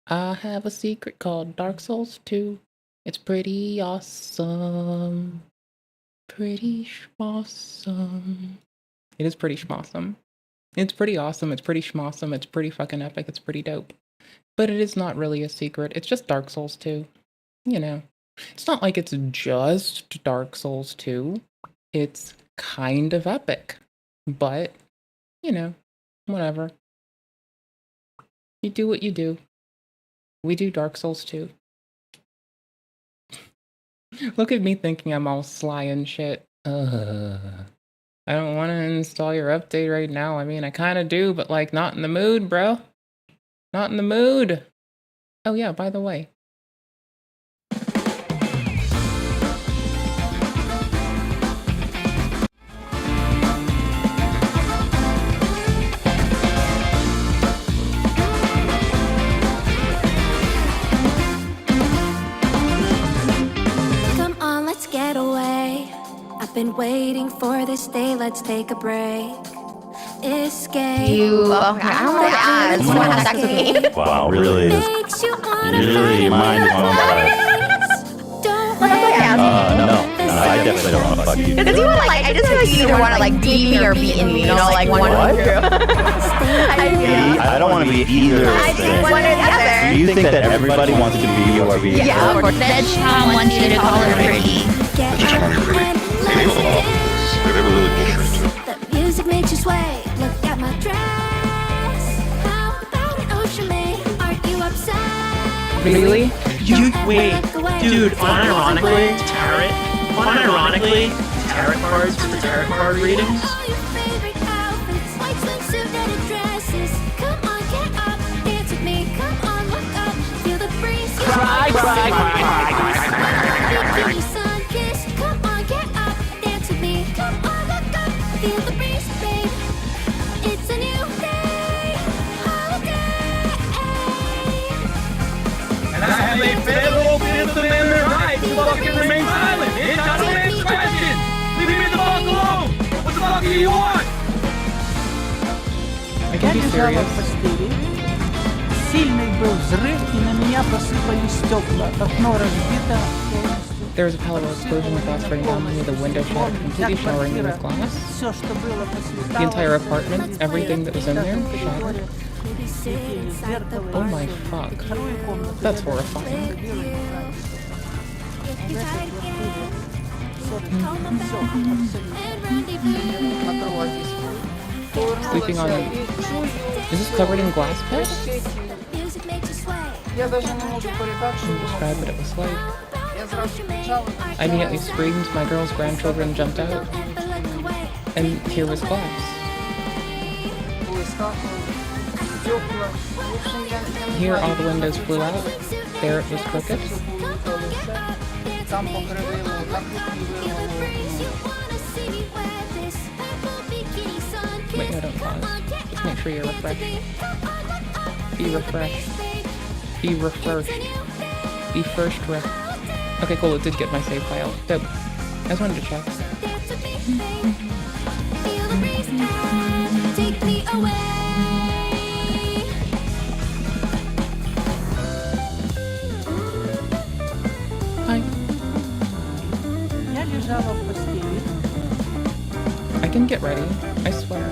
I have a secret called Dark Souls 2. It's pretty awesome. Pretty schmossome. It is pretty schmossome. It's pretty awesome, it's pretty schmossome, it's pretty fucking epic, it's pretty dope. But it is not really a secret, it's just Dark Souls 2. You know. It's not like it's just Dark Souls 2. It's kind of epic. But, you know, whatever. You do what you do. We do Dark Souls 2. Look at me thinking I'm all sly and shit. I don't want to install your update right now. I mean, I kind of do, but like not in the mood, bro. Not in the mood. Oh yeah, by the way. Been waiting for this day, let's take a break. Escape. I don't want to ask. Someone has sex with me. Wow, really? Your mind is on fire. No, I definitely don't want to fuck you. Because you would like, I just feel like you either want to like beat me or beat me, you know, like one or the other. I don't want to be either. I think one or the other. Do you think that everybody wants to be you or be you? Yeah, of course. Veg Tom wants you to call her pretty. The music makes you sway. Look at my dress. How about an ocean maid? Aren't you upset? Really? Wait, dude, unironically, tarot cards for tarot card readings? All your favorite outfits, like swimsuit knitted dresses. Come on, get up, dance with me. Come on, look up, feel the breeze. Cry. Bikini sun kiss. Come on, get up, dance with me. Come on, look up, feel the breeze, babe. It's a new day, holiday. And I have a federal Fifth Amendment right to fucking remain silent. Bitch, I don't answer questions. Leave me the fuck alone. What the fuck do you want? I can be serious. Сильный был взрыв, и на меня посыпались стекла. Окно разбито. There was a powerful explosion of glass right on me, the window shattered, completely showering me with glass. Все, что было, The entire apartment, everything that was in there, shattered. Oh my fuck. That's horrifying. Sleeping on it. Is this covered in glass pit? Describe what it was like. I immediately screamed, my girl's grandchildren jumped out, and here was glass. Here all the windows flew out, there it was crooked. Wait, no, don't pause. Just make sure you're refreshed. Be refreshed. Be refreshed. Be first ref. Okay, cool, it did get my save file. Dope. I just wanted to check. Take me away. Hi. Я лежала в постели. I can get ready, I swear.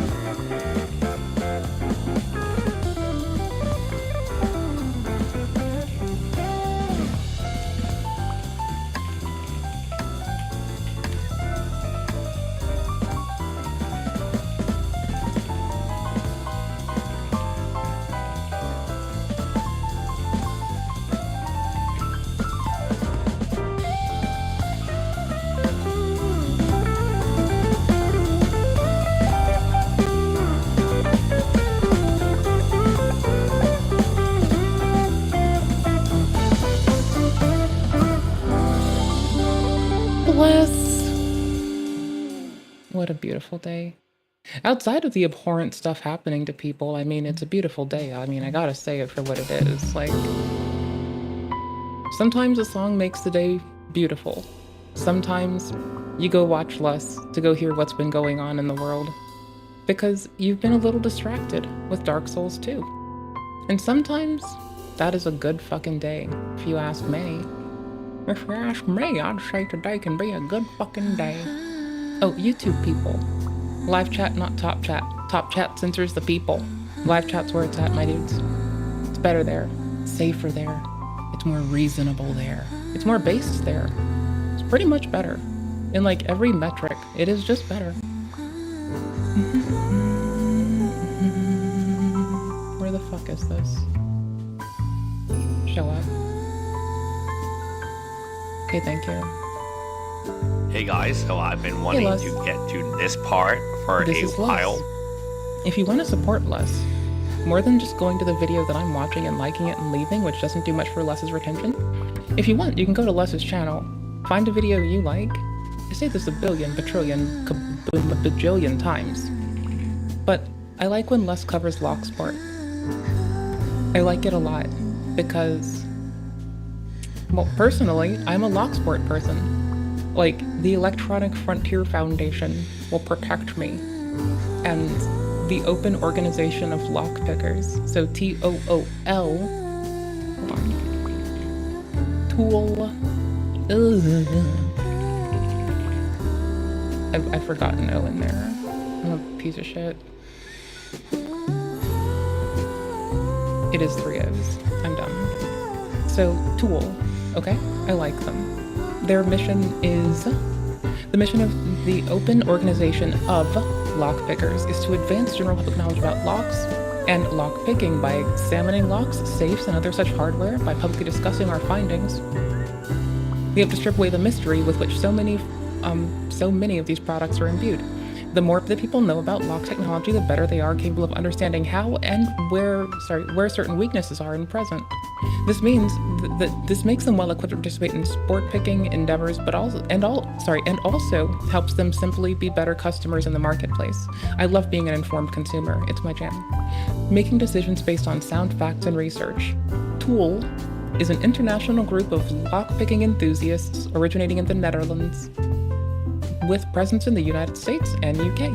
What a beautiful day. Outside of the abhorrent stuff happening to people, I mean, it's a beautiful day. I mean, I gotta say it for what it is. Like, sometimes a song makes the day beautiful. Sometimes you go watch less to go hear what's been going on in the world because you've been a little distracted with Dark Souls 2. And sometimes That is a good fucking day, if you ask me. If you ask me, I'd say today can be a good fucking day. Oh, YouTube people. Live chat, not top chat. Top chat censors the people. Live chat's where it's at, my dudes. It's better there. It's safer there. It's more reasonable there. It's more based there. It's pretty much better. In like every metric, it is just better. Where the fuck is this? Show up. Okay, thank you. Hey guys, so I've been wanting Les. to get to this part for This a is Les. while. If you want to support Les, more than just going to the video that I'm watching and liking it and leaving, which doesn't do much for Les's retention, if you want, you can go to Les's channel, find a video you like. I say this a billion, bajillion, kaboom, bajillion times. But I like when Les covers locksport. I like it a lot because, well, personally, I'm a locksport person. Like, the Electronic Frontier Foundation will protect me. And the Open Organization of Lockpickers, so TOOL, hold on, Tool, I've forgotten O in there. I'm a piece of shit. It is 3 O's. I'm done. So, Tool, okay? I like them. Their mission is, the mission of the Open Organization of Lockpickers is to advance general public knowledge about locks and lockpicking by examining locks, safes, and other such hardware, by publicly discussing our findings. We have to strip away the mystery with which so many of these products are imbued. The more that people know about lock technology, the better they are capable of understanding how and where certain weaknesses are present. This means that this makes them well equipped to participate in sport picking endeavors, but also helps them simply be better customers in the marketplace. I love being an informed consumer. It's my jam. Making decisions based on sound facts and research. Tool is an international group of lock-picking enthusiasts originating in the Netherlands, with presence in the United States and UK.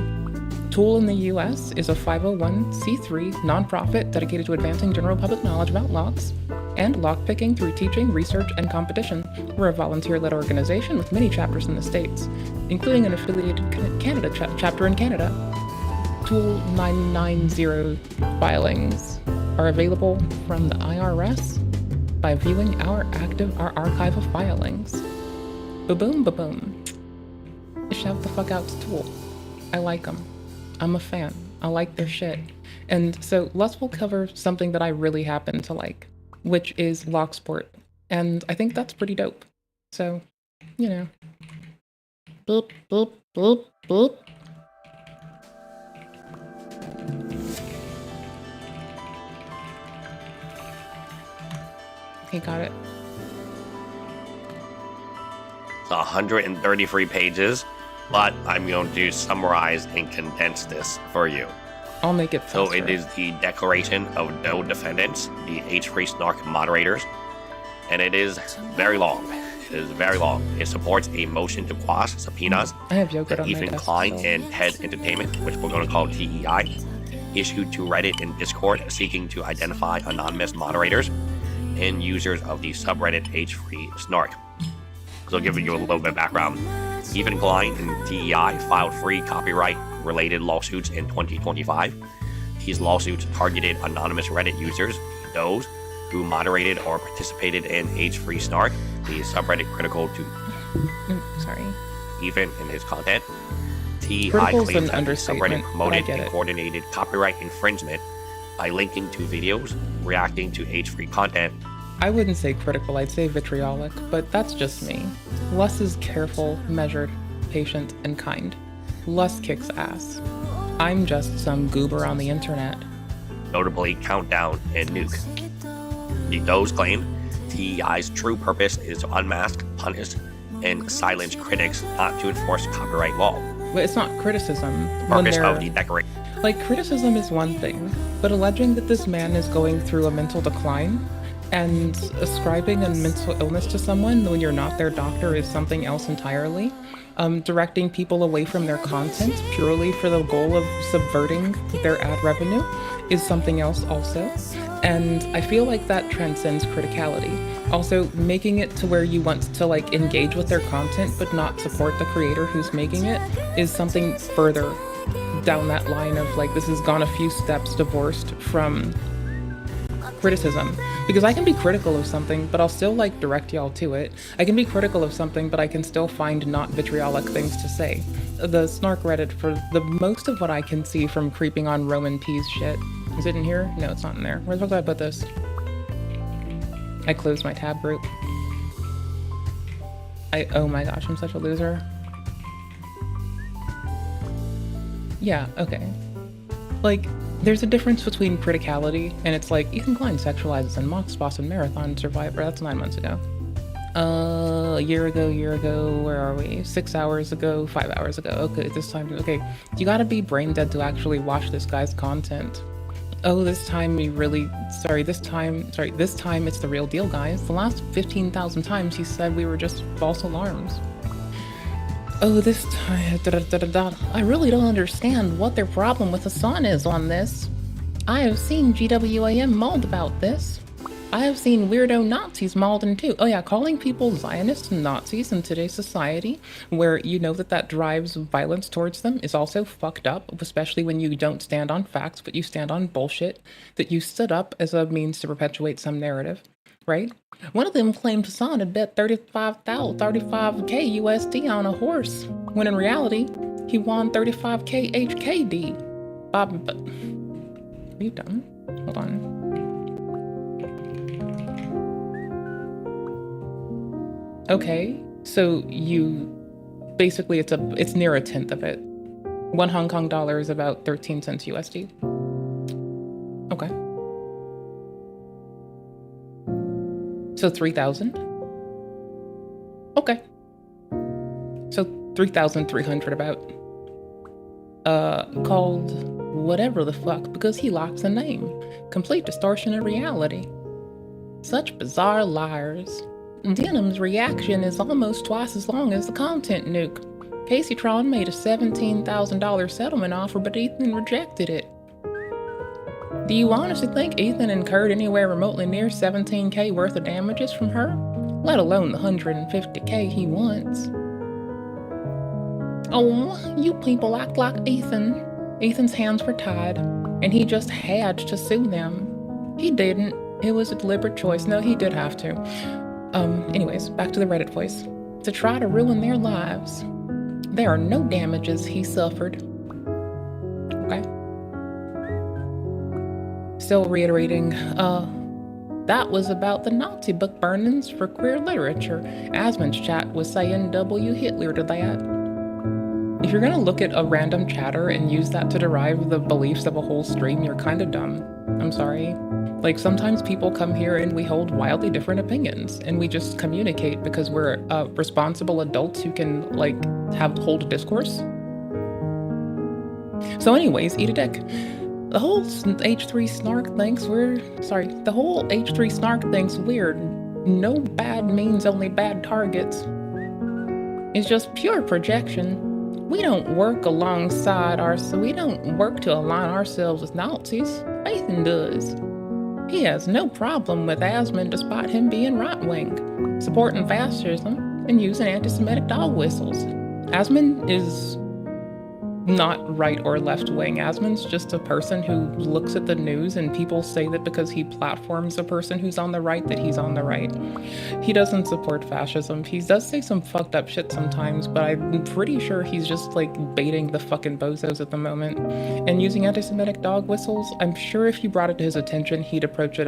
Tool in the US is a 501c3 nonprofit dedicated to advancing general public knowledge about locks and lockpicking through teaching, research, and competition. We're a volunteer-led organization with many chapters in the States, including an affiliated Canada chapter in Canada. Tool 990 filings are available from the IRS by viewing our archive of filings. Ba-boom, ba-boom. Shout the fuck out to Tool. I like them. I'm a fan. I like their shit. And so Les will cover something that I really happen to like, which is locksport. And I think that's pretty dope. So, you know. Boop, boop, boop, boop. Okay, got it. 133 pages, but I'm going to summarize and condense this for you. I'll make it faster. So it is the Declaration of No Defendants, the H-Free Snark Moderators, and it is very long. It is very long. It supports a motion to quash subpoenas I have yogurt that on my Ethan desk, Klein so- and TED Entertainment, which we're going to call TEI, issued to Reddit and Discord seeking to identify anonymous moderators and users of the subreddit H-Free Snark. So giving you a little bit of background, Ethan Klein and TEI filed 3 copyright-related lawsuits in 2025. These lawsuits targeted anonymous Reddit users, those who moderated or participated in H-Free Snark, the subreddit critical to Sorry. Ethan and his content. TEI Critical's claims an that the understatement, subreddit but I promoted get and it. coordinated copyright infringement by linking to videos reacting to H-Free content. I wouldn't say critical, I'd say vitriolic, but that's just me. Les is careful, measured, patient, and kind. Les kicks ass. I'm just some goober on the internet. Notably Countdown and Nuke. Those claim TEI's true purpose is to unmask, punish, and silence critics, not to enforce copyright law. But it's not criticism. The when purpose they're- of the declaration. Like, criticism is one thing, but alleging that this man is going through a mental decline and ascribing a mental illness to someone when you're not their doctor is something else entirely. Directing people away from their content purely for the goal of subverting their ad revenue is something else also. And I feel like that transcends criticality. Also, making it to where you want to like engage with their content but not support the creator who's making it is something further down that line of like, this has gone a few steps divorced from criticism. Because I can be critical of something, but I'll still like direct y'all to it. I can be critical of something, but I can still find not vitriolic things to say. The Snark Reddit, for the most of what I can see from creeping on Roman P's shit. Is it in here? No, it's not in there. Where the fuck did I put this? I closed my tab group. Oh my gosh, I'm such a loser. Yeah, okay. Like, there's a difference between criticality, and it's like, Ethan Klein sexualizes and mocks Boston Marathon survivor. That's 9 months ago. A year ago, where are we? 6 hours ago, 5 hours ago. Okay, this time, okay. You gotta be brain dead to actually watch this guy's content. Oh, this time this time it's the real deal, guys. The last 15,000 times he said we were just false alarms. Oh, this time, I really don't understand what their problem with Hassan is on this. I have seen GWAM mauled about this. I have seen weirdo Nazis mauled too. Oh yeah, calling people Zionists and Nazis in today's society, where you know that drives violence towards them, is also fucked up, especially when you don't stand on facts, but you stand on bullshit that you stood up as a means to perpetuate some narrative, right? One of them claimed Hassan had bet 35k USD on a horse, when in reality, he won 35k HKD. But are you done? Hold on. Okay, so basically it's near a tenth of it. 1 Hong Kong dollar is about 13 cents USD. Okay. So 3,000? Okay. So 3,300 about. Called whatever the fuck, because he locks a name. Complete distortion of reality. Such bizarre liars. Denim's reaction is almost twice as long as the content nuke. Casey Tron made a $17,000 settlement offer, but Ethan rejected it. Do you honestly think Ethan incurred anywhere remotely near 17k worth of damages from her? Let alone the 150k he wants. Oh, you people act like Ethan. Ethan's hands were tied, and he just had to sue them. He didn't. It was a deliberate choice. No, he did have to. Anyways, back to the Reddit voice. To try to ruin their lives. There are no damages he suffered. Okay. Still reiterating, that was about the Nazi book burnings for queer literature. Asmund's chat was saying W Hitler to that. If you're gonna look at a random chatter and use that to derive the beliefs of a whole stream, you're kinda dumb. I'm sorry. Like, sometimes people come here and we hold wildly different opinions, and we just communicate because we're responsible adults who can, like, hold a discourse. So anyways, eat a dick. The whole H3 snark thinks weird. No bad means only bad targets. It's just pure projection. We don't work to align ourselves with Nazis. Nathan does. He has no problem with Asmund despite him being right-wing, supporting fascism, and using anti-Semitic dog whistles. Asmund is not right or left-wing. Asmund's just a person who looks at the news and people say that because he platforms a person who's on the right that he's on the right. He doesn't support fascism. He does say some fucked up shit sometimes, but I'm pretty sure he's just like baiting the fucking bozos at the moment. And using anti-Semitic dog whistles, I'm sure if you brought it to his attention, he'd approach it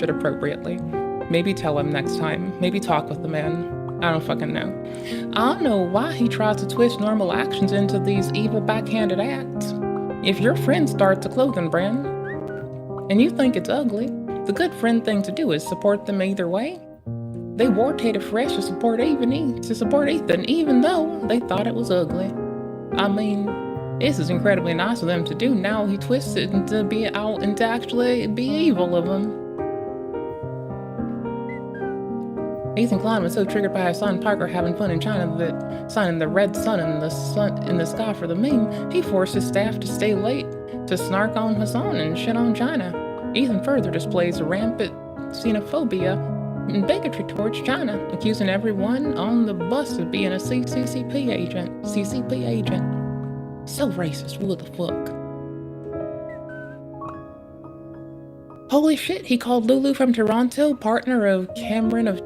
appropriately. Maybe tell him next time. Maybe talk with the man. I don't fucking know. I don't know why he tries to twist normal actions into these evil backhanded acts. If your friend starts a clothing brand and you think it's ugly, the good friend thing to do is support them either way. They wore Tater Fresh to support Ethan, even though they thought it was ugly. I mean, this is incredibly nice of them to do. Now he twists it into actually be evil of them. Ethan Klein was so triggered by Hassan Parker having fun in China that signing the red sun in the sky for the meme, he forced his staff to stay late to snark on Hassan and shit on China. Ethan further displays rampant xenophobia and bigotry towards China, accusing everyone on the bus of being a CCP agent. CCP agent. So racist, what the fuck? Holy shit, he called Lulu from Toronto, partner of Cameron in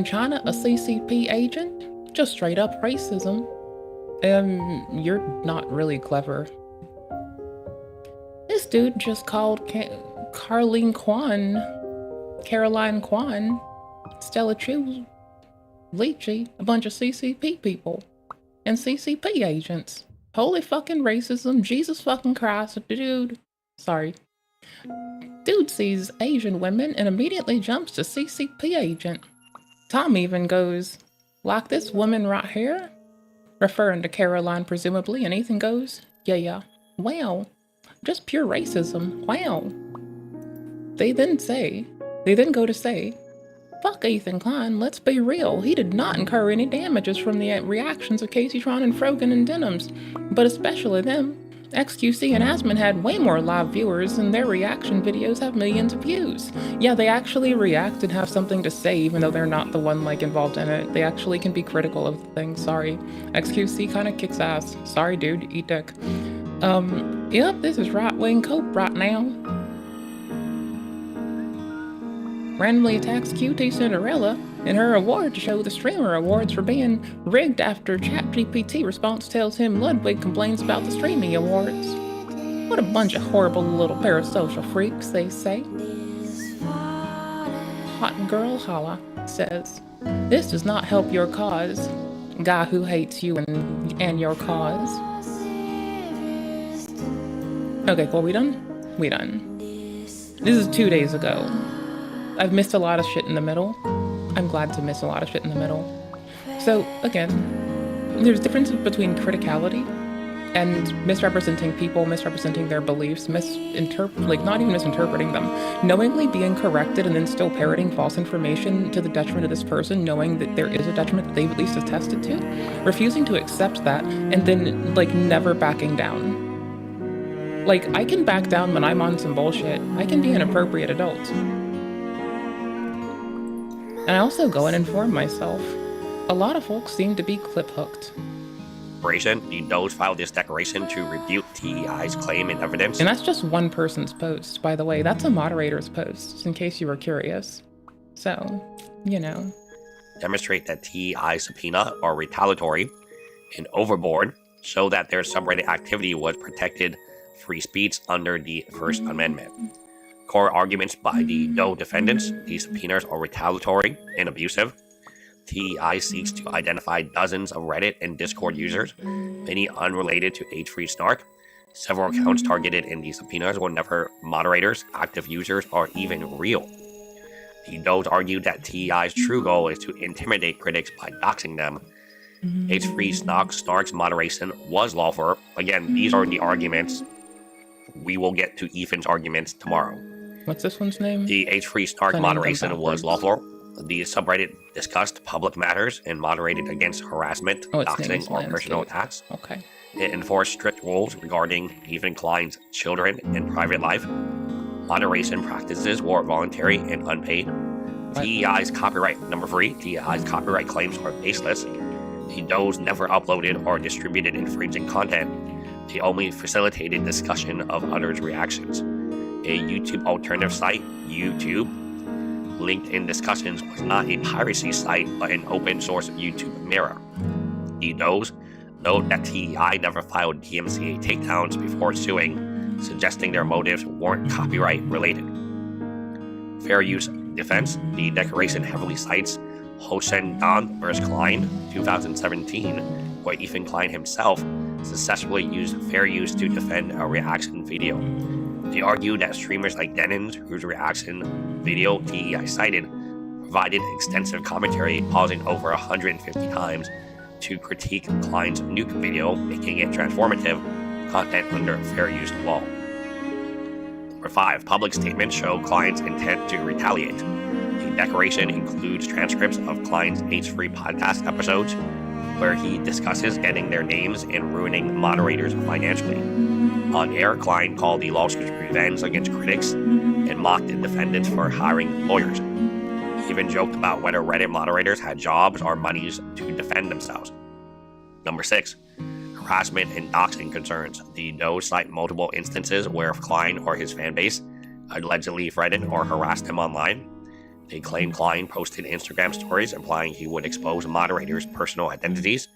China, a CCP agent? Just straight up racism. You're not really clever. This dude just called Caroline Kwan, Stella Chu, Lychee, a bunch of CCP people, and CCP agents. Holy fucking racism, Jesus fucking Christ, dude. Sorry. Dude sees Asian women and immediately jumps to CCP agent. Tom even goes, like this woman right here? Referring to Caroline presumably, and Ethan goes, yeah. Wow. Just pure racism. Wow. They then go to say, fuck Ethan Klein, let's be real. He did not incur any damages from the reactions of Casey Tron and Frogan and Denims, but especially them. XQC and Asman had way more live viewers, and their reaction videos have millions of views. Yeah, they actually react and have something to say, even though they're not the one, involved in it. They actually can be critical of the thing, sorry. XQC kinda kicks ass. Sorry, dude, eat dick. Yep, this is right-wing cope right now. Randomly attacks QT Cinderella in her award show, the Streamer Awards, for being rigged after ChatGPT response tells him Ludwig complains about the streaming awards. What a bunch of horrible little parasocial freaks, they say. Hot Girl Holla says, this does not help your cause. Guy who hates you and your cause. Okay, cool, we done? We done. This is 2 days ago. I've missed a lot of shit in the middle. I'm glad to miss a lot of shit in the middle. So, again, there's differences between criticality and misrepresenting people, misrepresenting their beliefs, not even misinterpreting them, knowingly being corrected and then still parroting false information to the detriment of this person, knowing that there is a detriment that they've at least attested to, refusing to accept that, and then, never backing down. I can back down when I'm on some bullshit. I can be an appropriate adult. And I also go and inform myself. A lot of folks seem to be clip-hooked. The Doge filed this declaration to refute TEI's claim and evidence. And that's just one person's post, by the way. That's a moderator's post, in case you were curious. So, Demonstrate that TEI's subpoena are retaliatory and overboard, so that their subreddit activity was protected free speech under the First Amendment. Core arguments by the Doe defendants: these subpoenas are retaliatory and abusive. TEI seeks to identify dozens of Reddit and Discord users, many unrelated to H3 Snark. Several accounts targeted in these subpoenas were never moderators, active users, or even real. The Does argued that TEI's true goal is to intimidate critics by doxing them. H3 Snark's moderation was lawful. Again, these are the arguments. We will get to Ethan's arguments tomorrow. What's this one's name? The H3 Snark moderation was lawful. The subreddit discussed public matters and moderated against harassment, doxing, or personal attacks. Okay. It enforced strict rules regarding Ethan Klein's children and private life. Moderation practices were voluntary and unpaid. TEI's copyright claims are baseless. The Does never uploaded or distributed infringing content. They only facilitated discussion of others' reactions. A YouTube alternative site, YouTube, linked in discussions, was not a piracy site, but an open source YouTube mirror. The Does note that TEI never filed DMCA takedowns before suing, suggesting their motives weren't copyright related. Fair use defense: the declaration heavily cites Hosen Dan vs. Klein, 2017, where Ethan Klein himself successfully used fair use to defend a reaction video. They argued that streamers like Denins, whose reaction video TEI cited, provided extensive commentary, pausing over 150 times to critique Klein's nuke video, making it transformative content under fair use law. Number 5. Public statements show Klein's intent to retaliate. The declaration includes transcripts of Klein's H3 podcast episodes, where he discusses getting their names and ruining moderators financially. On air, Klein called the lawsuits revenge against critics and mocked the defendants for hiring lawyers. He even joked about whether Reddit moderators had jobs or monies to defend themselves. Number 6. Harassment and doxing concerns. The does cite multiple instances where Klein or his fanbase allegedly threatened or harassed him online. They claim Klein posted Instagram stories implying he would expose moderators' personal identities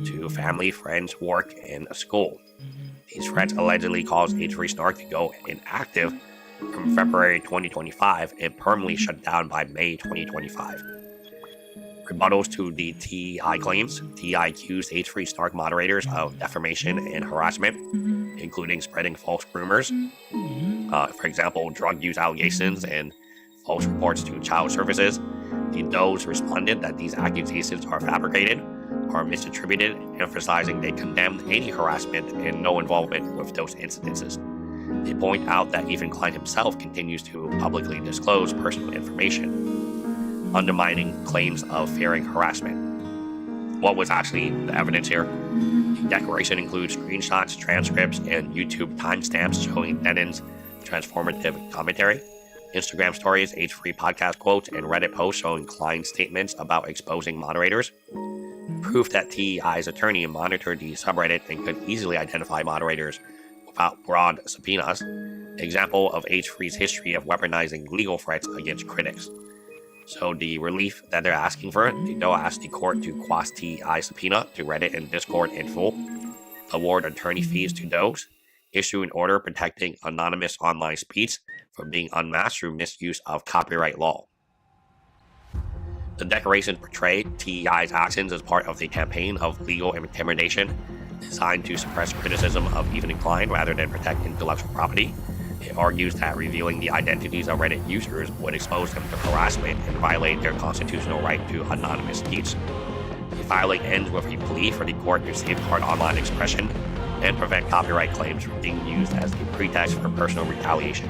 to family, friends, work, and school. These threats allegedly caused H3 Snark to go inactive from February 2025 and permanently shut down by May 2025. Rebuttals to the TEI claims. TEI accused H3 Snark moderators of defamation and harassment, including spreading false rumors. For example, drug use allegations and false reports to child services. The does responded that these accusations are fabricated or misattributed, emphasizing they condemned any harassment and no involvement with those incidences. They point out that even Klein himself continues to publicly disclose personal information, undermining claims of fearing harassment. What was actually the evidence here? The declaration includes screenshots, transcripts, and YouTube timestamps showing Denon's transformative commentary, Instagram stories, H3 podcast quotes, and Reddit posts showing Klein's statements about exposing moderators. Proof that TEI's attorney monitored the subreddit and could easily identify moderators without broad subpoenas. Example of H3's history of weaponizing legal threats against critics. So the relief that they're asking for, they don't ask the court to quash TEI subpoena to Reddit and Discord in full, award attorney fees to those, issue an order protecting anonymous online speech from being unmasked through misuse of copyright law. The declarations portray TEI's actions as part of the campaign of legal intimidation designed to suppress criticism of Even and Klein rather than protect intellectual property. It argues that revealing the identities of Reddit users would expose them to harassment and violate their constitutional right to anonymous speech. The filing ends with a plea for the court to safeguard online expression and prevent copyright claims from being used as a pretext for personal retaliation.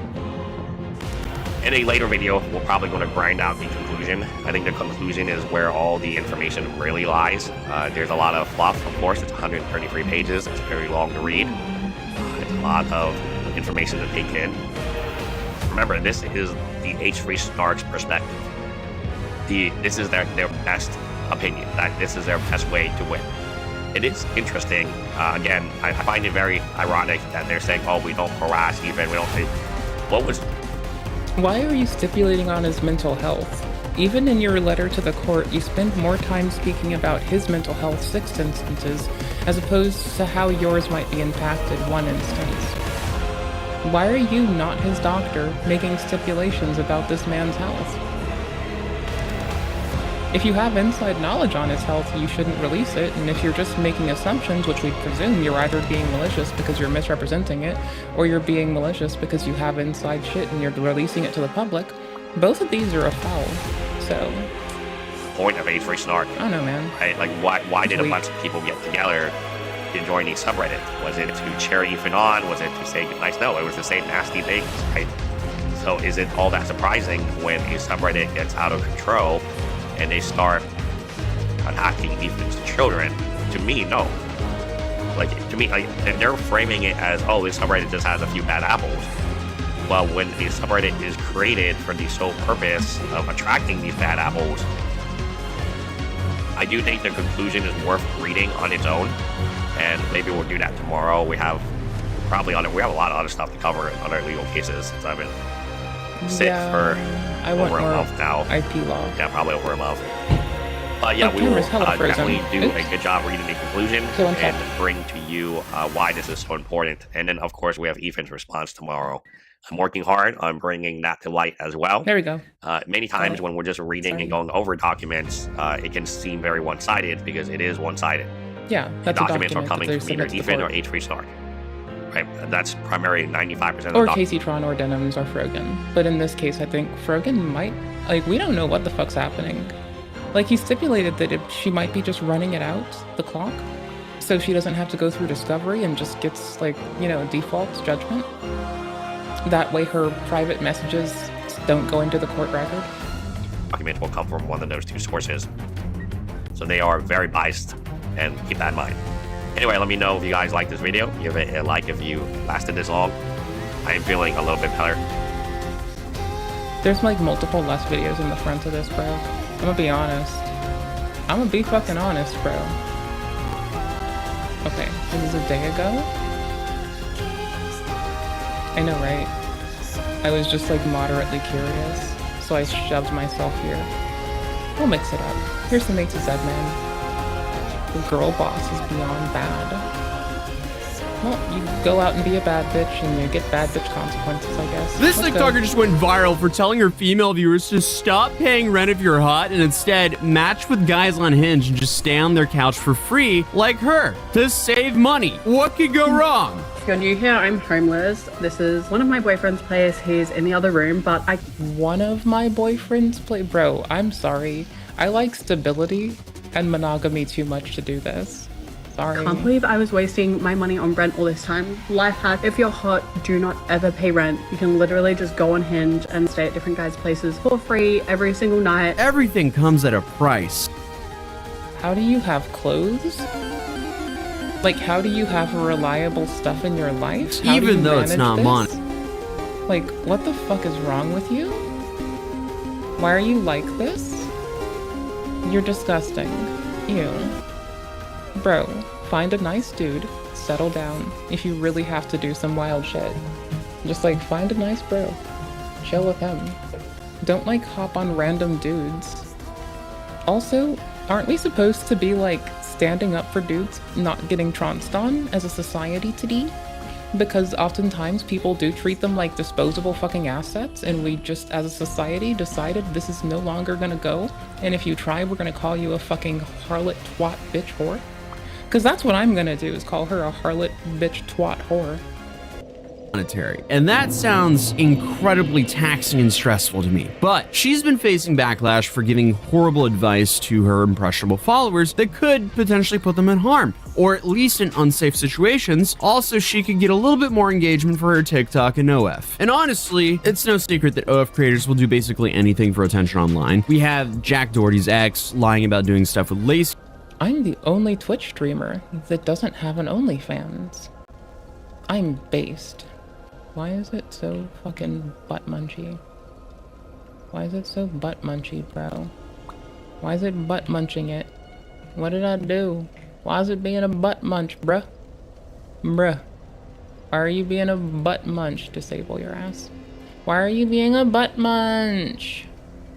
In a later video, we're probably going to grind out the conclusion. I think the conclusion is where all the information really lies. There's a lot of fluff, of course. It's 133 pages. It's very long to read. It's a lot of information to take in. Remember, this is the H3 Snark's perspective. This is their best opinion. That this is their best way to win. It is interesting. Again, I find it very ironic that they're saying, "Oh, we don't harass even. We don't." What was? Why are you stipulating on his mental health? Even in your letter to the court, you spend more time speaking about his mental health 6 instances, as opposed to how yours might be impacted 1 instance. Why are you, not his doctor, making stipulations about this man's health? If you have inside knowledge on his health, you shouldn't release it, and if you're just making assumptions, which we presume you're either being malicious because you're misrepresenting it, or you're being malicious because you have inside shit and you're releasing it to the public, both of these are afoul. So, Point of H3 Snark. I don't know, man. Right? Like, why did a bunch of people get together to join a subreddit? Was it to cheer Ethan on? Was it to say goodnight? No, it was to say nasty things, right? So is it all that surprising when a subreddit gets out of control and they start attacking Ethan's children? To me, no. Like, to me, like, they're framing it as, oh, this subreddit just has a few bad apples. Well, when a subreddit is created for the sole purpose of attracting these bad apples, I do think the conclusion is worth reading on its own, and maybe we'll do that tomorrow. We have a lot of other stuff to cover in other legal cases since I've been sick for over a month now. IP law. Yeah, probably over a month. But yeah, we will definitely do a good job reading the conclusion and bring to you why this is so important. And then, of course, we have Ethan's response tomorrow. I'm working hard on bringing that to light as well. There we go. Many times when we're just reading and going over documents, it can seem very one-sided because it is one-sided. Yeah, that's documents a are coming from either Ethan or H3 Snark. Right, that's primarily 95% of or Casey Tron or Denims or Frogan. But in this case, I think Frogan might, like, we don't know what the fuck's happening. Like, he stipulated that she might be just running it out, the clock, so she doesn't have to go through discovery and just gets, like, you know, default judgment. That way her private messages don't go into the court record. Documents will come from one of those two sources. So they are very biased, and keep that in mind. Anyway, let me know if you guys like this video. Give it a like if you lasted this long. I am feeling a little bit better. There's like multiple less videos in the front of this, bro. I'm gonna be honest. I'm gonna be fucking honest, bro. Okay, this is a day ago? I know, right? I was just like moderately curious, so I shoved myself here. We'll mix it up. Here's some A to Z, man. The girl boss is beyond bad. Well, you go out and be a bad bitch and you get bad bitch consequences, I guess. This Let's TikToker go. just went viral for telling her female viewers to stop paying rent if you're hot and instead match with guys on Hinge and just stay on their couch for free like her to save money. What could go wrong? If you're new here, I'm homeless. This is one of my boyfriend's place. He's in the other room, but I One of my boyfriends play. Bro, I'm sorry. I like stability and monogamy too much to do this. Sorry. can't believe I was wasting my money on rent all this time. Life hack, if you're hot, do not ever pay rent. You can literally just go on Hinge and stay at different guys' places for free every single night. Everything comes at a price. How do you have clothes? Like, how do you have reliable stuff in your life? How do Even you though it's manage not this? money. Like, what the fuck is wrong with you? Why are you like this? You're disgusting. Ew. Bro, find a nice dude, settle down. If you really have to do some wild shit, just like find a nice bro, chill with him. Don't like hop on random dudes. Also, aren't we supposed to be like standing up for dudes not getting trounced on as a society today? Because oftentimes people do treat them like disposable fucking assets, and we just as a society decided this is no longer gonna go, and if you try, we're gonna call you a fucking harlot, twat, bitch, whore. Because that's what I'm gonna do, is call her a harlot, bitch, twat, whore. Monetary. And that sounds incredibly taxing and stressful to me. But she's been facing backlash for giving horrible advice to her impressionable followers that could potentially put them in harm, or at least in unsafe situations. Also, she could get a little bit more engagement for her TikTok and OF. And honestly, it's no secret that OF creators will do basically anything for attention online. We have Jack Doherty's ex lying about doing stuff with Lacey. I'm the only Twitch streamer that doesn't have an OnlyFans. I'm based. Why is it so fucking butt munchy? Why is it so butt munchy, bro? Why is it butt munching it? What did I do? Why is it being a butt munch, bruh? Bruh. Why are you being a butt munch? Disable your ass. Why are you being a butt munch?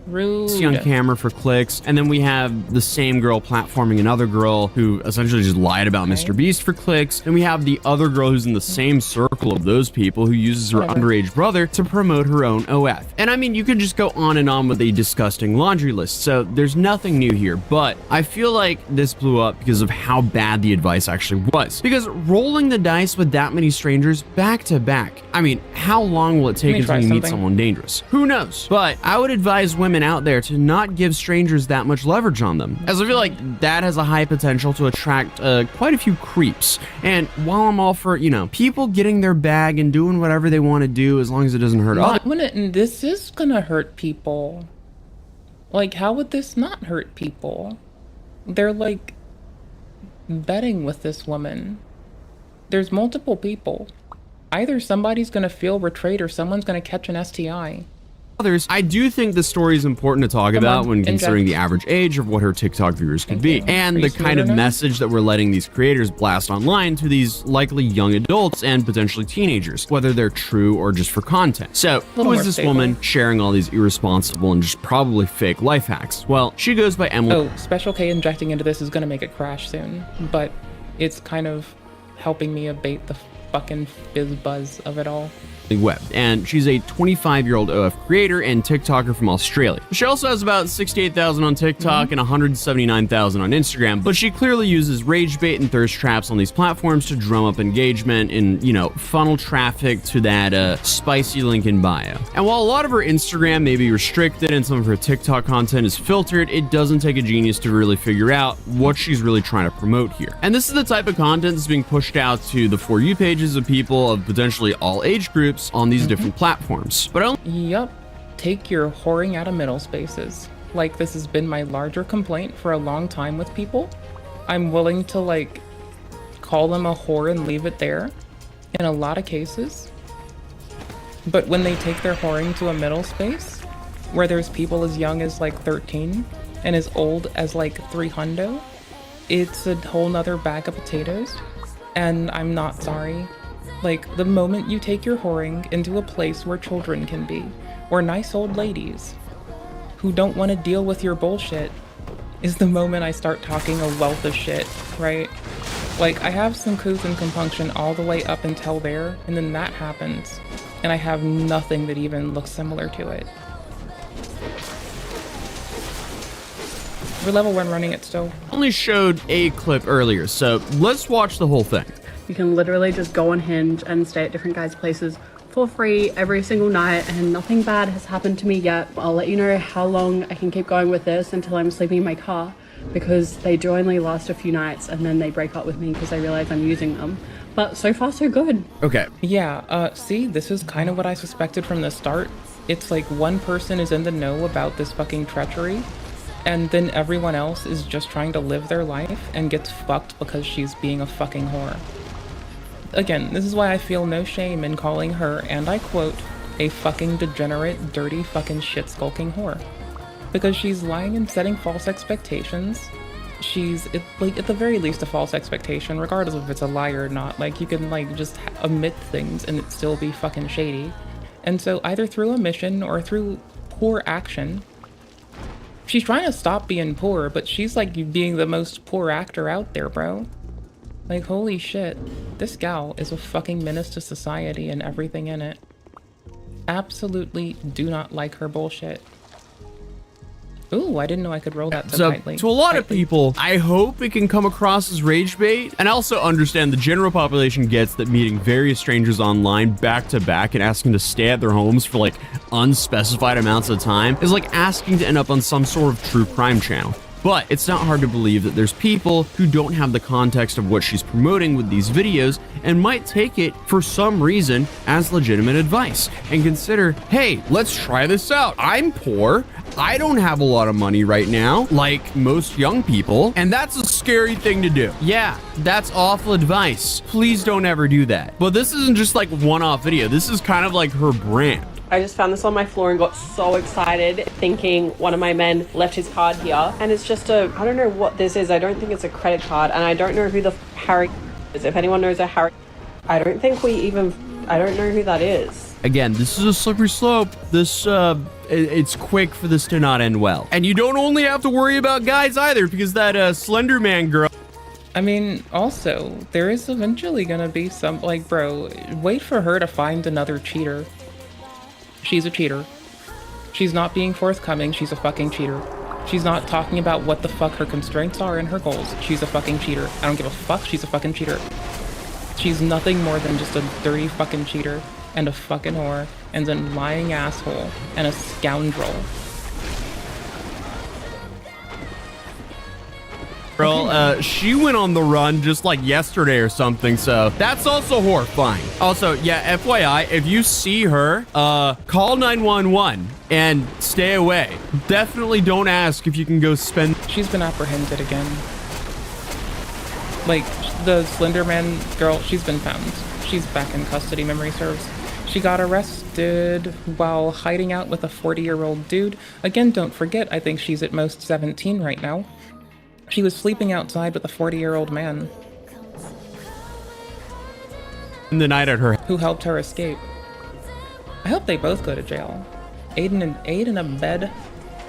Rude. On camera for clicks, and then we have the same girl platforming another girl who essentially just lied about Mr. Beast for clicks. And we have the other girl who's in the same circle of those people who uses her underage brother to promote her own OF. And I mean, you could just go on and on with a disgusting laundry list, so there's nothing new here, but I feel like this blew up because of how bad the advice actually was. Because rolling the dice with that many strangers back to back, I mean, how long will it take until you meet someone dangerous? Who knows? But I would advise women out there to not give strangers that much leverage on them, as I feel like that has a high potential to attract quite a few creeps. And while I'm all for, you know, people getting their bag and doing whatever they want to do as long as it doesn't hurt others. This is gonna hurt people. Like, how would this not hurt people? They're like betting with this woman. There's multiple people. Either somebody's gonna feel betrayed or someone's gonna catch an STI. Others, I do think the story is important to talk about when considering the average age of what her TikTok viewers could be, and the kind of message that we're letting these creators blast online to these likely young adults and potentially teenagers, whether they're true or just for content. So, who is this woman sharing all these irresponsible and just probably fake life hacks? Well, she goes by Emily. Oh, Special K injecting into this is gonna make it crash soon, but it's kind of helping me abate the fucking fizz buzz of it all. Web, and she's a 25-year-old OF creator and TikToker from Australia. She also has about 68,000 on TikTok and 179,000 on Instagram, but she clearly uses rage bait and thirst traps on these platforms to drum up engagement and, you know, funnel traffic to that spicy link in bio. And while a lot of her Instagram may be restricted and some of her TikTok content is filtered, it doesn't take a genius to really figure out what she's really trying to promote here. And this is the type of content that's being pushed out to the For You pages of people of potentially all age groups on these different platforms. But Yup, take your whoring out of middle spaces. Like, this has been my larger complaint for a long time with people. I'm willing to like call them a whore and leave it there in a lot of cases. But when they take their whoring to a middle space, where there's people as young as like 13 and as old as like 300, it's a whole nother bag of potatoes. And I'm not sorry. Like, the moment you take your whoring into a place where children can be, or nice old ladies who don't want to deal with your bullshit, is the moment I start talking a wealth of shit, right? Like, I have some coeds and compunction all the way up until there, and then that happens, and I have nothing that even looks similar to it. We're level 1 running it still. Only showed a clip earlier, so let's watch the whole thing. You can literally just go on Hinge and stay at different guys' places for free every single night, and nothing bad has happened to me yet. I'll let you know how long I can keep going with this until I'm sleeping in my car, because they do only last a few nights and then they break up with me because they realize I'm using them. But so far so good. Okay. Yeah, see, this is kind of what I suspected from the start. It's like one person is in the know about this fucking treachery, and then everyone else is just trying to live their life and gets fucked because she's being a fucking whore. Again, this is why I feel no shame in calling her, and I quote, a fucking degenerate, dirty fucking shit-skulking whore. Because she's lying and setting false expectations. She's, like, at the very least a false expectation, regardless of if it's a lie or not. Like, you can, like, just omit things and it still be fucking shady. And so, either through omission or through poor action, she's trying to stop being poor, but she's, like, being the most poor actor out there, bro. Like, holy shit. This gal is a fucking menace to society and everything in it. Absolutely do not like her bullshit. Ooh, I didn't know I could roll that so tightly. To a lot of people, I hope it can come across as rage bait, and I also understand the general population gets that meeting various strangers online back to back and asking to stay at their homes for like unspecified amounts of time is like asking to end up on some sort of true crime channel. But it's not hard to believe that there's people who don't have the context of what she's promoting with these videos and might take it for some reason as legitimate advice and consider, hey, let's try this out. I'm poor. I don't have a lot of money right now, like most young people, and that's a scary thing to do. Yeah, that's awful advice. Please don't ever do that. But this isn't just like one-off video. This is kind of like her brand. I just found this on my floor and got so excited, thinking one of my men left his card here. And it's just I don't know what this is. I don't think it's a credit card, and I don't know who the Harry is. If anyone knows a Harry, I don't know who that is. Again, this is a slippery slope. This, it's quick for this to not end well. And you don't only have to worry about guys either, because that Slender Man girl. I mean, also, there is eventually gonna be some, like, bro, wait for her to find another cheater. She's a cheater. She's not being forthcoming. She's a fucking cheater. She's not talking about what the fuck her constraints are and her goals. She's a fucking cheater. I don't give a fuck. She's a fucking cheater. She's nothing more than just a dirty fucking cheater and a fucking whore and a lying asshole and a scoundrel. Girl, she went on the run just like yesterday or something, so that's also horrifying. Also, yeah, FYI, if you see her, call 911 and stay away. Definitely don't ask if you can go spend. She's been apprehended again. Like, the Slender Man girl, she's been found. She's back in custody, memory serves. She got arrested while hiding out with a 40-year-old dude. Again, don't forget, I think she's at most 17 right now. She was sleeping outside with a 40-year-old man. In the night at her. Who helped her escape. I hope they both go to jail. Aid and abet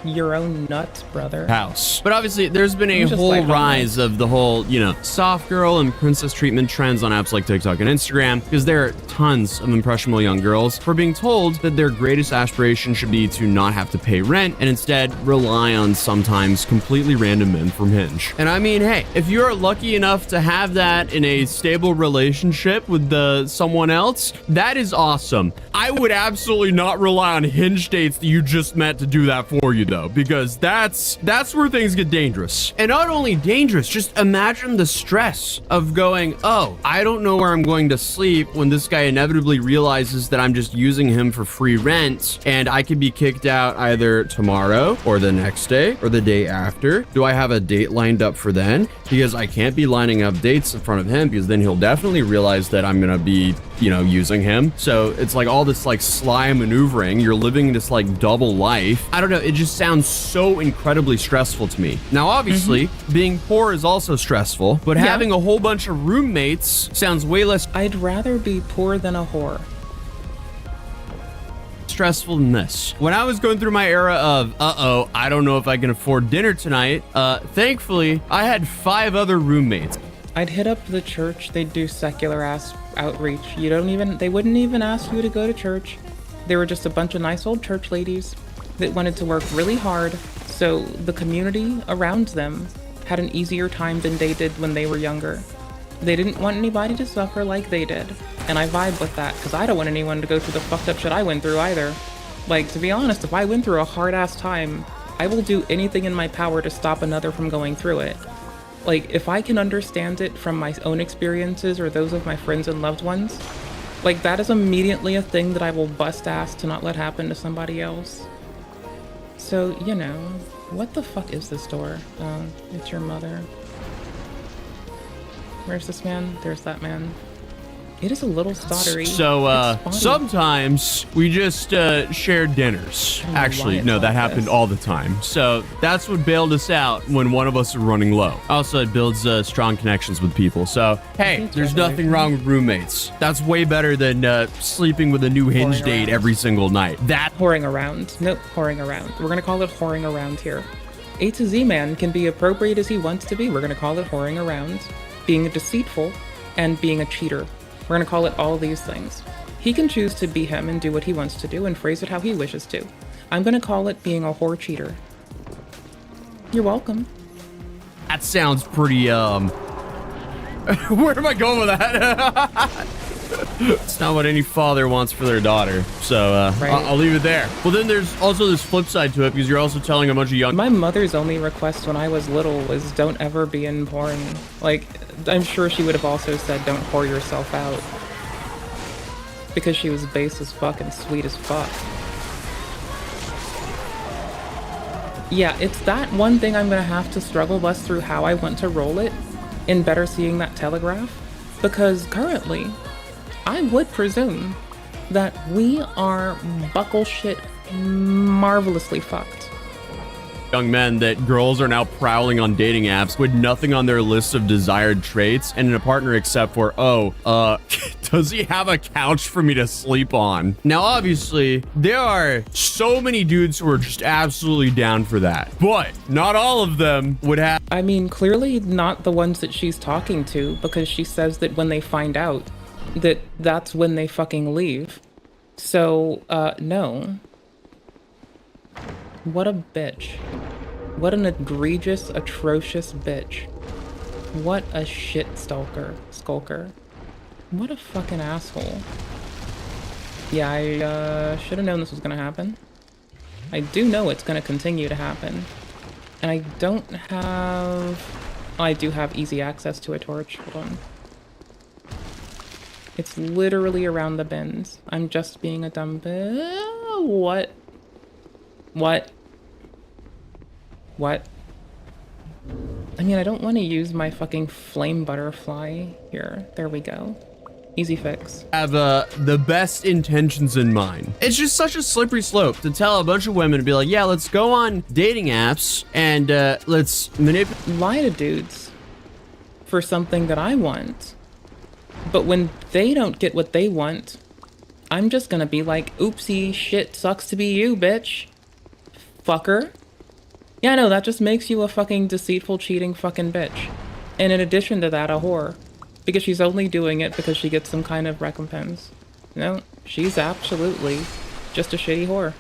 your own nuts, brother. House. But obviously, there's been a whole rise of the whole, you know, soft girl and princess treatment trends on apps like TikTok and Instagram, because there are tons of impressionable young girls who are being told that their greatest aspiration should be to not have to pay rent and instead rely on sometimes completely random men from Hinge. And I mean, hey, if you're lucky enough to have that in a stable relationship with someone else, that is awesome. I would absolutely not rely on Hinge dates that you just met to do that for you, though. though, because that's where things get dangerous. And not only dangerous, just imagine the stress of going, oh, I don't know where I'm going to sleep when this guy inevitably realizes that I'm just using him for free rent, and I could be kicked out either tomorrow or the next day or the day after. Do I have a date lined up for then? Because I can't be lining up dates in front of him, because then he'll definitely realize that I'm gonna be, you know, using him. So it's like all this like sly maneuvering. You're living this like double life. I don't know. It just sounds so incredibly stressful to me. Now, obviously, being poor is also stressful, but having a whole bunch of roommates sounds way less I'd rather be poor than a whore. stressful than this. When I was going through my era of, uh-oh, I don't know if I can afford dinner tonight, thankfully, I had 5 other roommates. I'd hit up the church. They'd do secular ass outreach. They wouldn't even ask you to go to church. They were just a bunch of nice old church ladies that wanted to work really hard, so the community around them had an easier time than they did when they were younger. They didn't want anybody to suffer like they did, and I vibe with that because I don't want anyone to go through the fucked up shit I went through either. Like, to be honest, if I went through a hard ass time, I will do anything in my power to stop another from going through it. Like, if I can understand it from my own experiences or those of my friends and loved ones, like, that is immediately a thing that I will bust ass to not let happen to somebody else. So, you know, what the fuck is this door? It's your mother. Where's this man? There's that man. It is a little stuttery. So, sometimes we just share dinners. Actually, no, that happened all the time. So that's what bailed us out when one of us is running low. Also, it builds strong connections with people. So, hey, there's nothing wrong with roommates. That's way better than sleeping with a new Hinge date every single night. That whoring around. Nope, whoring around. We're gonna call it whoring around here. A to Z man can be appropriate as he wants to be. We're gonna call it whoring around, being deceitful, and being a cheater. We're gonna call it all these things. He can choose to be him and do what he wants to do and phrase it how he wishes to. I'm gonna call it being a whore cheater. You're welcome. That sounds pretty, where am I going with that? It's not what any father wants for their daughter. So, Right. I'll leave it there. Well, then there's also this flip side to it, because you're also telling a bunch of young... My mother's only request when I was little was don't ever be in porn. Like, I'm sure she would have also said don't whore yourself out. Because she was base as fuck and sweet as fuck. Yeah, it's that one thing I'm gonna have to struggle bust through how I want to roll it in better seeing that telegraph. Because currently, I would presume that we are buckle shit marvelously fucked. Young men that girls are now prowling on dating apps with nothing on their list of desired traits and a partner except for, does he have a couch for me to sleep on? Now, obviously, there are so many dudes who are just absolutely down for that, but not all of them would have. I mean, clearly not the ones that she's talking to, because she says that when they find out, that's when they fucking leave. So, no. What a bitch. What an egregious, atrocious bitch. What a shit skulker. What a fucking asshole. Yeah, I should have known this was gonna happen. I do know it's gonna continue to happen. And I don't have... I do have easy access to a torch. Hold on. It's literally around the bins. I'm just being a dumb bitch. What? I mean, I don't want to use my fucking flame butterfly here. There we go. Easy fix. Have the best intentions in mind. It's just such a slippery slope to tell a bunch of women to be like, yeah, let's go on dating apps and let's manipulate. Lie to dudes for something that I want. But when they don't get what they want, I'm just gonna be like, oopsie, shit, sucks to be you, bitch. Fucker. Yeah, no, that just makes you a fucking deceitful, cheating fucking bitch. And in addition to that, a whore. Because she's only doing it because she gets some kind of recompense. No, she's absolutely just a shitty whore.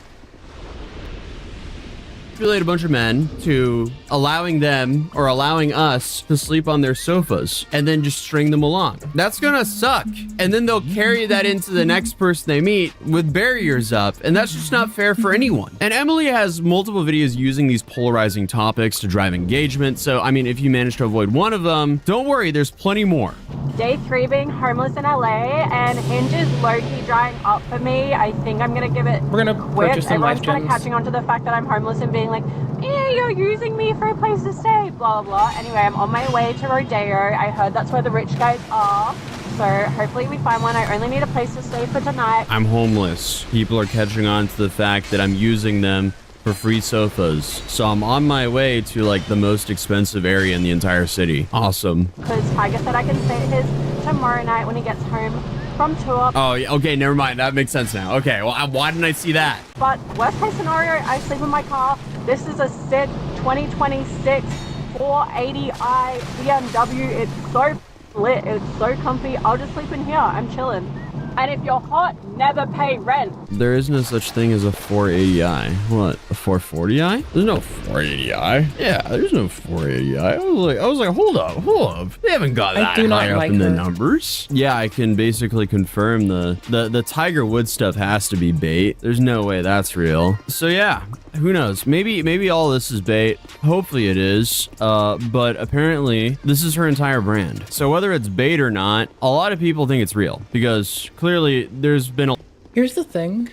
manipulate a bunch of men to allowing them or allowing us to sleep on their sofas and then just string them along. That's gonna suck. And then they'll carry that into the next person they meet with barriers up, and that's just not fair for anyone. And Emily has multiple videos using these polarizing topics to drive engagement. So, I mean, if you manage to avoid one of them, don't worry, there's plenty more. Day 3 being homeless in LA, and Hinge is low-key drying up for me. I think I'm gonna give it We're gonna quit. purchase some life Everyone's kind of gems. catching on to the fact that I'm homeless and being like, yeah, you're using me for a place to stay, blah, blah, blah. Anyway, I'm on my way to Rodeo. I heard that's where the rich guys are. So hopefully we find one. I only need a place to stay for tonight. I'm homeless. People are catching on to the fact that I'm using them for free sofas. So I'm on my way to like the most expensive area in the entire city. Awesome. Because Tiger said I can stay at his tomorrow night when he gets home from tour. Oh, yeah, okay, never mind. That makes sense now. Okay, well, why didn't I see that? But worst case scenario, I sleep in my car. This is a sick 2026 480i BMW. It's so lit. It's so comfy. I'll just sleep in here. I'm chilling. And if you're hot, never pay rent. There is no such thing as a 480i. What, a 440i? There's no 480i. Yeah, there's no 480i. I was like, hold up. They haven't got that do not high up like in the her. numbers. Yeah, I can basically confirm the Tiger Woods stuff has to be bait. There's no way that's real. So yeah, who knows? Maybe all this is bait. Hopefully it is. But apparently this is her entire brand. So whether it's bait or not, a lot of people think it's real because clearly there's been a Here's the thing.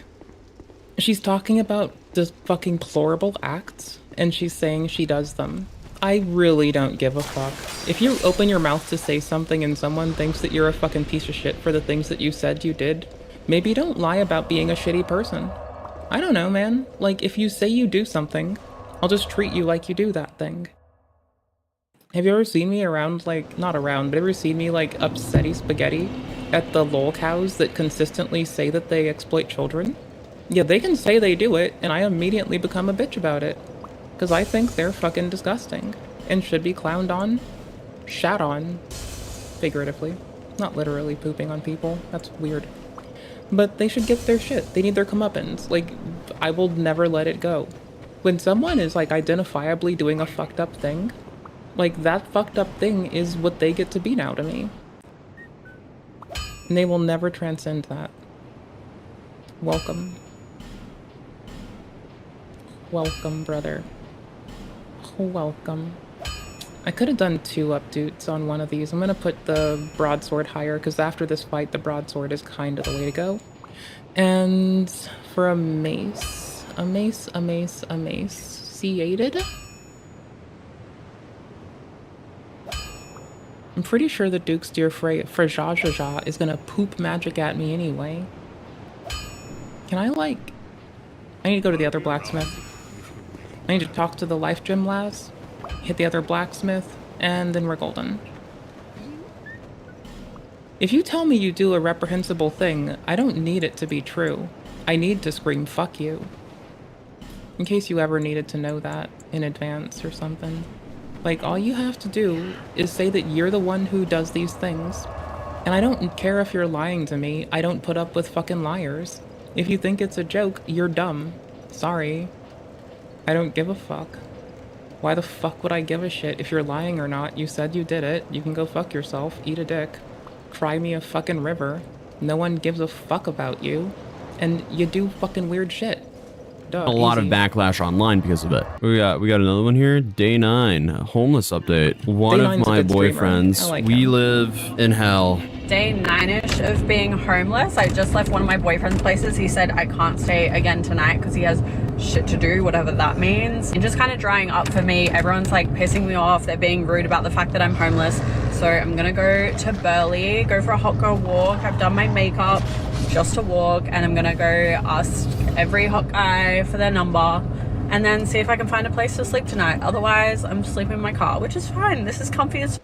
She's talking about the fucking deplorable acts, and she's saying she does them. I really don't give a fuck. If you open your mouth to say something and someone thinks that you're a fucking piece of shit for the things that you said you did, maybe don't lie about being a shitty person. I don't know, man. Like, if you say you do something, I'll just treat you like you do that thing. Have you ever seen me around, like, not around, but ever seen me, like, upsetty spaghetti at the lol cows that consistently say that they exploit children? Yeah, they can say they do it, and I immediately become a bitch about it. Because I think they're fucking disgusting, and should be clowned on, shat on, figuratively. Not literally pooping on people, that's weird. But they should get their shit. They need their comeuppance. Like, I will never let it go. When someone is, like, identifiably doing a fucked up thing, like, that fucked up thing is what they get to be now to me. And they will never transcend that. Welcome. Welcome, brother. Welcome. I could have done 2 updoots on one of these. I'm gonna put the broadsword higher, because after this fight, the broadsword is kind of the way to go. And for a mace. A mace. Segregated? I'm pretty sure the Duke's Dear Frajajaja is gonna poop magic at me anyway. Can I, like... I need to go to the other blacksmith. I need to talk to the life gem lass, hit the other blacksmith, and then we're golden. If you tell me you do a reprehensible thing, I don't need it to be true. I need to scream, fuck you. In case you ever needed to know that in advance or something. Like, all you have to do is say that you're the one who does these things. And I don't care if you're lying to me. I don't put up with fucking liars. If you think it's a joke, you're dumb. Sorry. I don't give a fuck. Why the fuck would I give a shit if you're lying or not? You said you did it. You can go fuck yourself. Eat a dick. Cry me a fucking river. No one gives a fuck about you. And you do fucking weird shit. Duh, a lot of easy. backlash online because of it. We got another one here. Day 9, homeless update. One Day of 9's a my good streamer. boyfriends. I like We him. live in hell. Day 9-ish of being homeless. I just left one of my boyfriend's places. He said I can't stay again tonight because he has shit to do, whatever that means. And just kind of drying up for me. Everyone's like pissing me off. They're being rude about the fact that I'm homeless. So I'm gonna go to Burley, go for a hot girl walk. I've done my makeup just to walk, and I'm gonna go ask every hot guy for their number and then see if I can find a place to sleep tonight. Otherwise, I'm sleeping in my car, which is fine. This is comfy as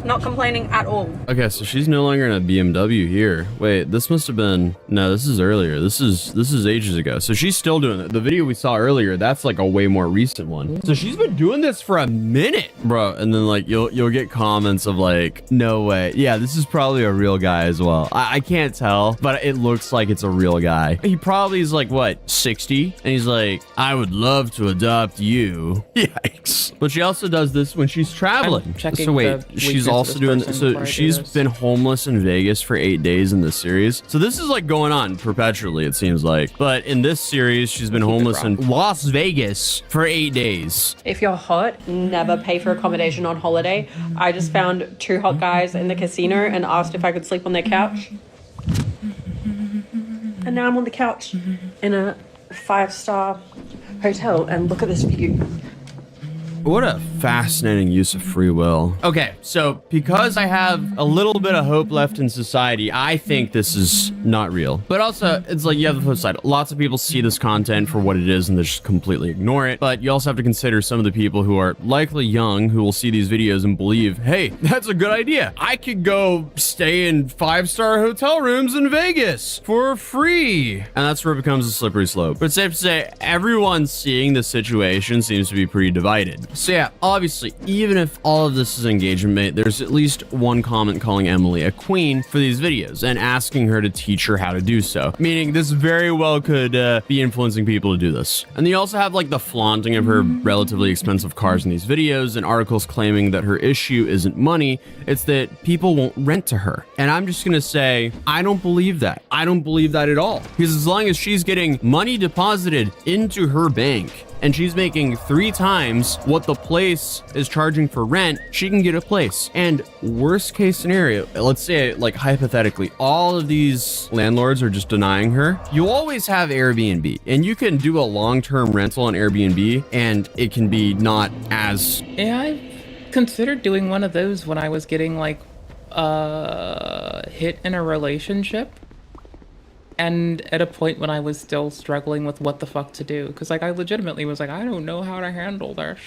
not complaining at all. Okay, so she's no longer in a BMW here. Wait, this must have been, no, this is earlier. This is ages ago. So she's still doing it. The video we saw earlier, that's like a way more recent one. So she's been doing this for a minute, bro. And then like you'll get comments of like, no way. Yeah, this is probably a real guy as well. I can't tell, but it looks like it's a real guy. He probably is like what, 60? And he's like, I would love to adopt you. Yikes. But she also does this when she's traveling. So wait, she's also doing, so she's been homeless in Vegas for 8 days in this series. So this is like going on perpetually, it seems like. But in this series, she's been homeless in Las Vegas for 8 days. If you're hot, never pay for accommodation on holiday. I just found 2 hot guys in the casino and asked if I could sleep on their couch. And now I'm on the couch in a 5-star hotel, and look at this view. What a fascinating use of free will. Okay, so because I have a little bit of hope left in society, I think this is not real. But also, it's like you have the flip side. Lots of people see this content for what it is and they just completely ignore it. But you also have to consider some of the people who are likely young who will see these videos and believe, hey, that's a good idea. I could go stay in 5-star hotel rooms in Vegas for free. And that's where it becomes a slippery slope. But it's safe to say everyone seeing the situation seems to be pretty divided. So yeah, obviously, even if all of this is engagement bait, there's at least one comment calling Emily a queen for these videos and asking her to teach her how to do so. Meaning this very well could be influencing people to do this. And you also have like the flaunting of her relatively expensive cars in these videos and articles claiming that her issue isn't money, it's that people won't rent to her. And I'm just gonna say, I don't believe that. I don't believe that at all. Because as long as she's getting money deposited into her bank, and she's making 3 times what the place is charging for rent, she can get a place. And worst case scenario, let's say like hypothetically, all of these landlords are just denying her. You always have Airbnb, and you can do a long-term rental on Airbnb and it can be not as... Yeah, I considered doing one of those when I was getting like hit in a relationship. And at a point when I was still struggling with what the fuck to do. Because, like, I legitimately was like, I don't know how to handle this.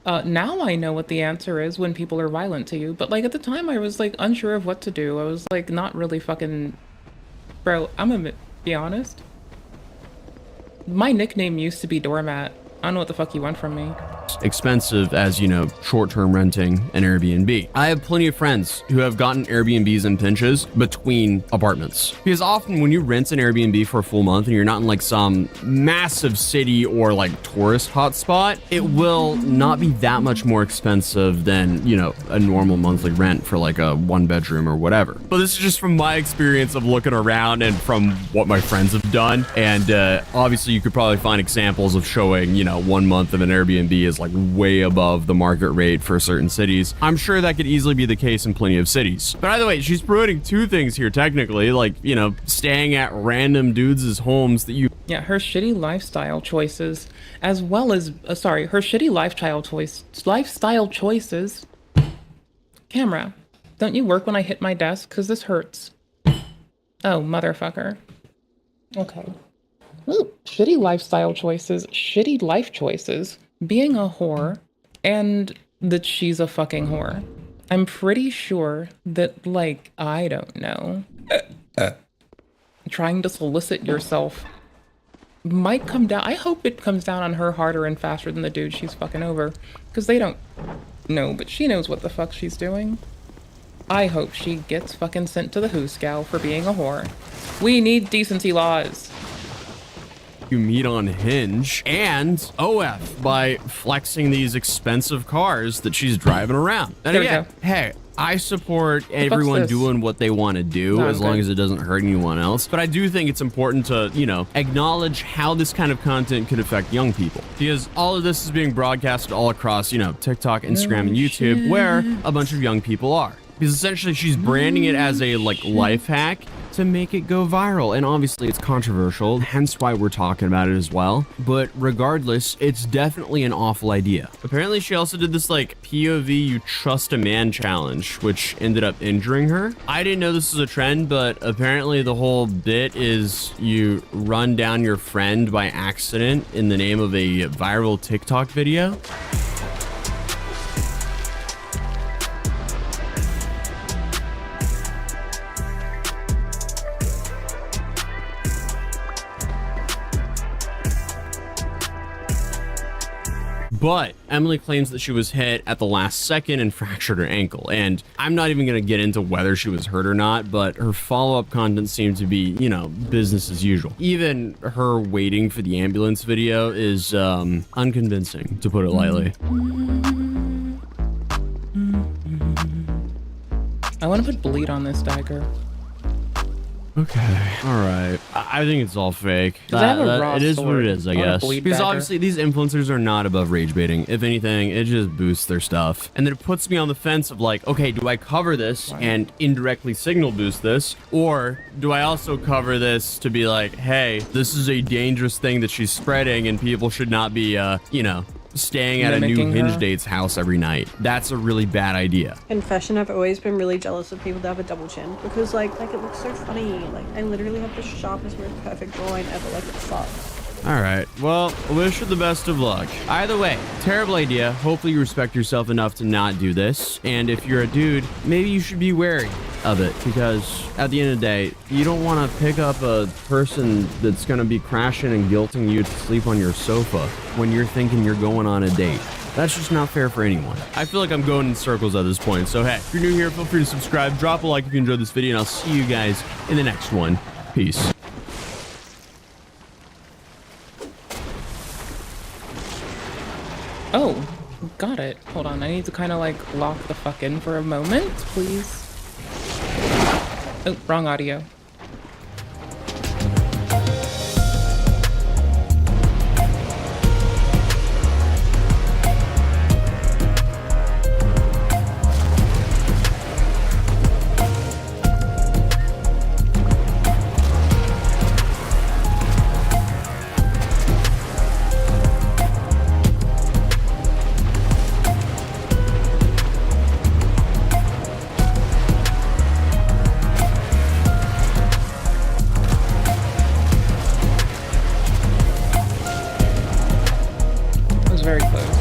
Now I know what the answer is when people are violent to you. But, like, at the time, I was, like, unsure of what to do. I was, like, not really fucking... Bro, I'm gonna be honest. My nickname used to be Doormat. I don't know what the fuck you want from me. Expensive as, you know, short-term renting and Airbnb. I have plenty of friends who have gotten Airbnbs in pinches between apartments. Because often when you rent an Airbnb for a full month and you're not in like some massive city or like tourist hotspot, it will not be that much more expensive than, you know, a normal monthly rent for like a 1-bedroom or whatever. But this is just from my experience of looking around and from what my friends have done. And obviously you could probably find examples of showing, you know, 1 month of an Airbnb is like way above the market rate for certain cities. I'm sure that could easily be the case in plenty of cities. But either way, she's promoting 2 things here technically, like, you know, staying at random dudes' homes that you... Yeah, her shitty lifestyle choices, as well as, her shitty lifestyle choices. Camera, don't you work when I hit my desk? Because this hurts. Oh, motherfucker. Okay. Ooh, shitty lifestyle choices, shitty life choices, being a whore, and that she's a fucking whore. I'm pretty sure that, like, I don't know, trying to solicit yourself might come down. I hope it comes down on her harder and faster than the dude she's fucking over, because they don't know, but she knows what the fuck she's doing. I hope she gets fucking sent to the hooscow for being a whore. We need decency laws. You meet on Hinge, and OF by flexing these expensive cars that she's driving around. And again, hey, I support everyone doing what they want to do as long as it doesn't hurt anyone else. But I do think it's important to, you know, acknowledge how this kind of content could affect young people. Because all of this is being broadcasted all across, you know, TikTok, Instagram, and YouTube, where a bunch of young people are. Because essentially she's branding it as a like life hack to make it go viral. And obviously it's controversial, hence why we're talking about it as well. But regardless, it's definitely an awful idea. Apparently she also did this like POV you trust a man challenge, which ended up injuring her. I didn't know this was a trend, but apparently the whole bit is you run down your friend by accident in the name of a viral TikTok video. But Emily claims that she was hit at the last second and fractured her ankle. And I'm not even going to get into whether she was hurt or not, but her follow-up content seemed to be, you know, business as usual. Even her waiting for the ambulance video is unconvincing, to put it lightly. I want to put bleed on this dagger. Okay, all right. I think it's all fake. Does it have a raw it is sword? what it is, I I want a guess. bleed Because dagger. obviously these influencers are not above rage baiting. If anything, it just boosts their stuff. And then it puts me on the fence of like, okay, do I cover this and indirectly signal boost this? Or do I also cover this to be like, hey, this is a dangerous thing that she's spreading and people should not be, you know, staying at a new Mimicking Hinge her? date's house every night. That's a really bad idea. Confession, I've always been really jealous of people that have a double chin because like it looks so funny. Like I literally have the sharpest, most perfect jawline ever. Like it sucks. All right. Well, wish her the best of luck. Either way, terrible idea. Hopefully you respect yourself enough to not do this. And if you're a dude, maybe you should be wary of it because at the end of the day, you don't want to pick up a person that's going to be crashing and guilting you to sleep on your sofa when you're thinking you're going on a date. That's just not fair for anyone. I feel like I'm going in circles at this point. So hey, if you're new here, feel free to subscribe, drop a like if you enjoyed this video, and I'll see you guys in the next one. Peace. Oh, got it. Hold on, I need to kind of like lock the fuck in for a moment, please. Oh, wrong audio. Very close.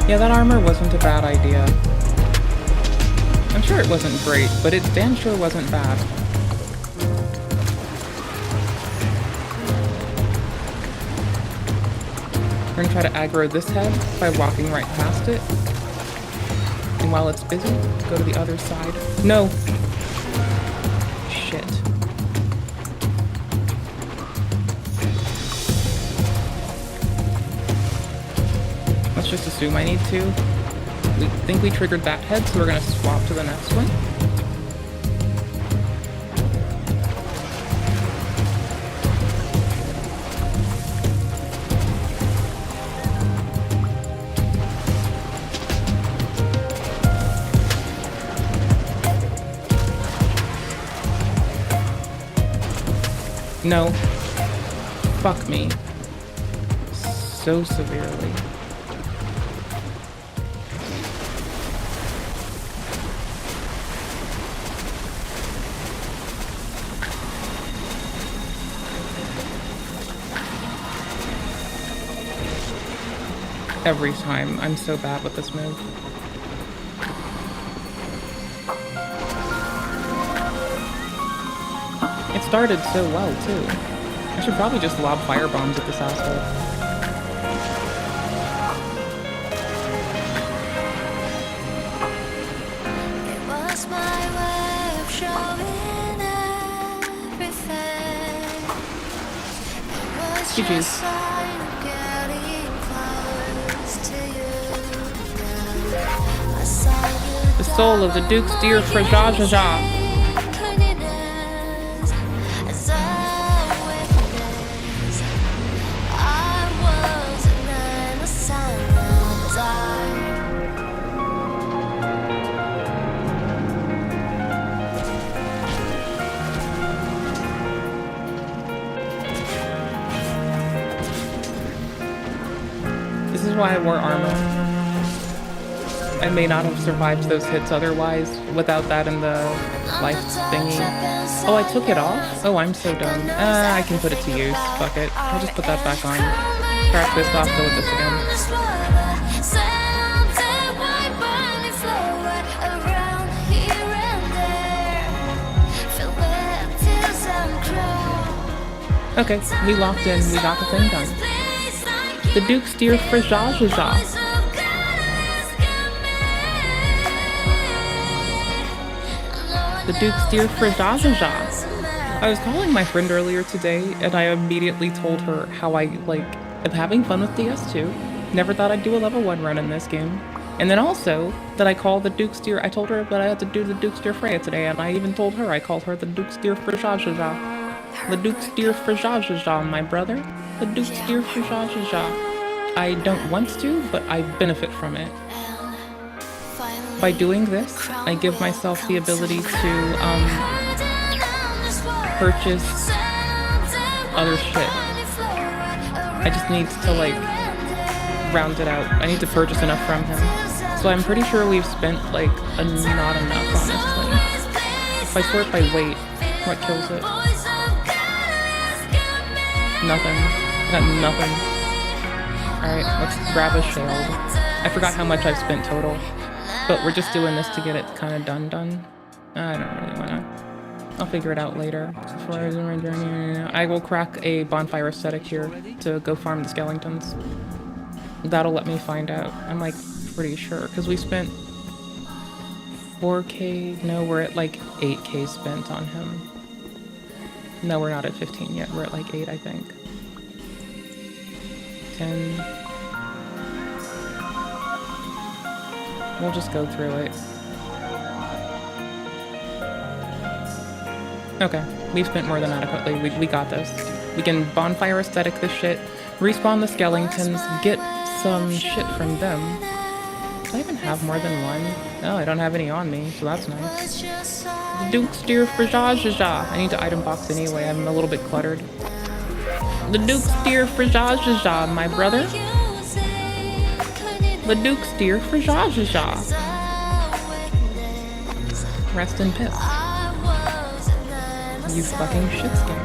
Yeah, that armor wasn't a bad idea. I'm sure it wasn't great, but it damn sure wasn't bad. We're gonna try to aggro this head by walking right past it. And while it's busy, go to the other side. No! Shit. Let's just assume I need to. We think we triggered that head, so we're gonna swap to the next one. No. Fuck me. So severely. Every time. I'm so bad with this move. It started so well, too. I should probably just lob firebombs at this asshole. It was my way of showing everything. It was GG's. just sign of getting close to you now. I saw you The soul of the Duke's dear for Zha Zha Zha. cleanliness as a witness. I was an innocent This is why I wore armor. I may not have survived those hits otherwise without that in the life thingy. Oh, I took it off? Oh, I'm so dumb. I can put it to use. Fuck it. I'll just put that back on. Crack this off, go with this again. Okay, we locked in. We got the thing done. The Duke's dear Frajajaja. The Duke's dear Frajajaja. I was calling my friend earlier today, and I immediately told her how I, like, am having fun with DS2. Never thought I'd do a level 1 run in this game. And then also, that I call the Duke's dear, I told her that I had to do the Duke's dear Freya today, and I even told her I called her the Duke's dear Frajajaja. The Duke's dear Frajajaja, my brother. The Duke's dear Frajajaja. I don't want to, but I benefit from it. By doing this, I give myself the ability to purchase other shit. I just need to like round it out. I need to purchase enough from him. So I'm pretty sure we've spent like not enough, honestly. If I sort by weight, what kills it? Nothing. I got nothing. Alright, let's grab a shield. I forgot how much I've spent total. But we're just doing this to get it kind of done. I don't really wanna. I'll figure it out later. Before I do my journey, I will crack a bonfire aesthetic here to go farm the skeletons. That'll let me find out. I'm like pretty sure, because we spent 4k. No, we're at like 8k spent on him. No, we're not at 15 yet. We're at like 8, I think. 10. We'll just go through it. Okay, we've spent more than adequately. We got this. We can bonfire aesthetic this shit, respawn the skeletons, get some shit from them. Do I even have more than one? No, I don't have any on me, so that's nice. The Duke's dear Frajajaja. I need to item box anyway, I'm a little bit cluttered. The Duke's dear Frajajaja, my brother. The Duke's dear Frajajaja. Rest in piss. You fucking shitskin.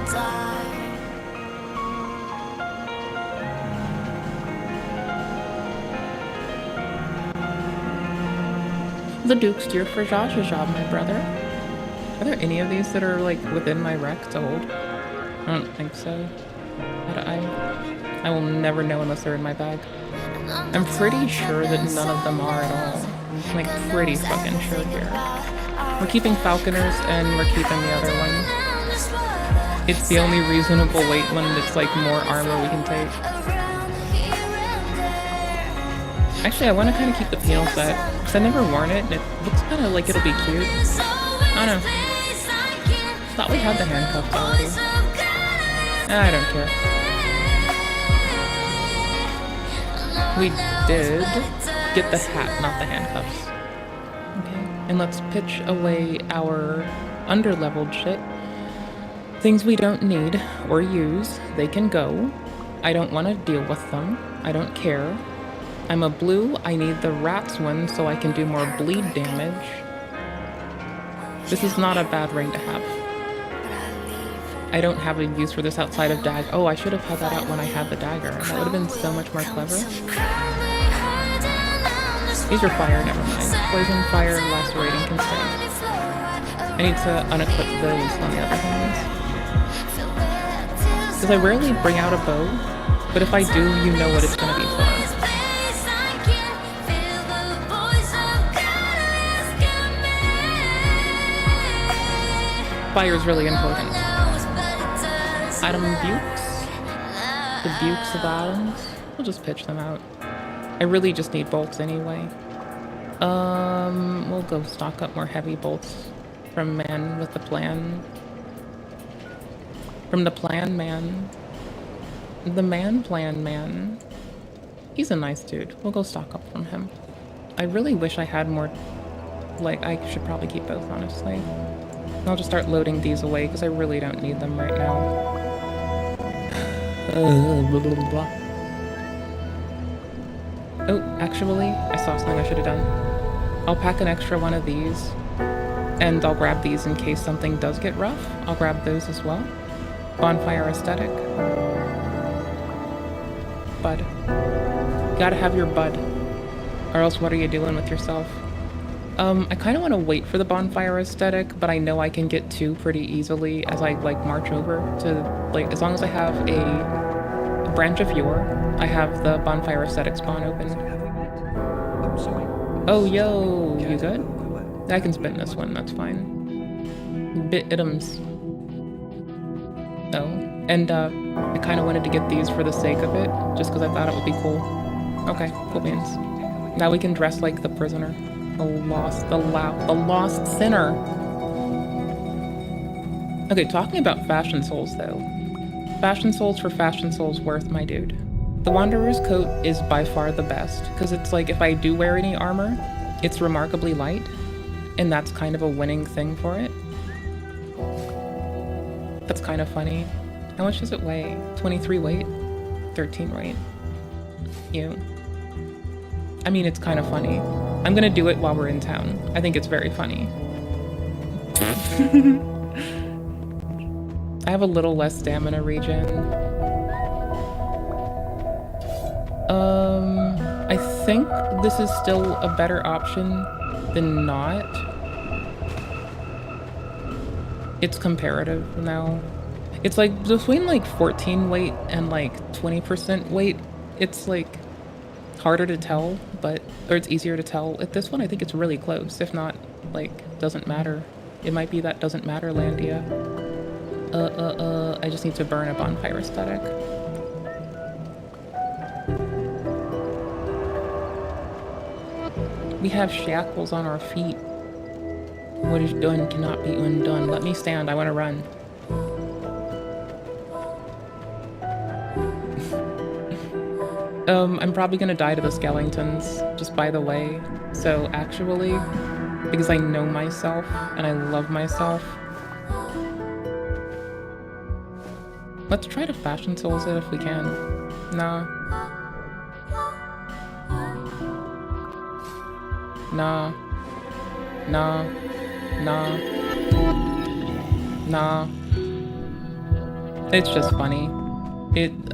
The Duke's dear Frajajaja, my brother. Are there any of these that are like within my rec to hold? I don't think so. I will never know unless they're in my bag. I'm pretty sure that none of them are at all. I'm like pretty fucking sure here. We're keeping falconers and we're keeping the other one. It's the only reasonable weight one that's like more armor we can take. Actually, I want to kind of keep the penal set because I've never worn it and it looks kind of like it'll be cute. I don't know. Thought we had the handcuffs already. I don't care. We did get the hat, not the handcuffs. Okay, and let's pitch away our under-leveled shit. Things we don't need or use, they can go. I don't want to deal with them. I don't care. I'm a blue, I need the rats one so I can do more bleed damage. This is not a bad ring to have. I don't have a use for this outside of dag. Oh, I should have had that out when I had the dagger. That would have been so much more clever. These are fire, never mind. Poison, fire, lacerating can stay. I need to unequip those on the other hand. Because I rarely bring out a bow, but if I do, you know what it's going to be for. Fire is really important. Item bukes. The bukes of items. We'll just pitch them out. I really just need bolts anyway. We'll go stock up more heavy bolts from man with the plan. From the plan man. The man plan man. He's a nice dude. We'll go stock up from him. I really wish I had more. Like, I should probably keep both, honestly. I'll just start loading these away because I really don't need them right now. Blah, blah, blah. Oh, actually, I saw something I should have done. I'll pack an extra one of these, and I'll grab these in case something does get rough. I'll grab those as well. Bonfire aesthetic. Bud. Gotta have your bud. Or else what are you doing with yourself? I kind of want to wait for the bonfire aesthetic, but I know I can get 2 pretty easily as I, like, march over to, like, as long as I have a branch of yore, I have the bonfire aesthetic spawn open. Oh, yo, you good? I can spin this one, that's fine. Bit items. Oh, and I kind of wanted to get these for the sake of it, just because I thought it would be cool. Okay, cool beans. Now we can dress like the prisoner. The lost sinner. Okay, talking about fashion souls though. Fashion souls for fashion souls worth, my dude. The Wanderer's coat is by far the best, because it's like if I do wear any armor, it's remarkably light, and that's kind of a winning thing for it. That's kind of funny. How much does it weigh? 23 weight? 13 weight. You. I mean, it's kind of funny. I'm gonna do it while we're in town. I think it's very funny. I have a little less stamina regen. I think this is still a better option than not. It's comparative now. It's like between like 14 weight and like 20% weight. It's like harder to tell, but, or it's easier to tell. At this one, I think it's really close. If not, like, doesn't matter. It might be that doesn't matter, Landia. I just need to burn a bonfire aesthetic. We have shackles on our feet. What is done cannot be undone. Let me stand, I want to run. I'm probably gonna die to the skeletons, just by the way. So actually, because I know myself and I love myself, let's try to fashion souls it if we can. Nah. Nah. Nah. Nah. Nah. It's just funny.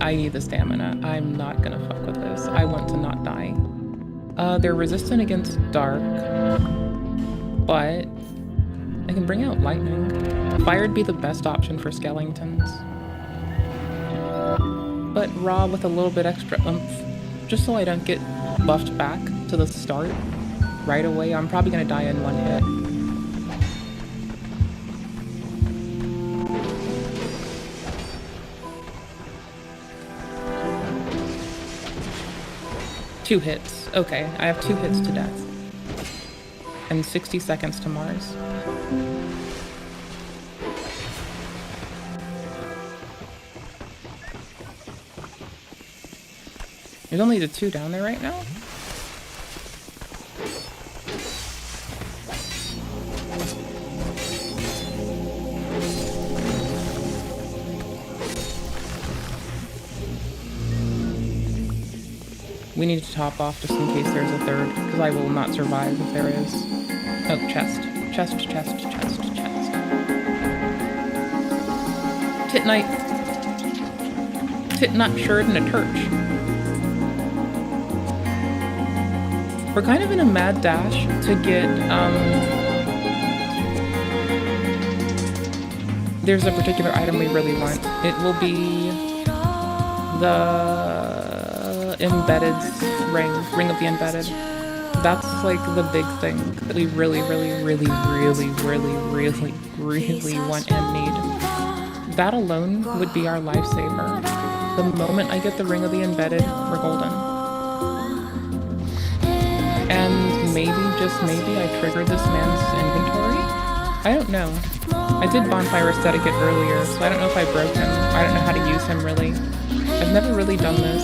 I need the stamina. I'm not gonna fuck with this. I want to not die. They're resistant against dark, but I can bring out lightning. Fire'd be the best option for skeletons. But raw with a little bit extra oomph, just so I don't get buffed back to the start right away. I'm probably gonna die in one hit. Two hits. Okay, I have 2 hits to death. And 60 seconds to Mars. There's only the 2 down there right now? We need to top off just in case there's a 3rd, because I will not survive if there is. Oh, chest. Chest, chest, chest, chest. Tit night. Tit nut shirt and a turch. We're kind of in a mad dash to get, there's a particular item we really want. It will be the embedded ring of the embedded. That's like the big thing that we really want and need. That alone would be our lifesaver. The moment I get the ring of the embedded, we're golden. And maybe, just maybe, I triggered this man's inventory? I don't know. I did bonfire aesthetic it earlier, so I don't know if I broke him. I don't know how to use him really. I've never really done this.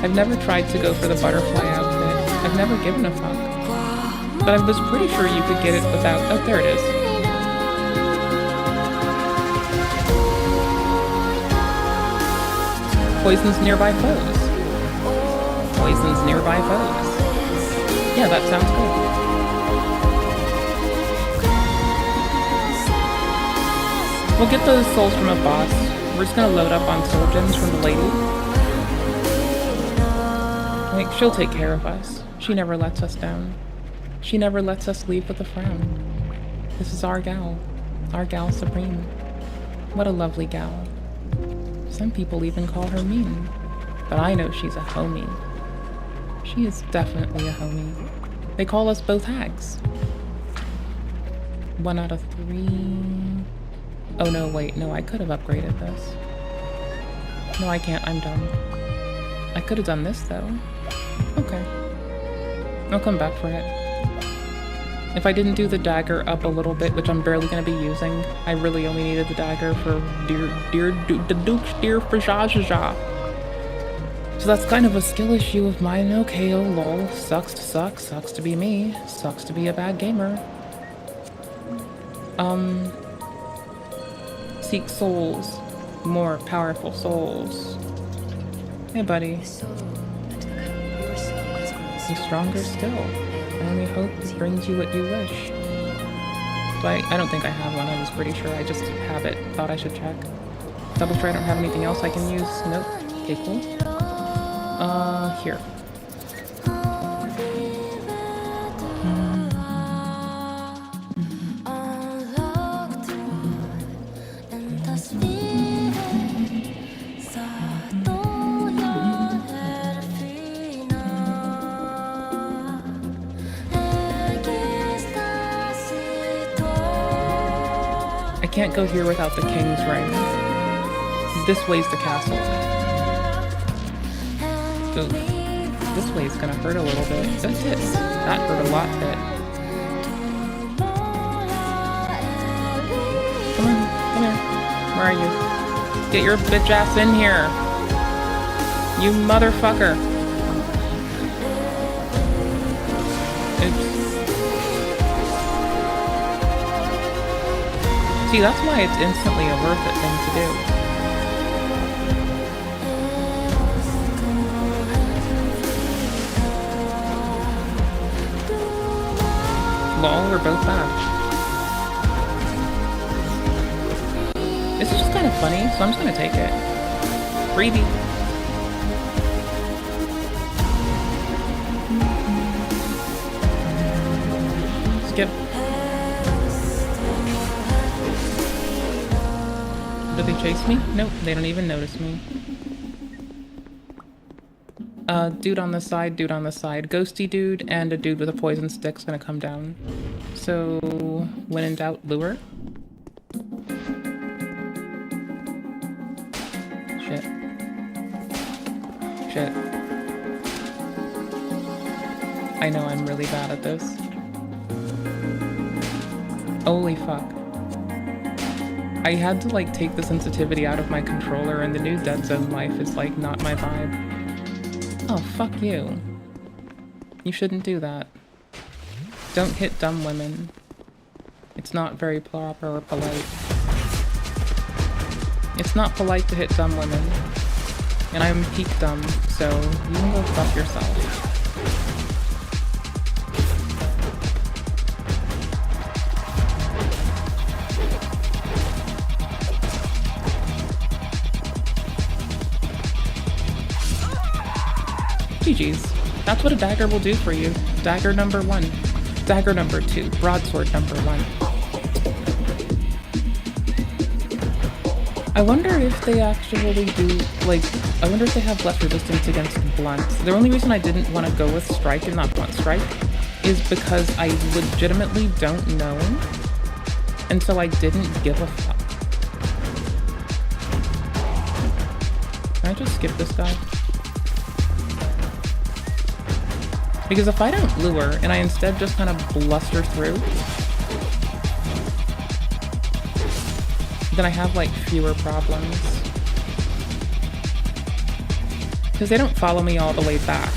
I've never tried to go for the butterfly outfit. I've never given a fuck. But I was pretty sure you could get it without... Oh, there it is. Poisons nearby foes. poisons nearby foes. Yeah, that sounds good. We'll get those souls from a boss. We're just gonna load up on soul gems from the lady. Like, she'll take care of us. She never lets us down. She never lets us leave with a frown. This is our gal supreme. What a lovely gal. Some people even call her mean, but I know she's a homie. She is definitely a homie. They call us both hags. 1 out of 3. Oh no, wait, no, I could have upgraded this. No, I can't, I'm dumb. I could have done this though. Okay. I'll come back for it. If I didn't do the dagger up a little bit, which I'm barely going to be using, I really only needed the dagger for dear for Jaja. So that's kind of a skill issue of mine. Okay, oh lol. Sucks to suck, sucks to be me, sucks to be a bad gamer. Seek souls. More powerful souls. Hey buddy. Be stronger still. I only hope it brings you what you wish. But I don't think I have one, I was pretty sure. I just have it. Thought I should check. Double sure I don't have anything else I can use. Nope. Okay, cool. Here. I can't go here without the king's ring. This way's the castle. Ooh. This way's gonna hurt a little bit. That's it. That hurt a lot bit. Come on, come here. Where are you? Get your bitch ass in here. You motherfucker. Oops. See, that's why it's instantly a worth it thing to do. Lol, we're both back. This is just kind of funny, so I'm just gonna take it. Freebie. Skip. Do they chase me? Nope, they don't even notice me. Dude on the side, dude on the side. Ghosty dude and a dude with a poison stick's gonna come down. So, when in doubt, lure. Shit. Shit. I know I'm really bad at this. Holy fuck. I had to like take the sensitivity out of my controller, and the new Dead Zone life is like not my vibe. Oh, fuck you. You shouldn't do that. Don't hit dumb women. It's not very proper or polite. It's not polite to hit dumb women. And I'm peak dumb, so you can go fuck yourself. GG's. That's what a dagger will do for you. Dagger number 1. Dagger number 2. Broadsword number 1. I wonder if they actually do, like, I wonder if they have less resistance against blunt. The only reason I didn't want to go with strike and not blunt strike is because I legitimately don't know, and so I didn't give a fuck. Can I just skip this guy? Because if I don't lure, and I instead just kind of bluster through, then I have, like, fewer problems. Because they don't follow me all the way back.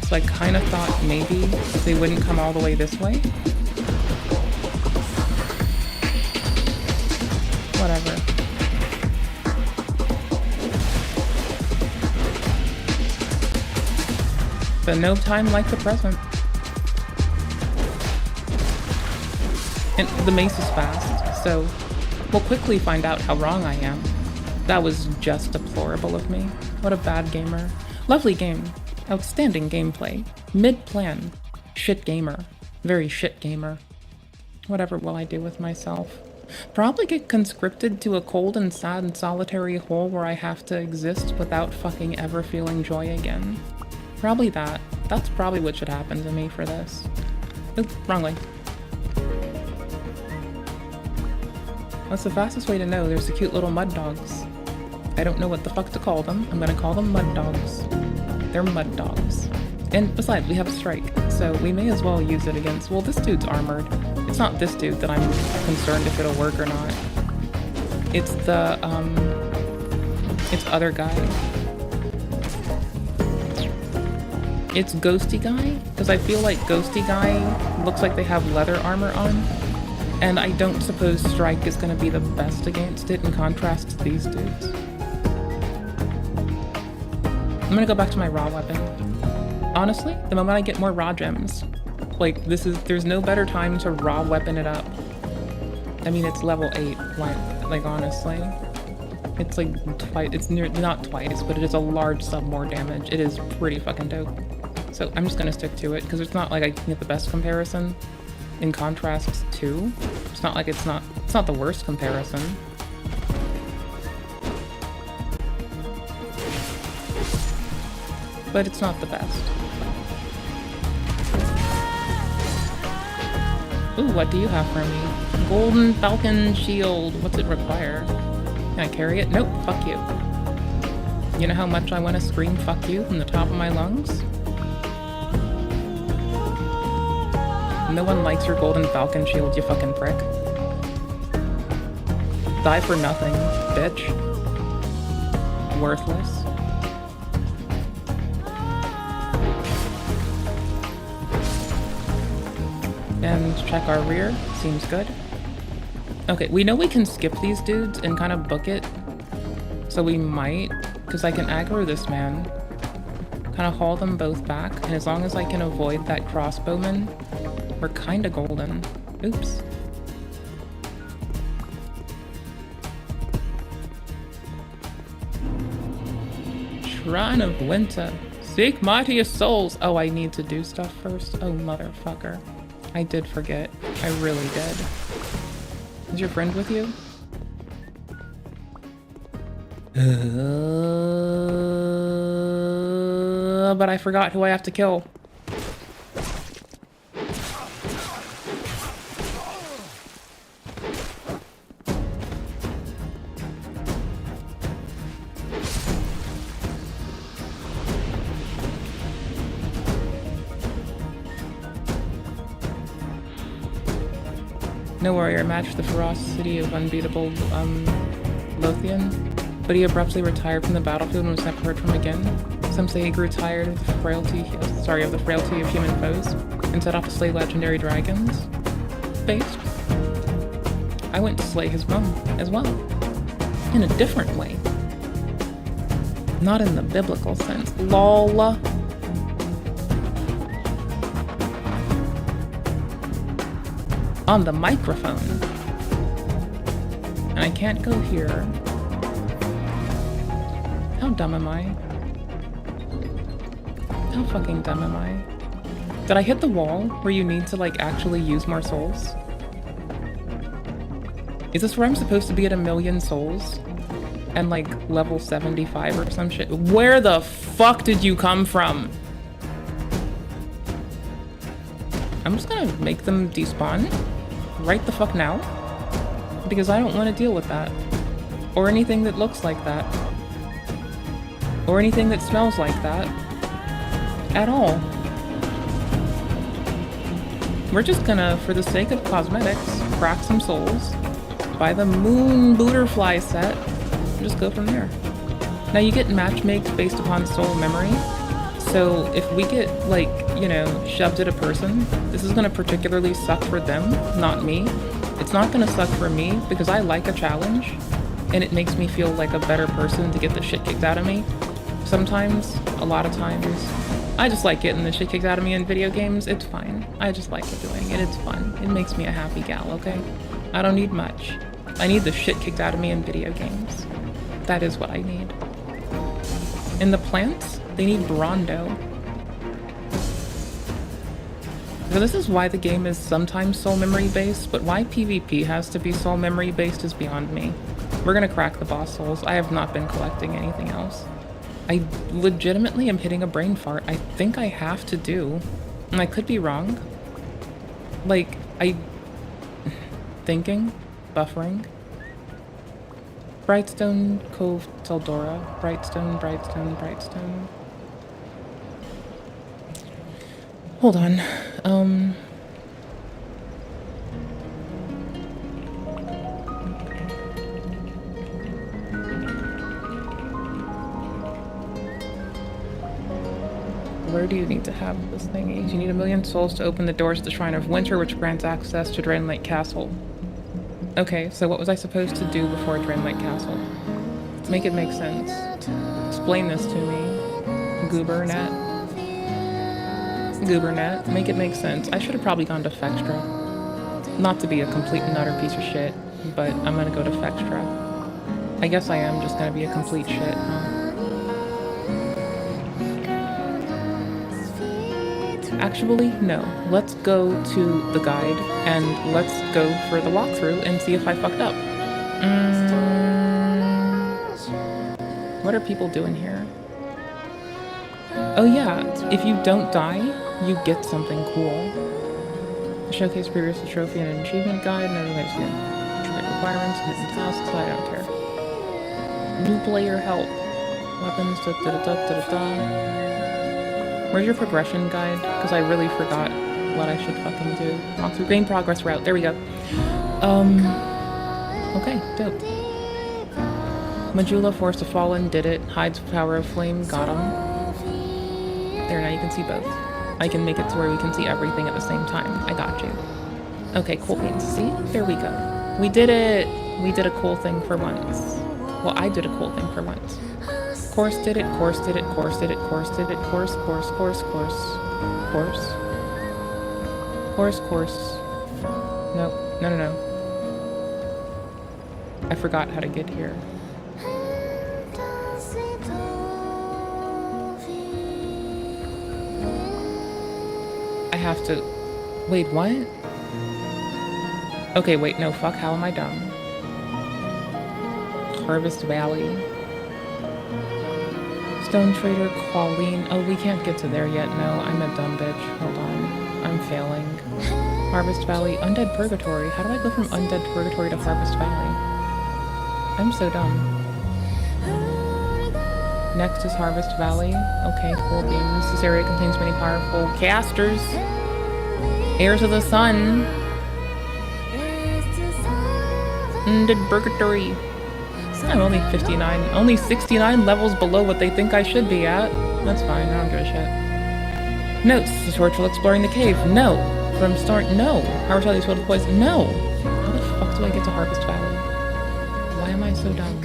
So I kind of thought maybe they wouldn't come all the way this way. Whatever. but no time like the present. And the mace is fast, so we'll quickly find out how wrong I am. That was just deplorable of me. What a bad gamer. Lovely game. Outstanding gameplay. Mid-plan. Shit gamer. Very shit gamer. Whatever will I do with myself? Probably get conscripted to a cold and sad and solitary hole where I have to exist without fucking ever feeling joy again. Probably that. That's probably what should happen to me for this. Oop, wrong way. What's the fastest way to know? There's the cute little mud dogs. I don't know what the fuck to call them. I'm gonna call them mud dogs. They're mud dogs. And besides, we have a strike, so we may as well use it against... Well, this dude's armored. It's not this dude that I'm concerned if it'll work or not. It's the, it's other guy. It's Ghosty Guy, because I feel like Ghosty Guy looks like they have leather armor on, and I don't suppose Strike is going to be the best against it in contrast to these dudes. I'm going to go back to my raw weapon. Honestly, the moment I get more raw gems, like, there's no better time to raw weapon it up. I mean, it's level 8, like honestly. It's like twice, it's not twice, but it is a large sub more damage. It is pretty fucking dope. So I'm just gonna stick to it, because it's not like I can get the best comparison in contrast to. It's not like it's not the worst comparison. But it's not the best. Ooh, what do you have for me? Golden Falcon Shield. What's it require? Can I carry it? Nope, fuck you. You know how much I want to scream fuck you from the top of my lungs? No one likes your Golden Falcon Shield, you fucking prick. Die for nothing, bitch. Worthless. And check our rear. Seems good. Okay, we know we can skip these dudes and kind of book it. So we might, because I can aggro this man. Kind of haul them both back. And as long as I can avoid that crossbowman, we're kind of golden. Oops. Shrine of Winter. Seek mightiest souls. Oh, I need to do stuff first. Oh, motherfucker. I did forget. I really did. Is your friend with you? But I forgot who I have to kill. No warrior matched the ferocity of unbeatable Lothian, but he abruptly retired from the battlefield and was never heard from again. Some say he grew tired of the frailty of human foes and set off to slay legendary dragons. Based. I went to slay his mom as well, in a different way. Not in the biblical sense. LOL. On the microphone. And I can't go here. How dumb am I? How fucking dumb am I? Did I hit the wall where you need to like actually use more souls? Is this where I'm supposed to be at 1,000,000 souls? And like level 75 or some shit? Where the fuck did you come from? I'm just gonna make them despawn right the fuck now, because I don't want to deal with that, or anything that looks like that, or anything that smells like that, at all. We're just gonna, for the sake of cosmetics, crack some souls, buy the Moon Booterfly set, and just go from there. Now you get matchmakes based upon soul memory, so if we get, like, you know, shoved at a person, this is gonna particularly suck for them, not me. It's not gonna suck for me because I like a challenge, and it makes me feel like a better person to get the shit kicked out of me. Sometimes, a lot of times, I just like getting the shit kicked out of me in video games. It's fine. I just like doing it. It's fun. It makes me a happy gal, okay? I don't need much. I need the shit kicked out of me in video games. That is what I need. And the plants, they need Brondo. So this is why the game is sometimes soul memory based, but why PvP has to be soul memory based is beyond me. We're gonna crack the boss souls. I have not been collecting anything else. I legitimately am hitting a brain fart. I think I have to do, and I could be wrong. Like, thinking, buffering. Brightstone, Cove, Teldora. Brightstone, Brightstone, Brightstone. Hold on. Where do you need to have this thingy? You need 1,000,000 souls to open the doors to the Shrine of Winter, which grants access to Draenlake Castle. Okay, so what was I supposed to do before Draenlake Castle? Make it make sense. Explain this to me. Goobernet. Goobernet. Make it make sense. I should have probably gone to Fextra. Not to be a complete and utter piece of shit, but I'm gonna go to Fextra. I guess I am just gonna be a complete shit, huh? Actually, no. Let's go to the guide and let's go for the walkthrough and see if I fucked up. What are people doing here? Oh yeah, if you don't die, you get something cool. Showcase previous trophy and an achievement guide, and everybody's gonna trigger requirements, hidden tasks, I don't care. New player help. Weapons, da-da-da-da-da-da. Where's your progression guide? Because I really forgot what I should fucking do. Walk through gain progress route. There we go. Okay, dope. Majula, Force of Fallen, did it. Hides Power of Flame, got him. There, now you can see both. I can make it to where we can see everything at the same time. I got you. Okay, cool beans. See? There we go. We did it! We did a cool thing for once. Well, I did a cool thing for once. Course did it, course did it, course did it, course did it, course. Nope, no. I forgot how to get here. I have to... Wait, what? Okay, wait, no, fuck, how am I dumb? Harvest Valley. Stone Trader, Qualeen. Oh, we can't get to there yet. No, I'm a dumb bitch. Hold on. I'm failing. Harvest Valley. Undead Purgatory. How do I go from Undead Purgatory to Harvest Valley? I'm so dumb. Next is Harvest Valley. Okay, cool beans. This area contains many powerful casters. Heirs of the Sun. Undead Purgatory. I'm only 59, only 69 levels below what they think I should be at. That's fine, I don't give a shit. Notes, tutorial exploring the cave, no. From start, no. Harvest Valley is filled with poison, no. How the fuck do I get to Harvest Valley? Why am I so dumb?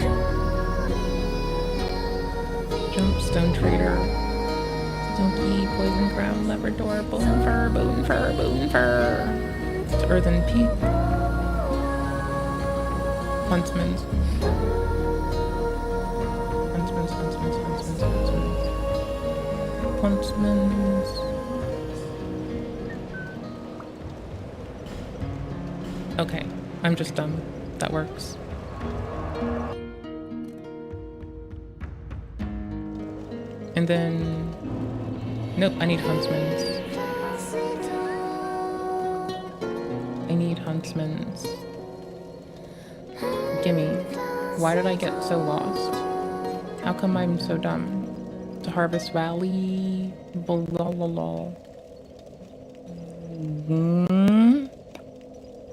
Jump, Stone Trader. Donkey, Poison Ground, Labrador, Bone Fur. To Earthen Peak. Huntsman's. Huntsman's. Okay, I'm just dumb. That works. And then... Nope, I need Huntsman's. I need Huntsman's. Gimme. Why did I get so lost? How come I'm so dumb? To Harvest Valley. Blah, blah, blah.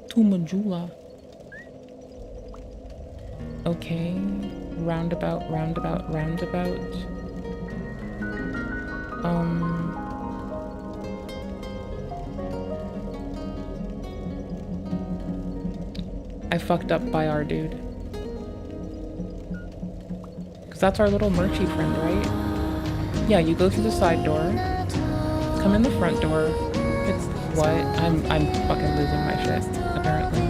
To Majula. Okay. Roundabout. I fucked up by our dude. Cause that's our little merchie friend, right? Yeah, you go through the side door, come in the front door. It's what? I'm fucking losing my shit, apparently.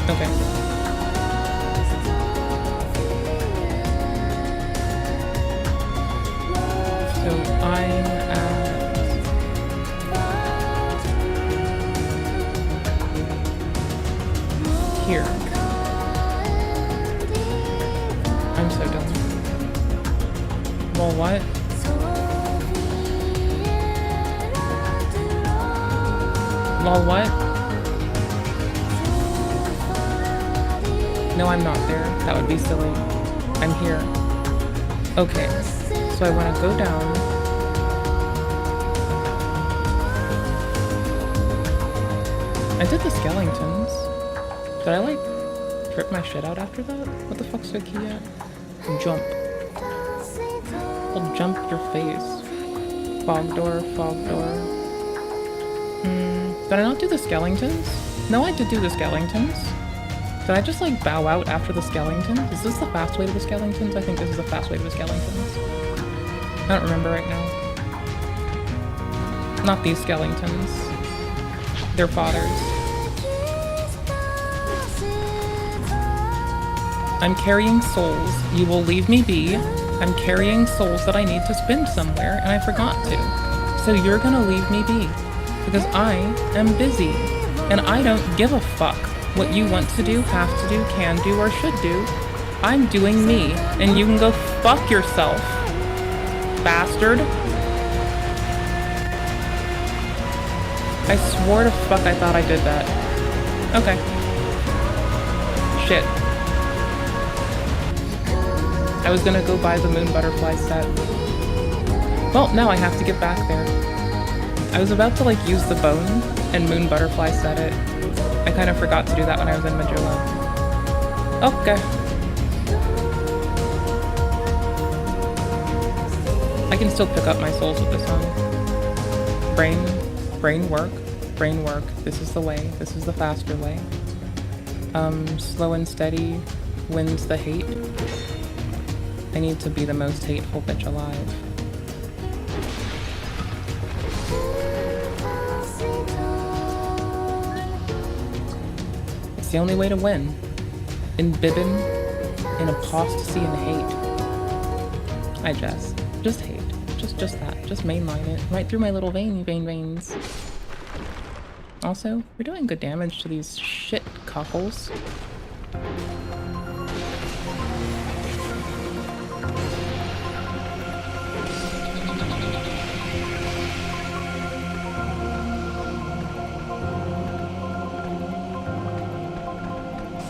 Okay. So I'm at here. I'm so done. Well, what? Well, what? No, I'm not there. That would be silly. I'm here. Okay. So I want to go down. I did the skeletons. Did I, like, trip my shit out after that? What the fuck's the key at? Jump. Well, jump your face. Fog door, fog door. Did I not do the skeletons? No, I did do the skeletons. Did I just, like, bow out after the skeletons? Is this the fast way to the skeletons? I think this is the fast way to the skeletons. I don't remember right now. Not these skeletons. Their fathers. I'm carrying souls. You will leave me be. I'm carrying souls that I need to spend somewhere, and I forgot to. So you're gonna leave me be. Because I am busy. And I don't give a fuck what you want to do, have to do, can do, or should do. I'm doing me, and you can go fuck yourself, bastard. I swore to fuck I thought I did that. Okay. Shit. I was gonna go buy the moon butterfly set. Well, now I have to get back there. I was about to, like, use the bone and moon butterfly set it. I kind of forgot to do that when I was in Majula. Okay. I can still pick up my souls with this one. Brain work. This is the way. This is the faster way. Slow and steady wins the hate. I need to be the most hateful bitch alive. It's the only way to win. In bibbin, in apostasy and hate. Just hate. Just that. Just mainline it. Right through my little veins. Also, we're doing good damage to these shit cockles.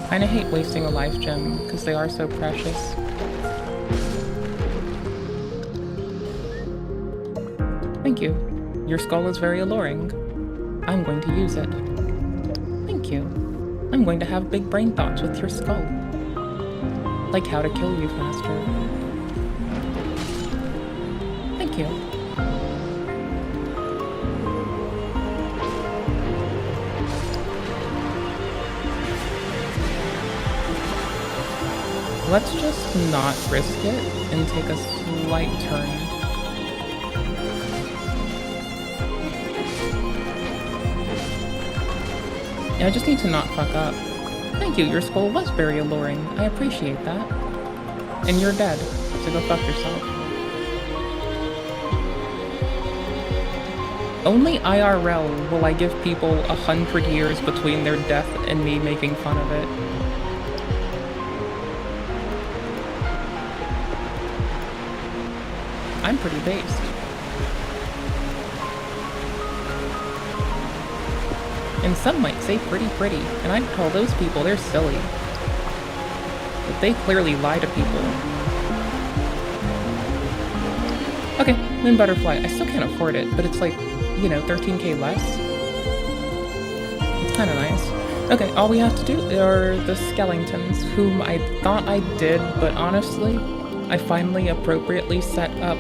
Kinda hate wasting a life gem, because they are so precious. Thank you. Your skull is very alluring. I'm going to use it. Thank you. I'm going to have big brain thoughts with your skull. Like how to kill you faster. Thank you. Let's just not risk it and take a slight turn. Yeah, I just need to not fuck up. Thank you, your skull was very alluring. I appreciate that. And you're dead, so go fuck yourself. Only IRL will I give people 100 years between their death and me making fun of it. I'm pretty based. And some might say pretty, and I'd call those people, they're silly. But they clearly lie to people. Okay, Moon Butterfly. I still can't afford it, but it's like, you know, 13k less. It's kind of nice. Okay, all we have to do are the skeletons, whom I thought I did, but honestly, I finally appropriately set up,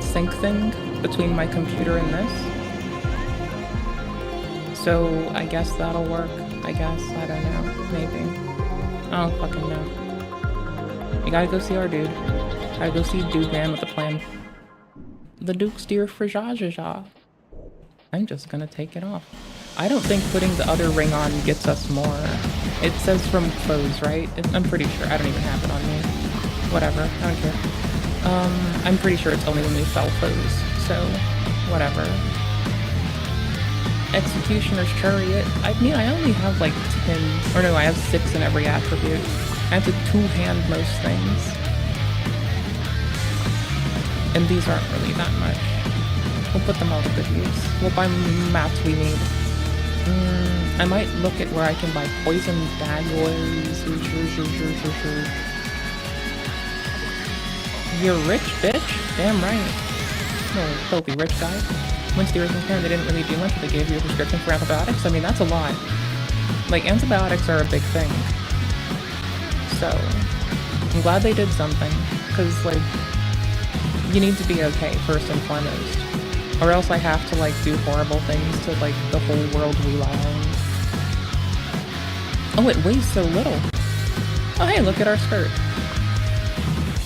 sync thing between my computer and this. So I guess that'll work. I guess. I don't know. Maybe. I don't fucking know. You gotta go see our dude. Gotta go see Dude Man with a plan. The Duke's dear Frijajaja. I'm just gonna take it off. I don't think putting the other ring on gets us more. It says from clothes, right? I'm pretty sure. I don't even have it on me. Whatever. I don't care. I'm pretty sure it's only when we sell clothes. So, whatever. Executioner's Chariot. I mean, I only have like 10, or no, I have 6 in every attribute. I have to two-hand most things. And these aren't really that much. We'll put them all to good use. We'll buy mats we need. I might look at where I can buy poison daggers. You're rich, bitch? Damn right. No, filthy rich guy. Once the original plan, they didn't really do much, but they gave you a prescription for antibiotics. I mean, that's a lot. Like, antibiotics are a big thing. So, I'm glad they did something. Because, like, you need to be okay, first and foremost. Or else I have to, like, do horrible things to, like, the whole world rely on. Oh, it weighs so little. Oh, hey, look at our skirt.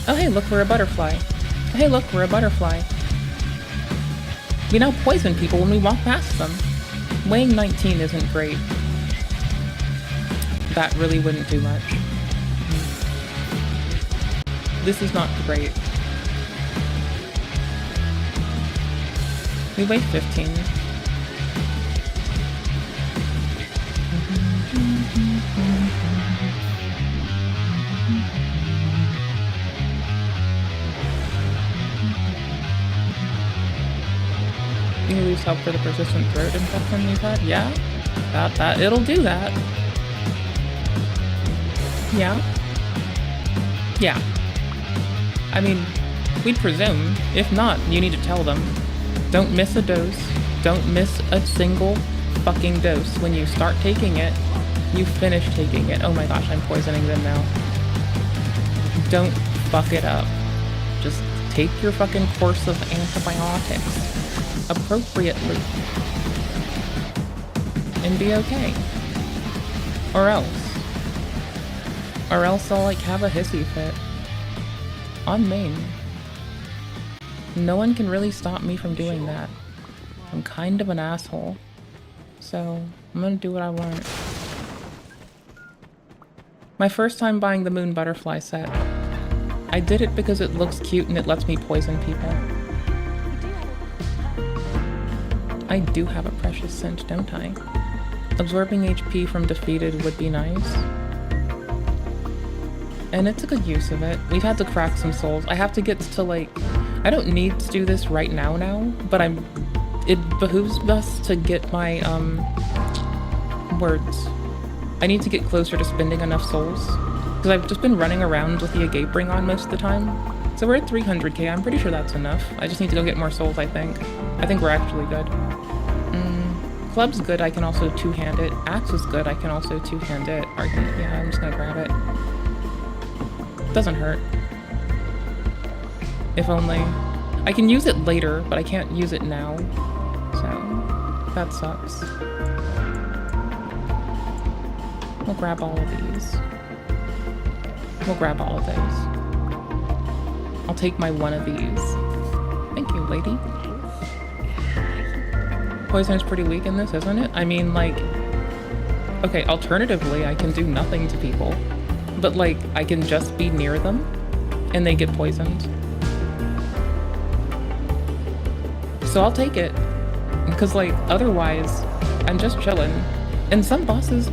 Oh, hey, look, we're a butterfly. Oh, hey, look, we're a butterfly. We now poison people when we walk past them. Weighing 19 isn't great. That really wouldn't do much. This is not great. We weigh 15. You lose help for the persistent throat infection you've had? Yeah? That it'll do that. Yeah? Yeah. I mean, we'd presume. If not, you need to tell them. Don't miss a dose. Don't miss a single fucking dose. When you start taking it, you finish taking it. Oh my gosh, I'm poisoning them now. Don't fuck it up. Just take your fucking course of antibiotics appropriately and be okay. Or else I'll like have a hissy fit on main. No one can really stop me from doing that. I'm kind of an asshole, so I'm gonna do what I want. My first time buying the Moon Butterfly set. I did it because it looks cute and it lets me poison people. I do have a precious scent, don't I? Absorbing HP from defeated would be nice. And it's a good use of it. We've had to crack some souls. I have to get to like... I don't need to do this right now, but it behooves us to get my, words. I need to get closer to spending enough souls. Because I've just been running around with the agape ring on most of the time. So we're at 300k, I'm pretty sure that's enough. I just need to go get more souls, I think. I think we're actually good. Club's good, I can also two-hand it. Axe is good, I can also two-hand it. Yeah, I'm just gonna grab it. Doesn't hurt. If only. I can use it later, but I can't use it now. So, that sucks. We'll grab all of these. We'll grab all of those. I'll take my one of these. Thank you, lady. Poison is pretty weak in this, isn't it? I mean, like... Okay, alternatively, I can do nothing to people. But, like, I can just be near them, and they get poisoned. So I'll take it. Because, like, otherwise, I'm just chilling. And some bosses,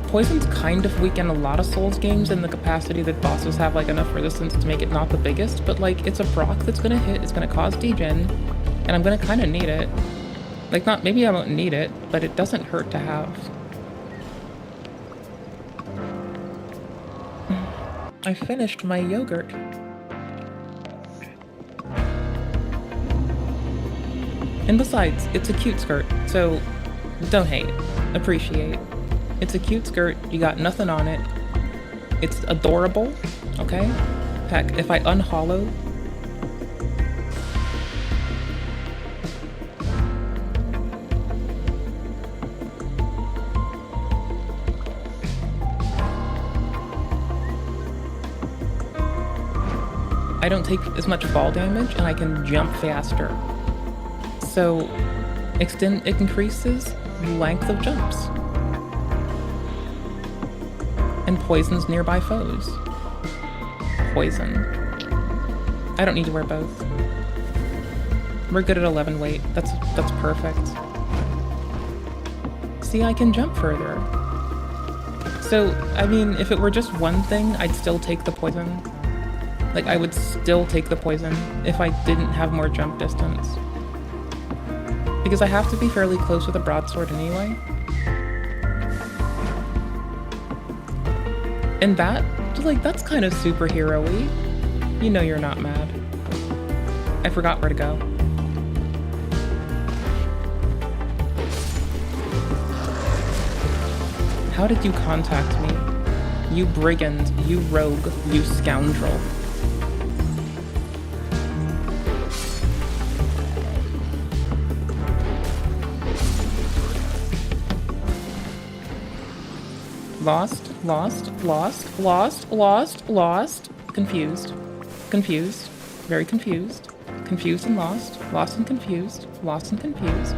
poison's kind of weak in a lot of Souls games in the capacity that bosses have, like, enough resistance to make it not the biggest, but, like, it's a proc that's gonna hit, it's gonna cause degen, and I'm gonna kinda need it. Like, maybe I won't need it, but it doesn't hurt to have. I finished my yogurt. And besides, it's a cute skirt, so don't hate, appreciate. It's a cute skirt, you got nothing on it. It's adorable, okay? Heck, if I unhollow, I don't take as much fall damage and I can jump faster. So it increases length of jumps and poisons nearby foes. Poison. I don't need to wear both. We're good at 11 weight. That's perfect. See, I can jump further. So, I mean, if it were just one thing, I'd still take the poison. Like, I would still take the poison if I didn't have more jump distance. Because I have to be fairly close with a broadsword anyway. And that, like, that's kind of superhero-y. You know you're not mad. I forgot where to go. How did you contact me? You brigand, you rogue, you scoundrel. Lost. Confused. Confused. Very confused. Confused and lost. Lost and confused. Lost and confused.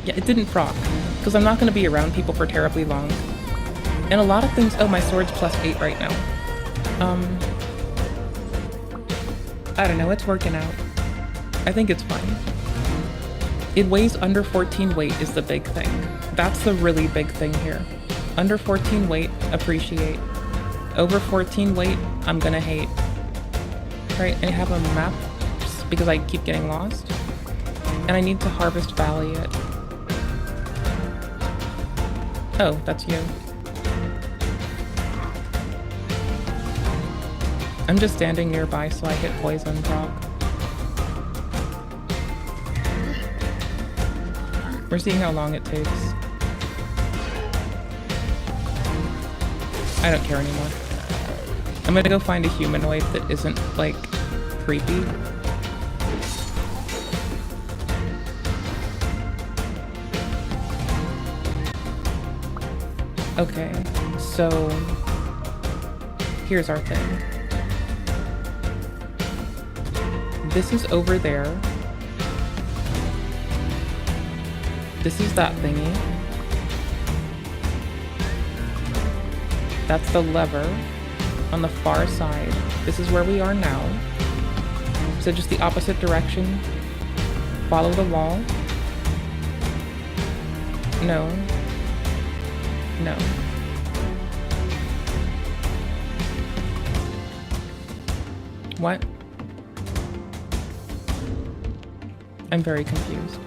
Yeah, it didn't proc, because I'm not going to be around people for terribly long. And a lot of things... Oh, my sword's +8 right now. I don't know, it's working out. I think it's fine. It weighs under 14 weight is the big thing. That's the really big thing here. Under 14 weight, appreciate. Over 14 weight, I'm gonna hate. Right, I have a map because I keep getting lost. And I need to Harvest Valley it. Oh, that's you. I'm just standing nearby so I hit poison proc. We're seeing how long it takes. I don't care anymore. I'm gonna go find a humanoid that isn't, like, creepy. Okay, so here's our thing. This is over there. This is that thingy. That's the lever on the far side. This is where we are now. So just the opposite direction. Follow the wall. No. No. What? I'm very confused.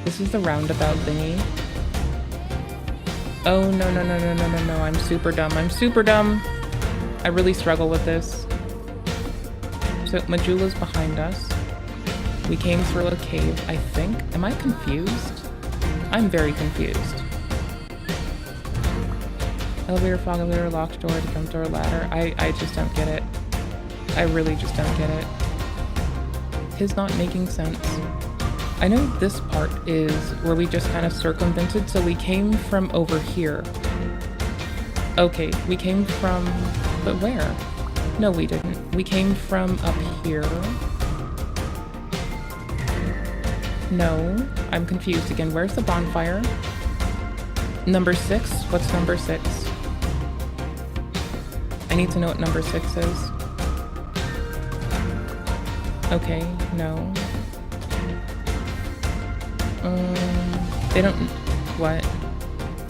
This is the roundabout thingy. Oh, no, I'm super dumb. I'm super dumb. I really struggle with this. So Majula's behind us. We came through a cave, I think. Am I confused? I'm very confused. Elevator, fog elevator, locked door, to jump door, ladder. I just don't get it. I really just don't get it. It's not making sense. I know this part is where we just kind of circumvented, so we came from over here. Okay, we came from... but where? No, we didn't. We came from up here. No, I'm confused again. Where's the bonfire? Number 6? What's number 6? I need to know what number 6 is. Okay, no. They don't... What?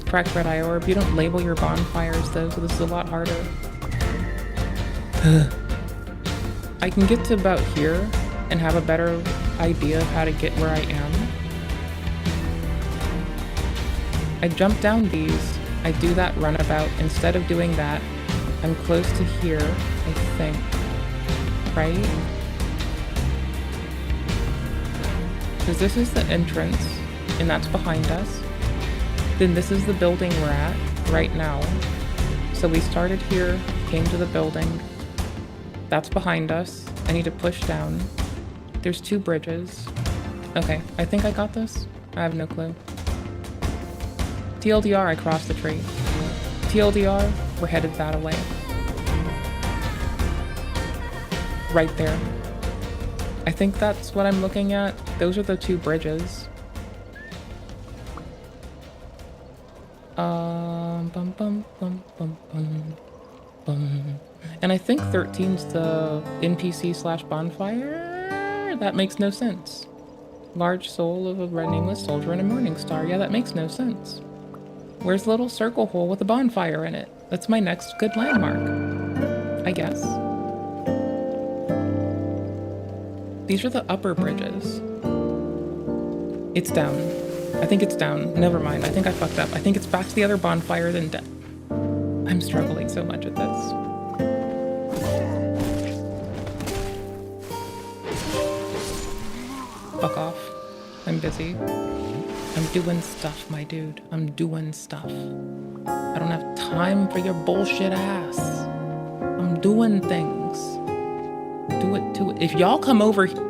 Cracked red eye orb. You don't label your bonfires though, so this is a lot harder. I can get to about here and have a better idea of how to get where I am. I jump down these, I do that runabout. Instead of doing that, I'm close to here, I think, right? Because this is the entrance, and that's behind us. Then this is the building we're at right now. So we started here, came to the building. That's behind us. I need to push down. There's 2 bridges. Okay, I think I got this. I have no clue. TLDR, I crossed the tree. TLDR, we're headed that way. Right there. I think that's what I'm looking at. Those are the 2 bridges. Bum, bum, bum, bum, bum, bum. And I think 13's the NPC/bonfire? That makes no sense. Large soul of a red nameless soldier and a morning star. Yeah, that makes no sense. Where's the little circle hole with a bonfire in it? That's my next good landmark, I guess. These are the upper bridges. It's down. I think it's down. Never mind. I think I fucked up. I think it's back to the other bonfire than down. I'm struggling so much at this. Fuck off. I'm busy. I'm doing stuff, my dude. I'm doing stuff. I don't have time for your bullshit ass. I'm doing things. Do it to it. If y'all come over here.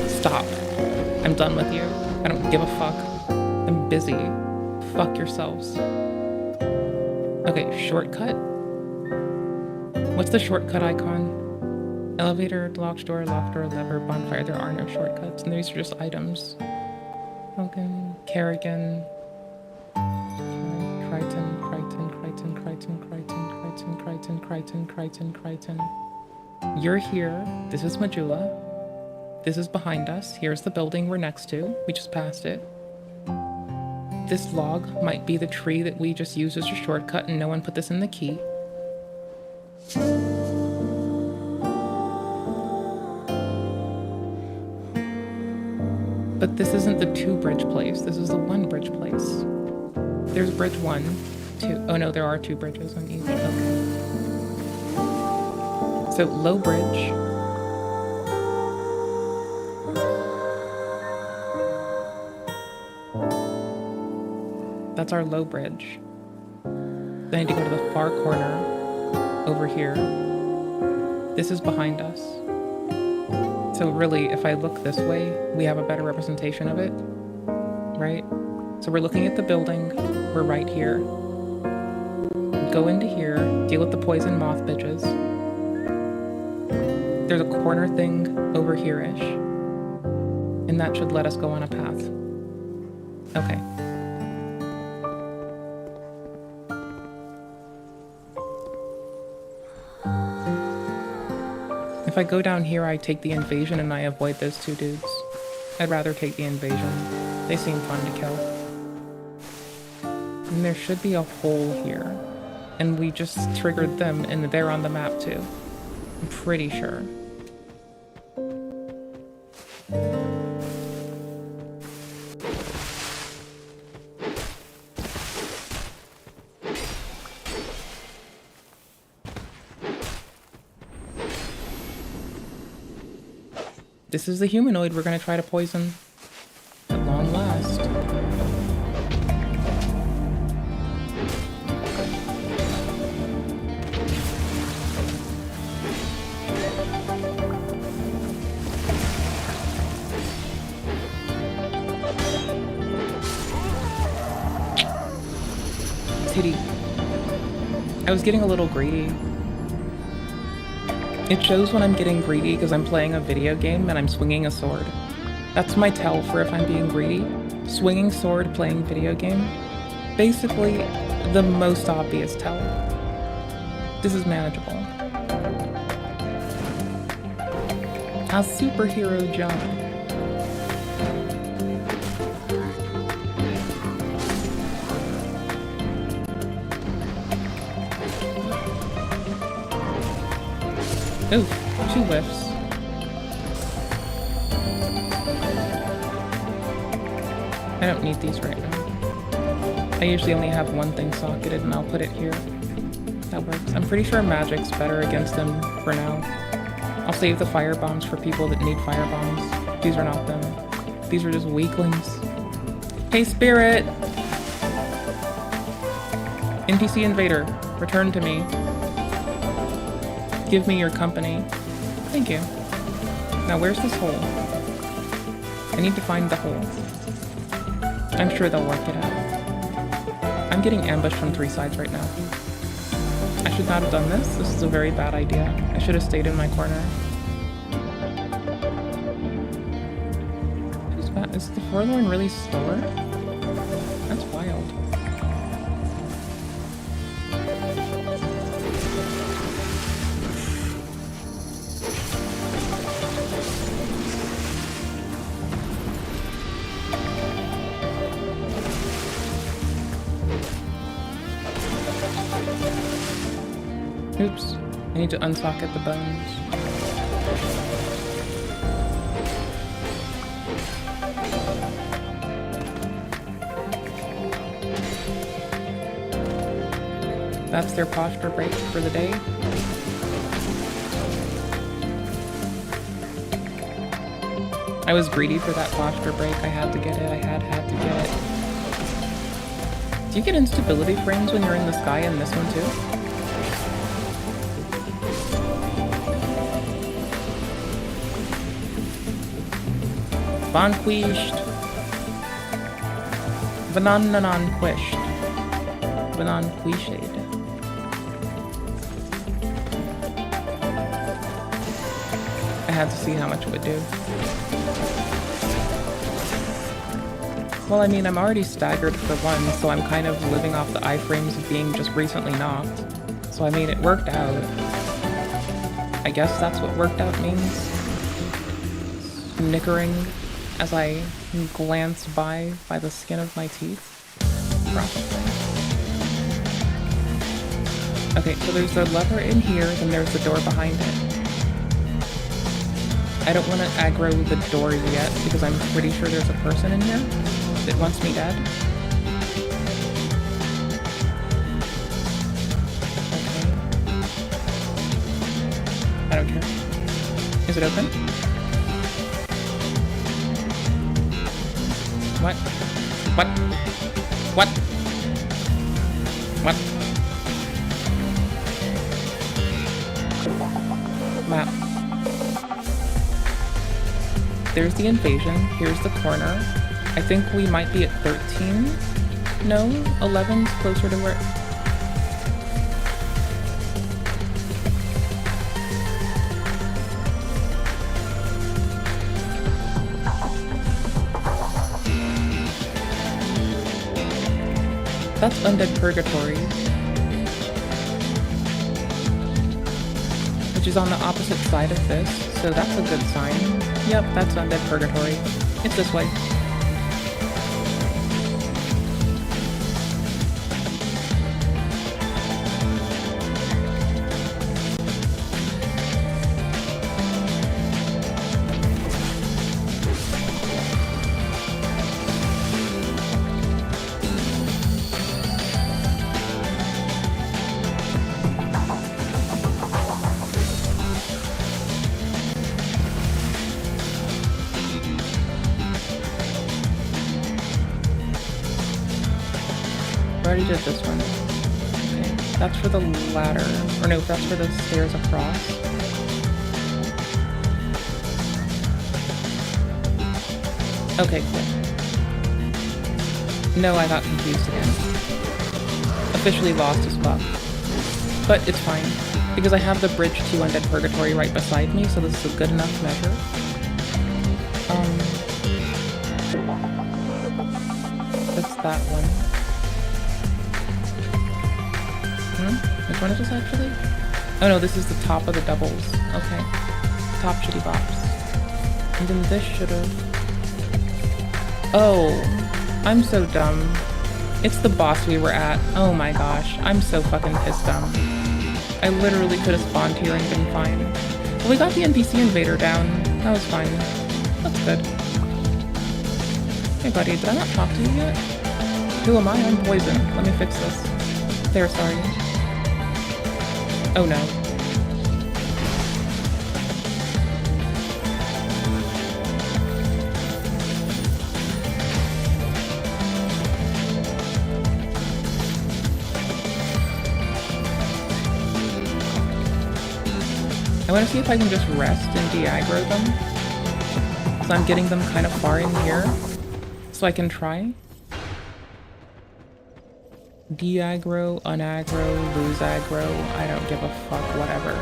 Stop. I'm done with you. I don't give a fuck. I'm busy. Fuck yourselves. Okay, shortcut. What's the shortcut icon? Elevator, locked door, lever, bonfire. There are no shortcuts, and these are just items. Hogan, Kerrigan, Crichton. You're here. This is Majula. This is behind us. Here's the building we're next to. We just passed it. This log might be the tree that we just used as a shortcut, and no one put this in the key. But this isn't the 2-bridge place. This is the 1-bridge place. There's bridge 1, 2. Oh no, there are 2 bridges on each. Okay. So low bridge. That's our low bridge. Then I need to go to the far corner over here. This is behind us. So really, if I look this way, we have a better representation of it, right? So we're looking at the building, we're right here. Go into here, deal with the poison moth bitches. There's a corner thing over here-ish. And that should let us go on a path. Okay. If I go down here, I take the invasion and I avoid those 2 dudes. I'd rather take the invasion. They seem fun to kill. And there should be a hole here. And we just triggered them and they're on the map too. I'm pretty sure. This is the humanoid we're gonna try to poison at long last. Titty. I was getting a little greedy. It shows when I'm getting greedy because I'm playing a video game and I'm swinging a sword. That's my tell for if I'm being greedy. Swinging sword, playing video game. Basically, the most obvious tell. This is manageable. A superhero jump. Oof, 2 whiffs. I don't need these right now. I usually only have one thing socketed and I'll put it here. That works. I'm pretty sure magic's better against them for now. I'll save the fire bombs for people that need fire bombs. These are not them. These are just weaklings. Hey, Spirit! NPC Invader, return to me. Give me your company. Thank you. Now where's this hole? I need to find the hole. I'm sure they'll work it out. I'm getting ambushed from 3 sides right now. I should not have done this. This is a very bad idea. I should have stayed in my corner. Is the Forlorn really slower? That's wild. Oops, I need to unsocket the bones. That's their posture break for the day. I was greedy for that posture break. I had to get it. I had to get it. Do you get instability frames when you're in the sky in this one too? Vanquished. Vanquished. Vanquished. I had to see how much it would do. Well, I mean, I'm already staggered for 1, so I'm kind of living off the iframes of being just recently knocked. So I mean, it worked out. I guess that's what worked out means. Snickering as I glance by the skin of my teeth. Probably. Okay, so there's the lever in here, then there's the door behind it. I don't want to aggro the door yet, because I'm pretty sure there's a person in here that wants me dead. Okay. I don't care. Is it open? What? What? What? What? Wow. There's the invasion. Here's the corner. I think we might be at 13. No, 11's closer to where... That's Undead Purgatory. Which is on the opposite side of this, so that's a good sign. Yep, that's Undead Purgatory. It's this way. I already did this one. Okay, that's for the ladder. Or no, that's for the stairs across. Okay, cool. No, I got confused again. Officially lost as fuck. But it's fine, because I have the bridge to Undead Purgatory right beside me, so this is a good enough measure. That's that one. Which one is this actually? Oh no, this is the top of the doubles. Okay. Top shitty box. And then this should've... Oh, I'm so dumb. It's the boss we were at. Oh my gosh, I'm so fucking pissed dumb. I literally could have spawned here and been fine. Well, we got the NPC invader down. That was fine. That's good. Hey buddy, did I not talk to you yet? Who am I? I'm poison. Let me fix this. There, sorry. Oh no. I want to see if I can just rest and de-aggro them. Because I'm getting them kind of far in here. So I can try. De-aggro, unaggro, lose aggro. I don't give a fuck, whatever.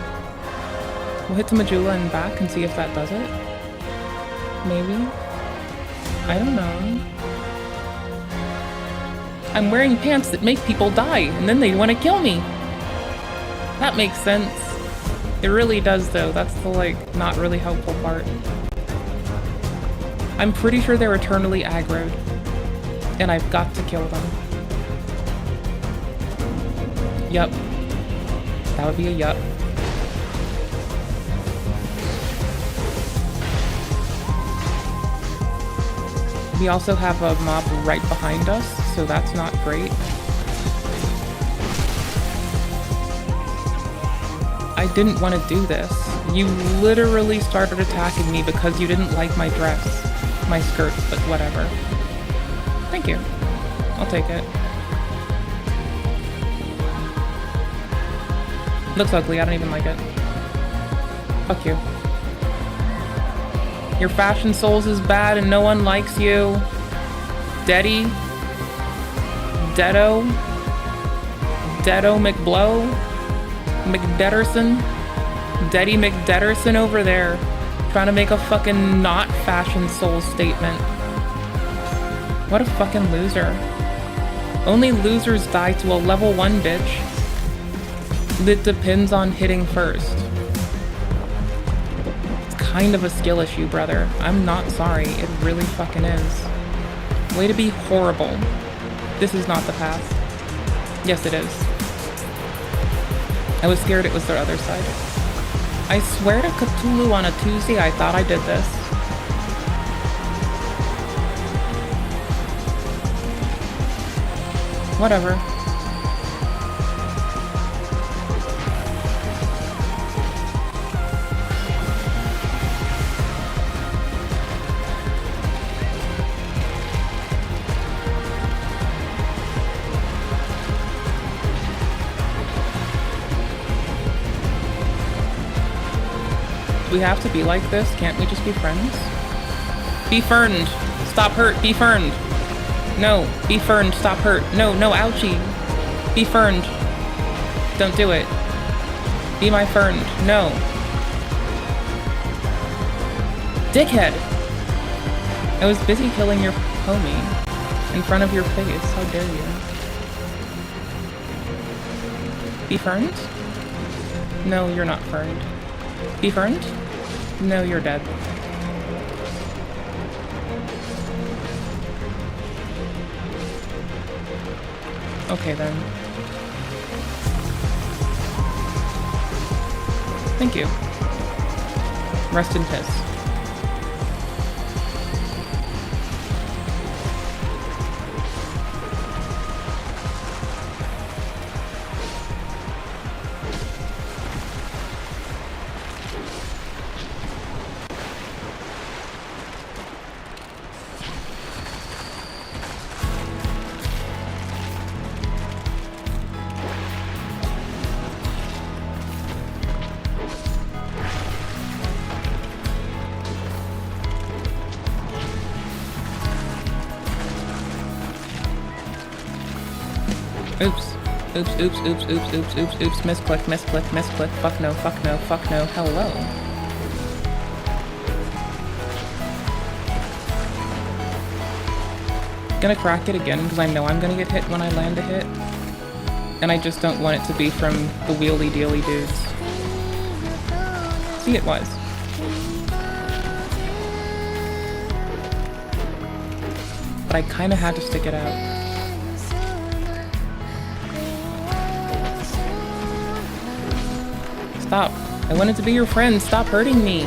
We'll hit the Majula and back and see if that does it. Maybe. I don't know. I'm wearing pants that make people die, and then they want to kill me. That makes sense. It really does, though. That's the, like, not really helpful part. I'm pretty sure they're eternally aggroed. And I've got to kill them. Yup. That would be a yup. We also have a mob right behind us, so that's not great. I didn't want to do this. You literally started attacking me because you didn't like my dress. My skirt, but whatever. Thank you. I'll take it. Looks ugly, I don't even like it. Fuck you. Your fashion souls is bad and no one likes you. Deddy. Dedo. Dedo McBlow. McDetterson. Deddy McDetterson over there. Trying to make a fucking not fashion soul statement. What a fucking loser. Only losers die to a level 1 bitch. That depends on hitting first. It's kind of a skill issue, brother. I'm not sorry. It really fucking is. Way to be horrible. This is not the path. Yes, it is. I was scared it was their other side. I swear to Cthulhu on a Tuesday I thought I did this. Whatever. We have to be like this? Can't we just be friends? Be ferned. Stop hurt. Be ferned. No. Be ferned. Stop hurt. No, no, ouchie. Be ferned. Don't do it. Be my ferned. No. Dickhead. I was busy killing your homie in front of your face. How dare you? Be ferned? No, you're not ferned. Be ferned? No, you're dead. Okay then. Thank you. Rest in piss. Oops. Oops, oops, oops, oops, oops, oops, oops. Misclick, misclick, misclick. Fuck no, fuck no, fuck no. Hello. Gonna crack it again because I know I'm gonna get hit when I land a hit. And I just don't want it to be from the wheelie dealy dudes. See, it was. But I kinda had to stick it out. Stop. I wanted to be your friend. Stop hurting me.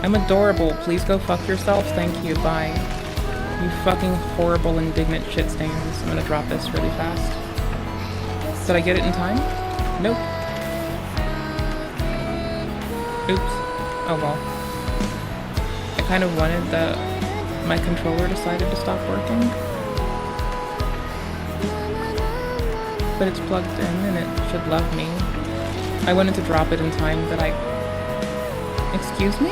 I'm adorable. Please go fuck yourself. Thank you. Bye. You fucking horrible, indignant shit stains. I'm gonna drop this really fast. Did I get it in time? Nope. Oops. Oh well. I kind of wanted that my controller decided to stop working. But it's plugged in and it should love me. I wanted to drop it in time, but I... Excuse me?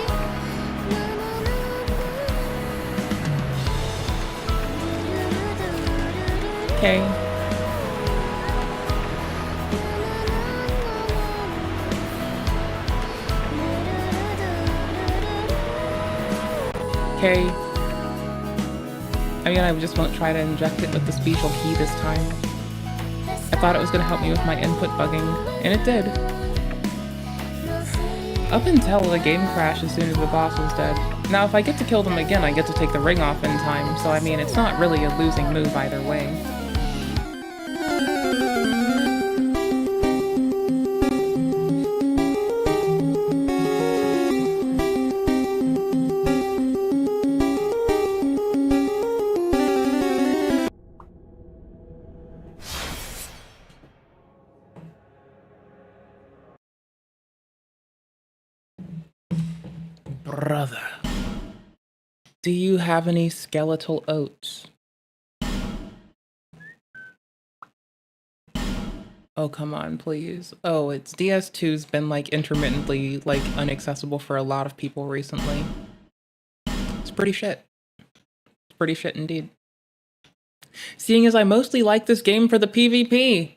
Okay. Okay. I mean, I just won't try to inject it with the special key this time. I thought it was gonna help me with my input bugging, and it did. Up until the game crashed as soon as the boss was dead. Now, if I get to kill them again, I get to take the ring off in time, so I mean, it's not really a losing move either way. Brother, do you have any skeletal oats? Oh, come on, please. Oh, it's DS2's been like intermittently like inaccessible for a lot of people recently. It's pretty shit. It's pretty shit indeed. Seeing as I mostly like this game for the PvP.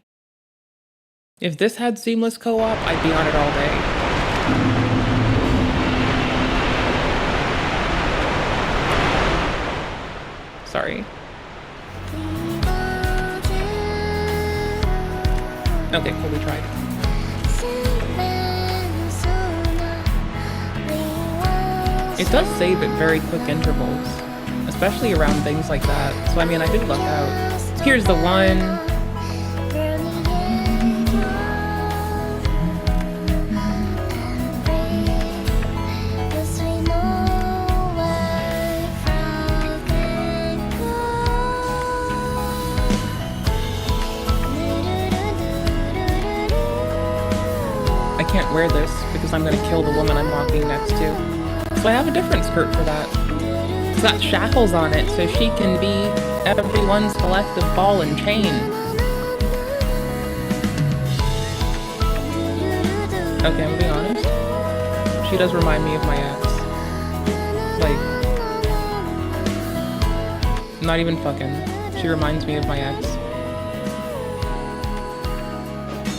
If this had seamless co-op, I'd be on it all day. Sorry. Okay, cool, we tried. It does save at very quick intervals, especially around things like that. So I mean, I did luck out. Here's the one. I can't wear this because I'm gonna kill the woman I'm walking next to. So I have a different skirt for that. It's got shackles on it so she can be everyone's collective ball and chain. Okay, I'm gonna be honest. She does remind me of my ex. Like, not even fucking. She reminds me of my ex.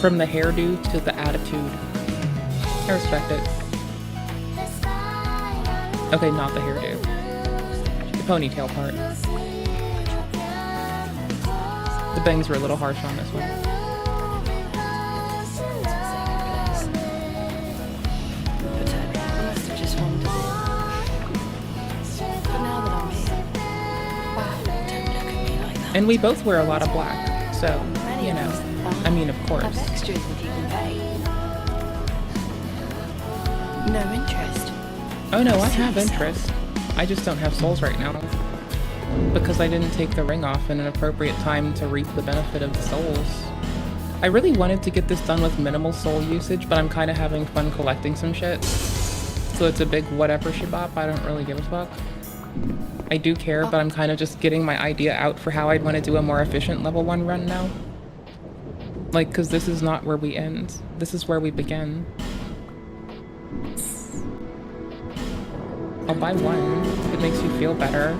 From the hairdo to the attitude. I respect it. Okay, not the hairdo. The ponytail part. The bangs were a little harsh on this one. And we both wear a lot of black, so, you know, I mean, of course. No interest. Oh no, I have interest. I just don't have souls right now. Because I didn't take the ring off in an appropriate time to reap the benefit of the souls. I really wanted to get this done with minimal soul usage, but I'm kind of having fun collecting some shit. So it's a big whatever shabop, I don't really give a fuck. I do care, but I'm kind of just getting my idea out for how I'd want to do a more efficient level 1 run now. Like, cause this is not where we end. This is where we begin. I'll buy one if it makes you feel better.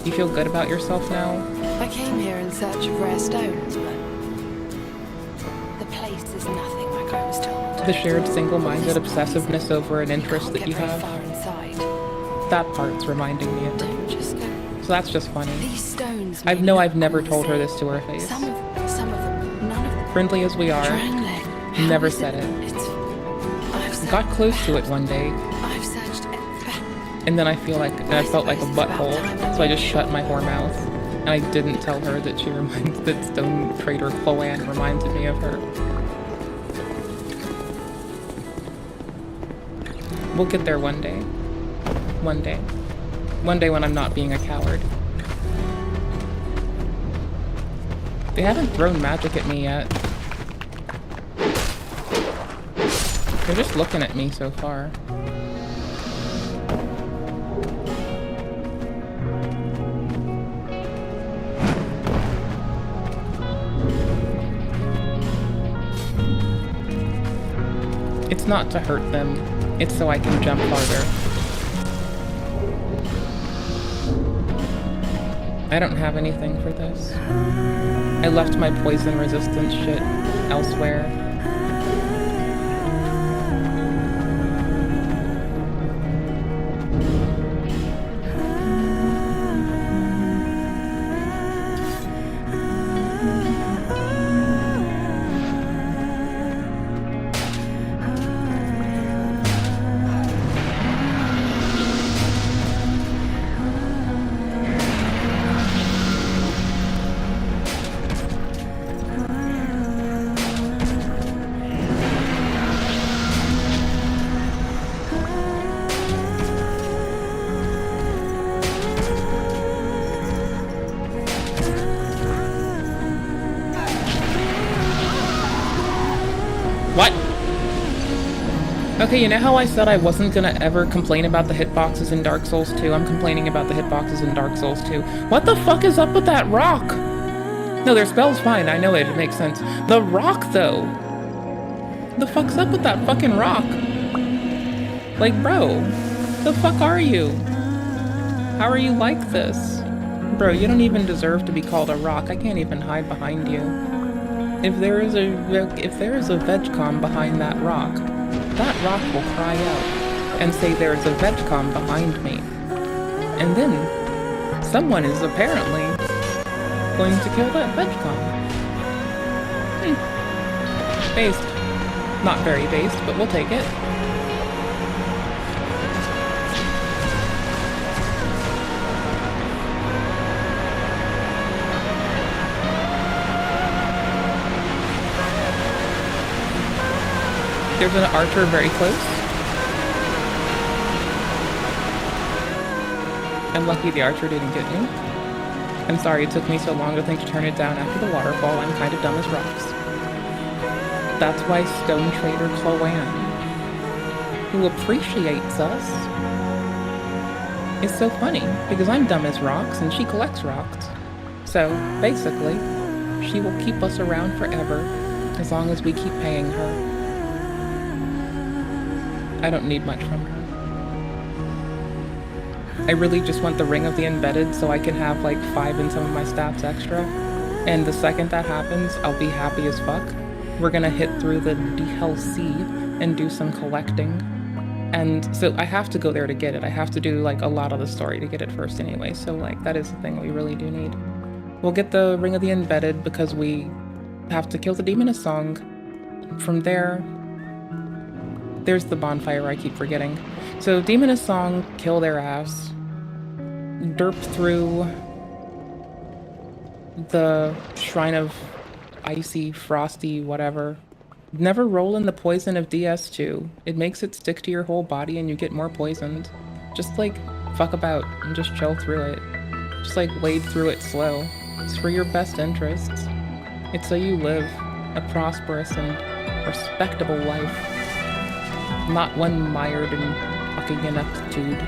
You feel good about yourself now? I came here in search of rare stones, but the place is nothing like I was told. The shared single-minded obsessiveness over an interest that you have. Far inside. That part's reminding me of her. So that's just funny. These stones I've never told her this to her face. Some of them, none of them. Friendly as we are, never said it. Got close to it one day. And then I felt like a butthole, so I just shut my whore mouth. And I didn't tell her that that Stone Trader Chloanne reminded me of her. We'll get there one day. One day. One day when I'm not being a coward. They haven't thrown magic at me yet. They're just looking at me so far. It's not to hurt them. It's so I can jump farther. I don't have anything for this. I left my poison resistance shit elsewhere. What? Okay, you know how I said I wasn't gonna ever complain about the hitboxes in Dark Souls 2? I'm complaining about the hitboxes in Dark Souls 2. What the fuck is up with that rock? No, their spell's fine, I know it makes sense. The rock, though! The fuck's up with that fucking rock? Like, bro, the fuck are you? How are you like this? Bro, you don't even deserve to be called a rock. I can't even hide behind you. If there is a vegcom behind that rock will cry out and say there is a vegcom behind me. And then someone is apparently going to kill that vegcom. Based. Not very based, but we'll take it. There's an archer very close. I'm lucky the archer didn't get me. I'm sorry it took me so long to think to turn it down after the waterfall. I'm kind of dumb as rocks. That's why Stone Trader Chloanne, who appreciates us, is so funny, because I'm dumb as rocks and she collects rocks. So, basically, she will keep us around forever, as long as we keep paying her. I don't need much from her. I really just want the Ring of the Embedded so I can have like 5 in some of my stats extra. And the second that happens, I'll be happy as fuck. We're gonna hit through the DLC and do some collecting. And so I have to go there to get it. I have to do like a lot of the story to get it first anyway. So like that is the thing we really do need. We'll get the Ring of the Embedded because we have to kill the Demoness Song. From there, there's the bonfire I keep forgetting. So Demoness Song, kill their ass. Derp through the Shrine of Icy, Frosty, whatever. Never roll in the poison of ds2. It makes it stick to your whole body and you get more poisoned. Just like fuck about and just chill through it. Just like wade through it slow. It's for your best interests. It's so you live a prosperous and respectable life. Not one mired in fucking ineptitude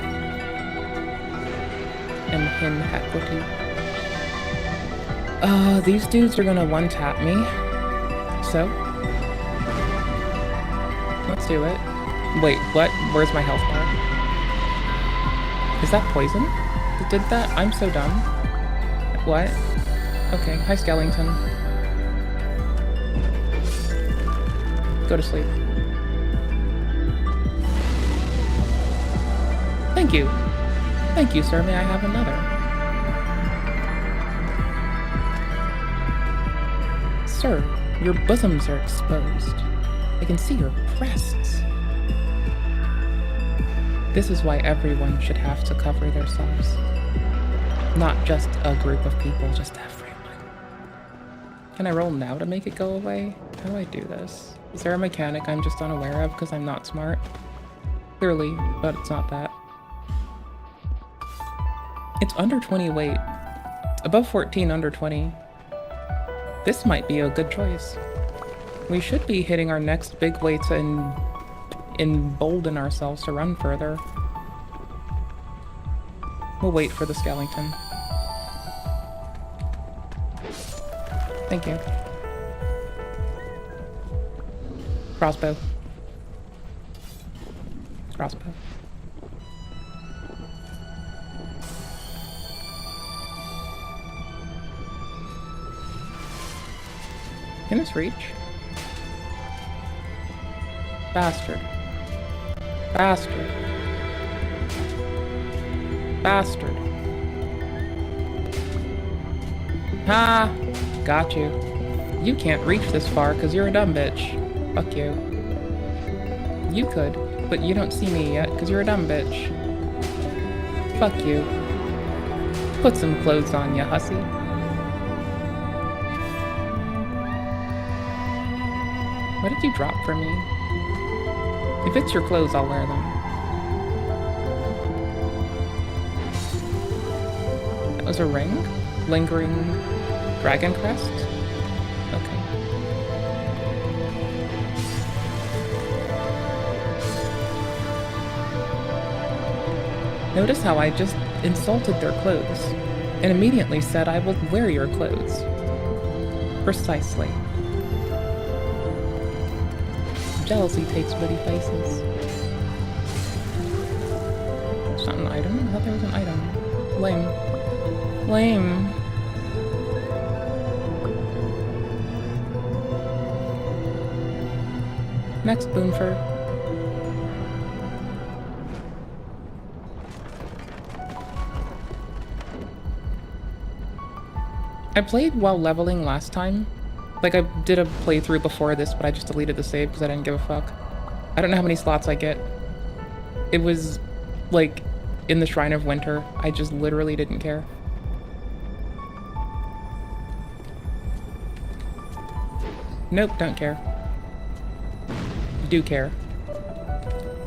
and inequity. These dudes are gonna one-tap me. So, let's do it. Wait, what? Where's my health bar? Is that poison? It did that? I'm so dumb. What? Okay, hi Skellington. Go to sleep. Thank you. Thank you, sir. May I have another? Sir, your bosoms are exposed. I can see your breasts. This is why everyone should have to cover themselves. Not just a group of people, just everyone. Can I roll now to make it go away? How do I do this? Is there a mechanic I'm just unaware of because I'm not smart? Clearly, but it's not that. It's under 20 weight. It's above 14, under 20. This might be a good choice. We should be hitting our next big weights and embolden ourselves to run further. We'll wait for the skeleton. Thank you. Crossbow. Crossbow. Can this reach? Bastard. Bastard. Bastard. Ha! Got you. You can't reach this far because you're a dumb bitch. Fuck you. You could, but you don't see me yet because you're a dumb bitch. Fuck you. Put some clothes on ya, hussy. What did you drop for me? If it's your clothes, I'll wear them. That was a ring? Lingering dragon crest? Okay. Notice how I just insulted their clothes and immediately said I will wear your clothes. Precisely. Jealousy takes witty faces. It's not an item? I thought there was an item. Lame. Lame. Next, Boonfur. I played while leveling last time. Like, I did a playthrough before this, but I just deleted the save because I didn't give a fuck. I don't know how many slots I get. It was, like, in the Shrine of Winter. I just literally didn't care. Nope, don't care. Do care.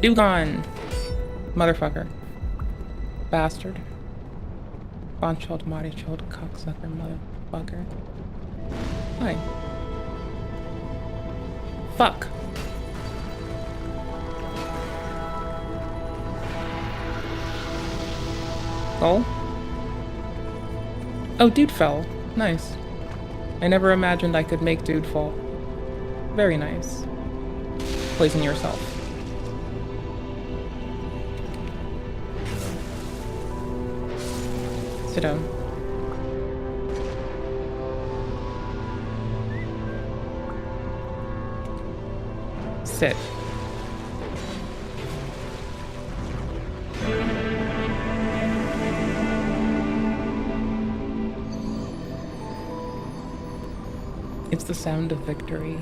Dugon! Motherfucker. Bastard. Bonchild, Marichild, cocksucker, motherfucker. Hi. Fuck. Oh? Oh, dude fell. Nice. I never imagined I could make dude fall. Very nice. Poison yourself. Sit down. Sit. It's the sound of victory.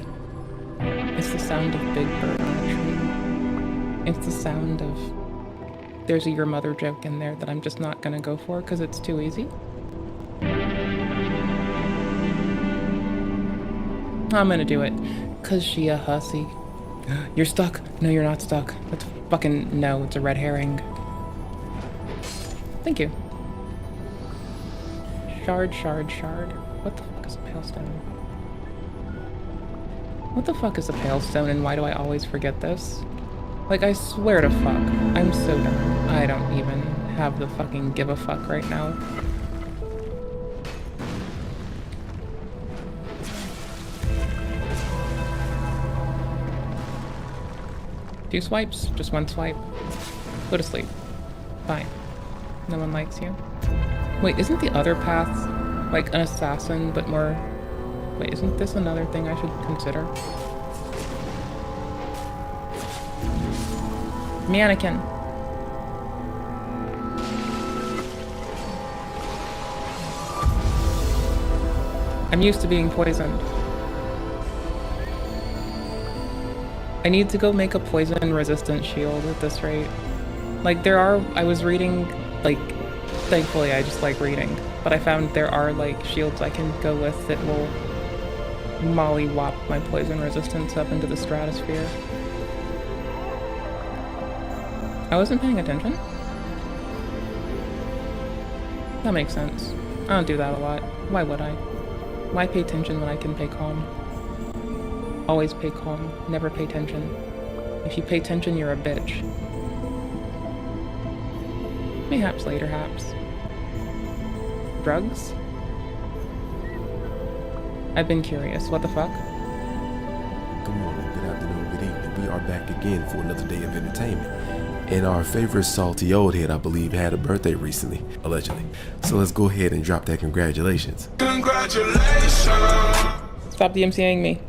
It's the sound of Big Bird on a tree. It's the sound of... There's a your mother joke in there that I'm just not gonna go for because it's too easy. I'm gonna do it. Cause she a hussy. You're stuck. No, you're not stuck. That's fucking... No, it's a red herring. Thank you. Shard, shard, shard. What the fuck is a pale stone? What the fuck is a pale stone and why do I always forget this? Like, I swear to fuck. I'm so dumb. I don't even have the fucking give a fuck right now. Two swipes? Just one swipe? Go to sleep. Fine. No one likes you. Wait, isn't the other path like an assassin, but more... Wait, isn't this another thing I should consider? Mannequin. I'm used to being poisoned. I need to go make a poison-resistant shield at this rate. Like, there are... I was reading, like... Thankfully, I just like reading. But I found there are, like, shields I can go with that will mollywop my poison resistance up into the stratosphere. I wasn't paying attention? That makes sense. I don't do that a lot. Why would I? Why pay attention when I can pay calm? Always pay calm, never pay attention. If you pay attention, you're a bitch. Mayhaps later, haps. Drugs? I've been curious. What the fuck? Good morning, good afternoon, good evening. We are back again for another day of entertainment. And our favorite salty old head, I believe, had a birthday recently, allegedly. So let's go ahead and drop that congratulations. Congratulations! Stop DMCAing me.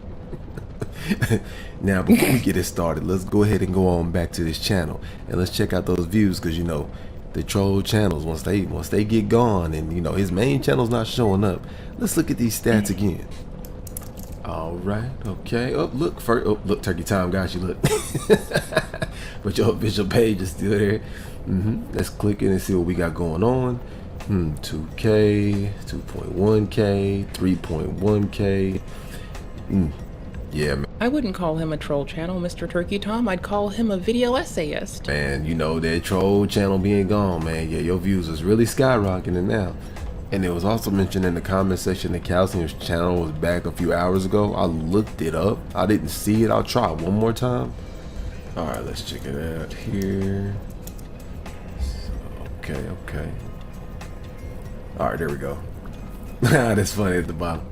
Now, before we get it started, let's go ahead and go on back to this channel. And let's check out those views, because, you know, the troll channels, once they get gone and, you know, his main channel's not showing up, let's look at these stats again. All right, okay. Oh, look, look, Turkey Time got you, look. But your official page is still there. Let's click it and see what we got going on. 2K, 2.1K, 3.1K. Yeah, man. I wouldn't call him a troll channel, Mr. Turkey Tom. I'd call him a video essayist. Man, you know, that troll channel being gone, man. Yeah, your views is really skyrocketing now. And it was also mentioned in the comment section that Calcium's channel was back a few hours ago. I looked it up. I didn't see it. I'll try it one more time. All right, let's check it out here. Okay. All right, there we go. That's funny at the bottom.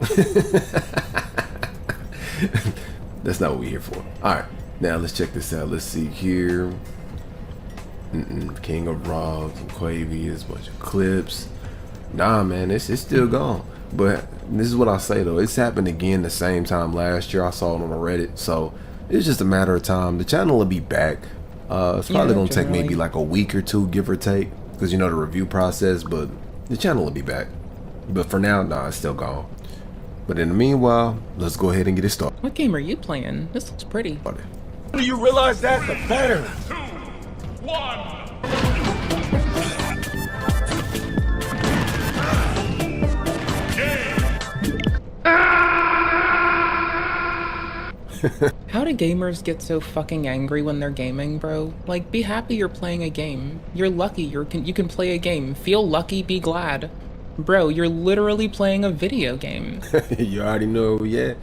That's not what we're here for. All right, now let's check this out. Let's see here. King of Robs and Quavies, a bunch of clips. Nah, man, it's still gone. But this is what I say though. It's happened again the same time last year. I saw it on the Reddit, so it's just a matter of time. The channel will be back. It's probably gonna take maybe like a week or two, give or take, because you know the review process. But the channel will be back. But for now, nah, it's still gone. But in the meanwhile, let's go ahead and get it started. What game are you playing? This looks pretty. Do you realize that? The better. 2, 1. How do gamers get so fucking angry when they're gaming, bro? Like, be happy you're playing a game. You're lucky you can play a game. Feel lucky, be glad. Bro, you're literally playing a video game. You already know where we at.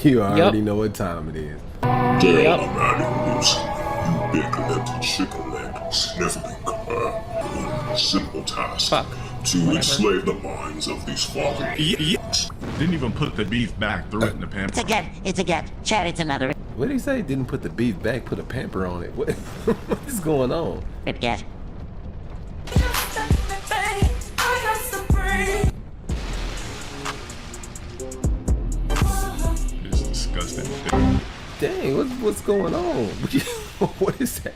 You already know what time it is. Damn, I'm Lucy. You big left chicken leg sniffling simple task to enslave the minds of these fallen idiots. Didn't even put the beef back, threw it in the pamper. It's a get. Chad, it's another. What did he say? Didn't put the beef back, put a pamper on it. What is going on? It get. It's disgusting. Dang, what's going on? What is that?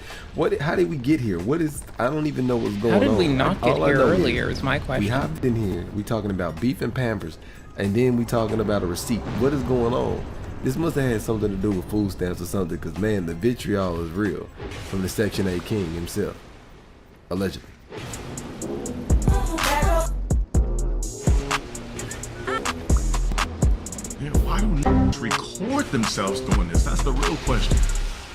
How did we get here? I don't even know what's going on. How did we not get here earlier is my question. We hopped in here. We talking about beef and Pampers, and then we talking about a receipt. What is going on? This must have had something to do with food stamps or something, because man, the vitriol is real from the Section 8 king himself, allegedly. Yeah, why don't record themselves doing this? That's the real question.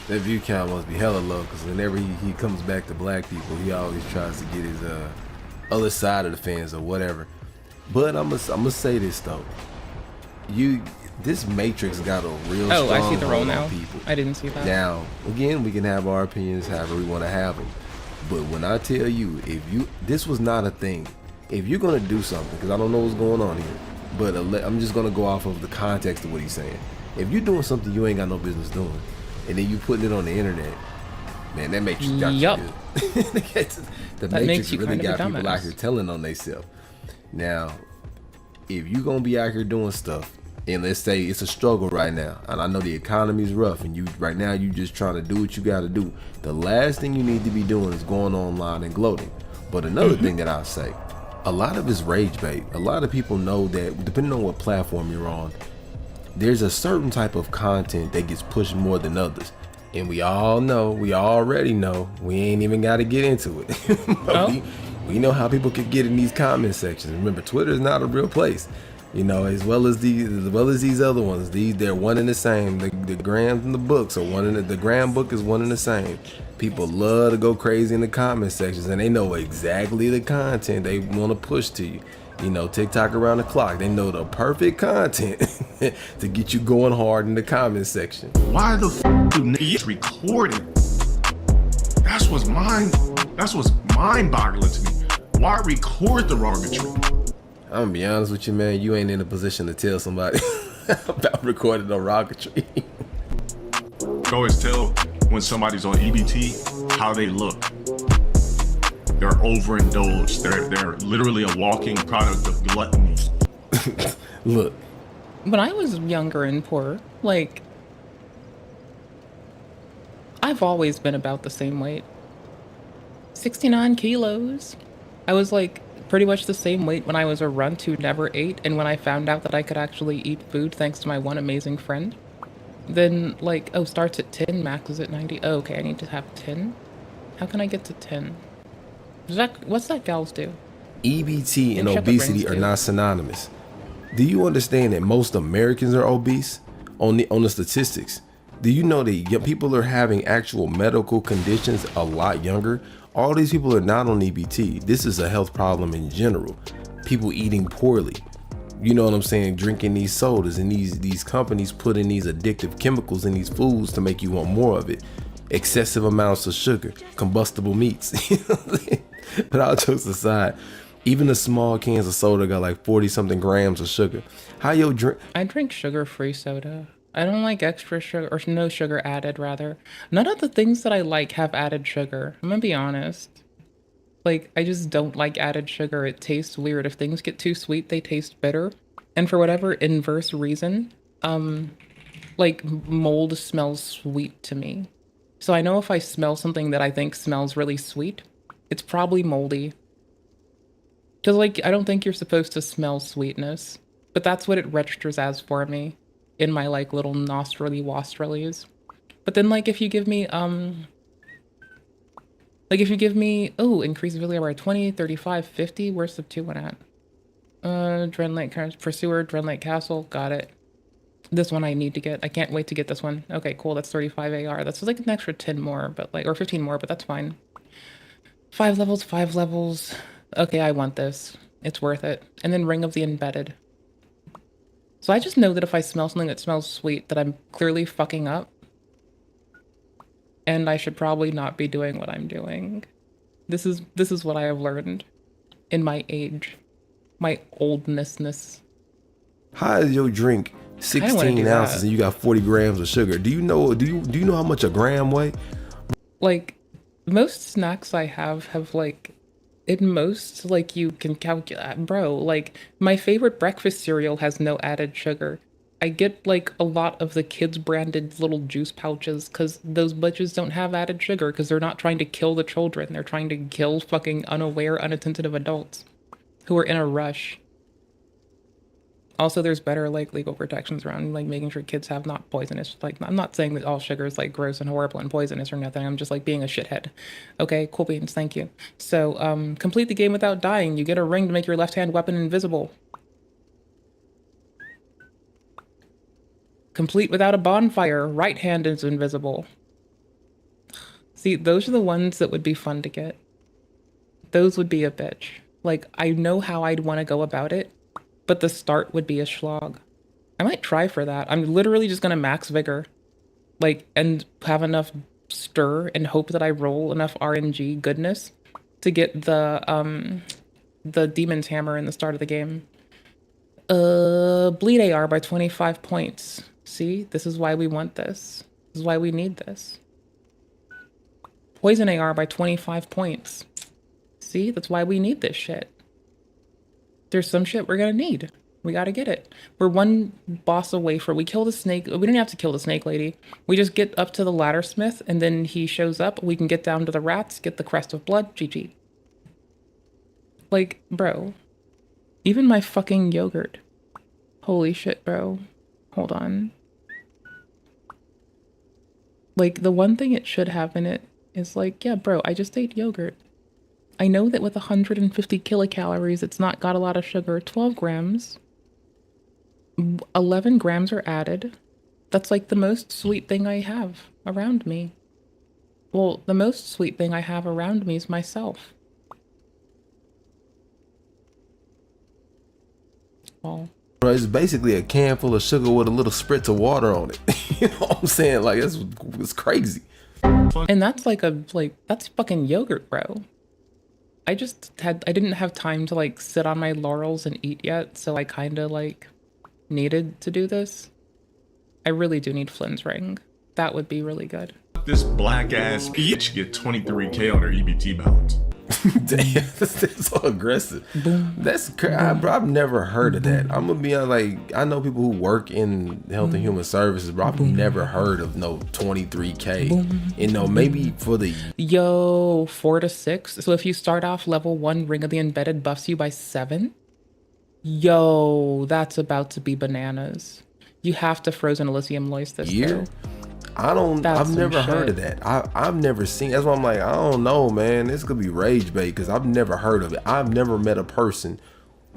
That view count must be hella low, because whenever he comes back to black people, he always tries to get his other side of the fans or whatever. But I'm gonna say this though, this Matrix got a real strong I see the role hold on now. people. I didn't see that. Now again, we can have our opinions however we want to have them, but when I tell you, this was not a thing. If you're gonna do something, because I don't know what's going on here, but I'm just gonna go off of the context of what he's saying. If you're doing something you ain't got no business doing, and then you putting it on the internet, man, that Matrix got you good. The Matrix really got people out here telling on themselves. Now, if you gonna be out here doing stuff, and let's say it's a struggle right now, and I know the economy's rough, and right now you just trying to do what you gotta do, the last thing you need to be doing is going online and gloating. But another thing that I'll say, a lot of it's rage bait. A lot of people know that depending on what platform you're on, there's a certain type of content that gets pushed more than others. And we already know, we ain't even got to get into it. We know how people could get in these comment sections. Remember, Twitter is not a real place, you know, as well as these other ones. They're one and the same. The grams and the books are the gram book is one and the same. People love to go crazy in the comment sections, and they know exactly the content they want to push to you. You know, TikTok around the clock. They know the perfect content to get you going hard in the comment section. Why the f do niggas record it? That's what's mind-boggling to me. Why record derogatory? I'm gonna be honest with you, man. You ain't in a position to tell somebody about recording derogatory. Always tell when somebody's on EBT how they look. They're overindulged. They're literally a walking product of gluttony. Look. When I was younger and poor, like, I've always been about the same weight. 69 kilos. I was like pretty much the same weight when I was a runt who never ate, and when I found out that I could actually eat food thanks to my one amazing friend. Then, like, oh, starts at 10, max is at 90. Oh, okay, I need to have 10. How can I get to 10? What's that gals do? EBT and obesity are not synonymous. Do you understand that most Americans are obese? On the statistics, do you know that young people are having actual medical conditions a lot younger? All these people are not on EBT. This is a health problem in general. People eating poorly. You know what I'm saying? Drinking these sodas, and these companies putting these addictive chemicals in these foods to make you want more of it. Excessive amounts of sugar, combustible meats. But all jokes aside, even the small cans of soda got like 40 something grams of sugar. How yo drink? I drink sugar-free soda. I don't like extra sugar, or no sugar added rather. None of the things that I like have added sugar. I'm gonna be honest. Like, I just don't like added sugar. It tastes weird. If things get too sweet, they taste bitter. And for whatever inverse reason, like, mold smells sweet to me. So I know if I smell something that I think smells really sweet, it's probably moldy. Because, like, I don't think you're supposed to smell sweetness. But that's what it registers as for me in my, like, little nostrily-wastrilies. But then, like, if you give me, oh, increase ability by 20, 35, 50. Where's the 2 one at? Dreadlight Pursuer, Dreadlight Castle. Got it. This one I need to get. I can't wait to get this one. Okay, cool. That's 35 AR. That's like an extra 10 more, but like, or 15 more, but that's fine. 5 levels, 5 levels. Okay, I want this. It's worth it. And then Ring of the Embedded. So I just know that if I smell something that smells sweet, that I'm clearly fucking up. And I should probably not be doing what I'm doing. This is what I have learned in my age, my oldnessness. How is your drink 16 ounces and you got 40 grams of sugar? Do you know how much a gram weigh? Like, most snacks I have like, at most, like, you can calculate, bro. Like, my favorite breakfast cereal has no added sugar. I get, like, a lot of the kids branded little juice pouches because those bitches don't have added sugar because they're not trying to kill the children. They're trying to kill fucking unaware, unattentive adults who are in a rush. Also, there's better, like, legal protections around, like, making sure kids have not poisonous. Like, I'm not saying that all sugar is, like, gross and horrible and poisonous or nothing. I'm just, like, being a shithead. Okay, cool beans, thank you. So, complete the game without dying. You get a ring to make your left-hand weapon invisible. Complete without a bonfire. Right hand is invisible. See, those are the ones that would be fun to get. Those would be a bitch. Like, I know how I'd want to go about it, but the start would be a slog. I might try for that. I'm literally just gonna max vigor. Like, and have enough stir and hope that I roll enough RNG goodness to get the Demon's Hammer in the start of the game. Bleed AR by 25 points. See, this is why we want this. This is why we need this. Poison AR by 25 points. See, that's why we need this shit. There's some shit we're gonna need. We gotta get it. We're one boss away from, we kill the snake. We didn't have to kill the snake lady. We just get up to the ladder smith and then he shows up. We can get down to the rats, get the crest of blood, GG. Like, bro. Even my fucking yogurt. Holy shit, bro. Hold on. Like, the one thing it should have in it is like, yeah, bro, I just ate yogurt. I know that with 150 kilocalories, it's not got a lot of sugar. 12 grams. 11 grams are added. That's like the most sweet thing I have around me. Well, the most sweet thing I have around me is myself. Well, Bro, it's basically a can full of sugar with a little spritz of water on it. You know what I'm saying? Like, it's crazy. and that's that's fucking yogurt, bro. I didn't have time to like sit on my laurels and eat yet, so I kind of like needed to do this. I really do need Flynn's ring. That would be really good. This black ass bitch get 23K on her EBT balance. Damn, that's so aggressive. That's crazy. I've never heard of that. I'm gonna be honest, like, I know people who work in health and human services, but I've never heard of no 23K. You know, maybe for the 4 to 6. So if you start off level 1, Ring of the Embedded buffs you by 7. Yo, that's about to be bananas. You have to Frozen Elysium Loist this year. I've never heard of that. I've never seen. That's why I'm like, I don't know, man. This could be rage bait because I've never heard of it. I've never met a person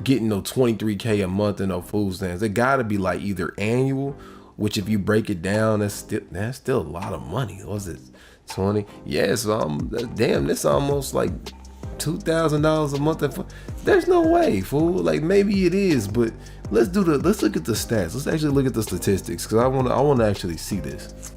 getting no 23K a month in no food stamps. It got to be like either annual, which if you break it down, that's still a lot of money. What was it 20? Yeah, so damn, this almost like $2,000 a month. There's no way, fool. Like maybe it is, but let's look at the stats. Let's actually look at the statistics because I want to actually see this.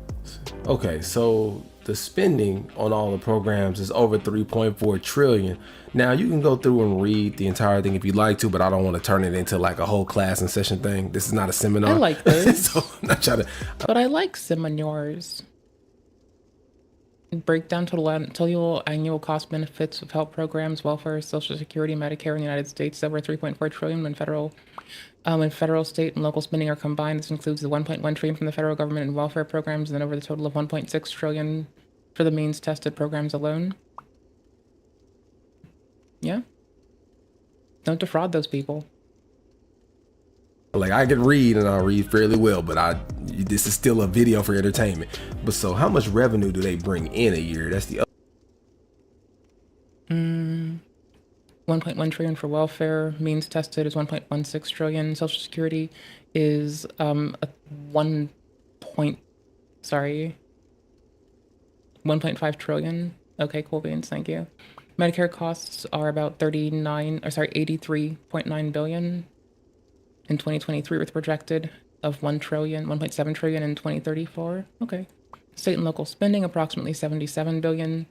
Okay, so the spending on all the programs is over 3.4 trillion. Now you can go through and read the entire thing if you'd like to, but I don't want to turn it into like a whole class and session thing. This is not a seminar. I like this. So I'm not trying to. But I like seminars. Breakdown total annual cost benefits of health programs, welfare, Social Security, Medicare in the United States over 3.4 trillion when federal, state, and local spending are combined. This includes the 1.1 trillion from the federal government and welfare programs, and then over the total of 1.6 trillion for the means tested programs alone. Yeah. Don't defraud those people. Like I can read and I read fairly well, but this is still a video for entertainment. But so how much revenue do they bring in a year? That's the other. 1.1 trillion for welfare, means tested is 1.16 trillion. Social Security is 1.5 trillion. Okay, cool beans, thank you. Medicare costs are about 83.9 billion in 2023 with projected of 1.7 trillion in 2034. Okay. State and local spending approximately 77 billion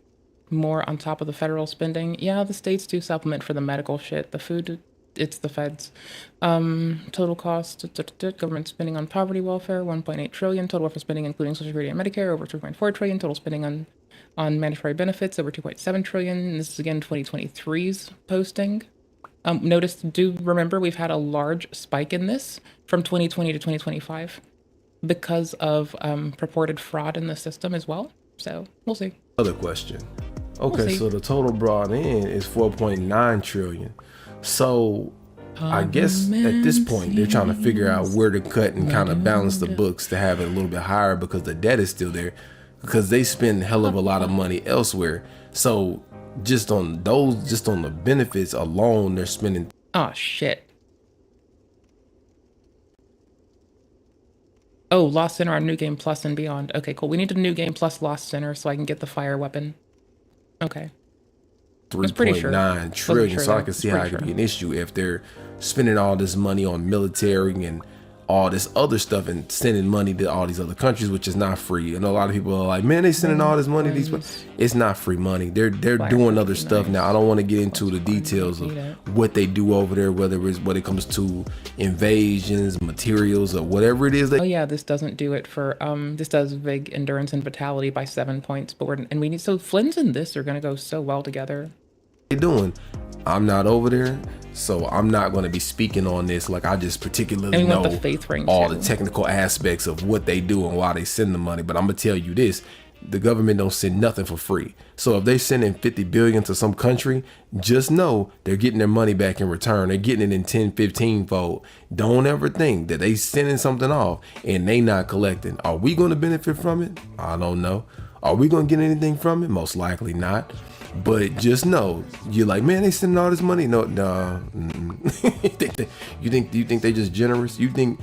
more on top of the federal spending. Yeah, the states do supplement for the medical shit. The food, it's the feds. Total cost, government spending on poverty welfare, 1.8 trillion. Total welfare spending including Social Security and Medicare, over 3.4 trillion. Total spending on mandatory benefits, over 2.7 trillion. And this is again 2023's posting. Remember we've had a large spike in this from 2020 to 2025 because of purported fraud in the system as well. So we'll see. Other question. Okay, so the total brought in is 4.9 trillion. So I guess at this point they're trying to figure out where to cut and kind of balance the books to have it a little bit higher because the debt is still there because they spend a hell of a lot of money elsewhere. So just on the benefits alone, they're spending. Oh shit. Oh, Lost Center on New Game Plus and beyond. Okay, cool. We need a New Game Plus Lost Center so I can get the fire weapon. Okay. 3.9 trillion. So I can see how it could be an issue if they're spending all this money on military and all this other stuff and sending money to all these other countries, which is not free. And a lot of people are like, man, they sending all this money to these, it's not free money. They're doing other stuff now. I don't want to get into the details of what they do over there, whether it's when it comes to invasions, materials, or whatever it is. Oh yeah, this doesn't do it for this does Vig endurance and vitality by 7 points, but we need, so Flynn's and this are gonna go so well together. They doing. I'm not over there, so I'm not going to be speaking on this like I just particularly know the faith ring all too. The technical aspects of what they do and why they send the money. But I'm gonna tell you this: the government don't send nothing for free. So if they sending 50 billion to some country, just know they're getting their money back in return. They're getting it in 10, 15 fold. Don't ever think that they sending something off and they not collecting. Are we going to benefit from it? I don't know. Are we going to get anything from it? Most likely not. But just know, you're like, man, they sending all this money. No. You You think they just generous? You think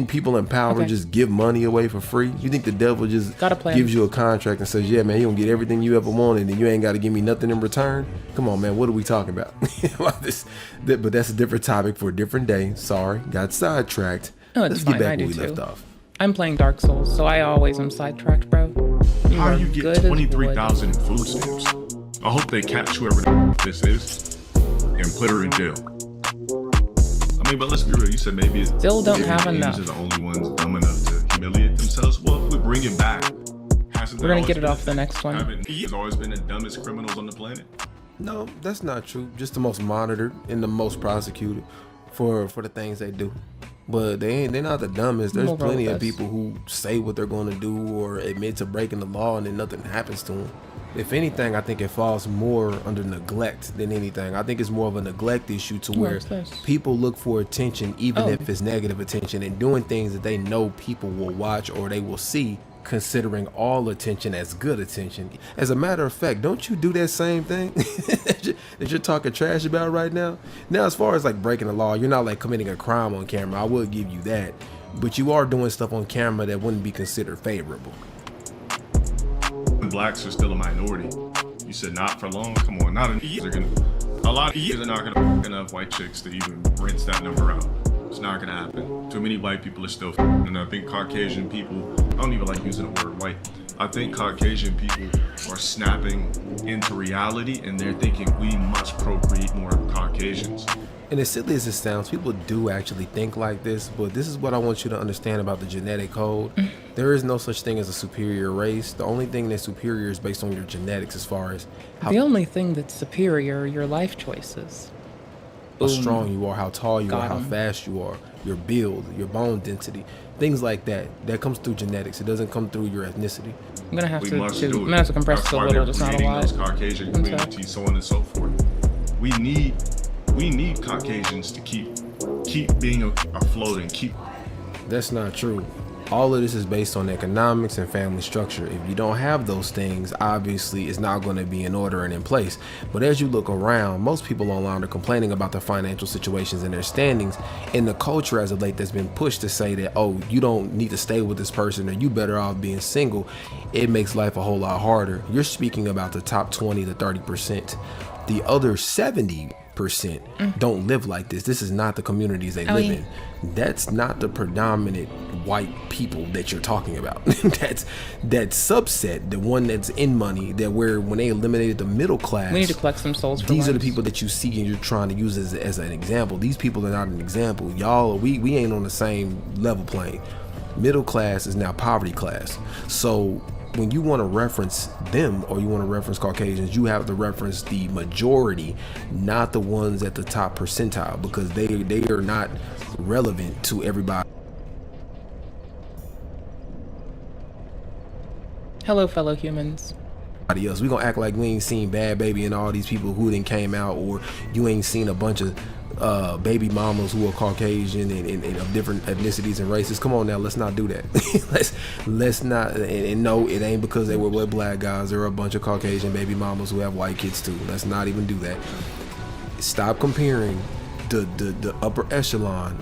people in power just give money away for free? You think the devil just gives you a contract and says, yeah, man, you gonna get everything you ever wanted and you ain't got to give me nothing in return? Come on, man, what are we talking about? But that's a different topic for a different day. Sorry, got sidetracked. No, it's Let's fine. get back I do where we too. left off. I'm playing Dark Souls, so I always am sidetracked, bro. How do you get 23,000 in food stamps? I hope they catch whoever this is and put her in jail. I mean, but let's be real. You said maybe still don't have enough. Are the only ones dumb enough to humiliate themselves. Well, if we bring it back, we're gonna get it off the next one. He's always been the dumbest criminals on the planet. No, that's not true. Just the most monitored and the most prosecuted for the things they do. But they're not the dumbest. There's plenty of people who say what they're going to do or admit to breaking the law and then nothing happens to them. If anything, I think it falls more under neglect than anything. I think it's more of a neglect issue to where people look for attention, even if it's negative attention, and doing things that they know people will watch or they will see, considering all attention as good attention. As a matter of fact, don't you do that same thing that you're talking trash about right now? Now, as far as like breaking the law, you're not like committing a crime on camera. I will give you that. But you are doing stuff on camera that wouldn't be considered favorable. Blacks are still a minority. You said not for long? Come on, a lot of years are not gonna f enough white chicks to even rinse that number out. It's not gonna happen. Too many white people are still and I think Caucasian people, I don't even like using the word white. I think Caucasian people are snapping into reality and they're thinking we must procreate more Caucasians. And as silly as it sounds, people do actually think like this, but this is what I want you to understand about the genetic code. There is no such thing as a superior race. The only thing that's superior is based on your genetics as far as the only thing that's superior are your life choices. How strong you are, how tall you are, how fast you are, your build, your bone density, things like that. That comes through genetics. It doesn't come through your ethnicity. I'm gonna have to compress this a little, just not a lot. Those Caucasian communities, so on and so forth. We need Caucasians to keep being afloat and keep. That's not true. All of this is based on economics and family structure. If you don't have those things, obviously it's not going to be in order and in place. But as you look around, most people online are complaining about their financial situations and their standings, and the culture as of late that's been pushed to say that, oh, you don't need to stay with this person or you better off being single. It makes life a whole lot harder. You're speaking about the top 20 to 30%. The other 70% don't live like this. This is not the communities they live in. That's not the predominant white people that you're talking about. That's that subset, the one that's in money, that where when they eliminated the middle class, we need to collect some souls for these are the people that you see and you're trying to use as an example. These people are not an example. Y'all, we ain't on the same level playing. Middle class is now poverty class. So when you want to reference them or you want to reference Caucasians, you have to reference the majority, not the ones at the top percentile, because they are not relevant to everybody. Hello, fellow humans. Else, we gonna act like we ain't seen Bad Baby and all these people who didn't came out, or you ain't seen a bunch of baby mamas who are Caucasian and of different ethnicities and races. Come on now, let's not do that. let's not. And no, it ain't because they were with black guys. There are a bunch of Caucasian baby mamas who have white kids too. Let's not even do that. Stop comparing the upper echelon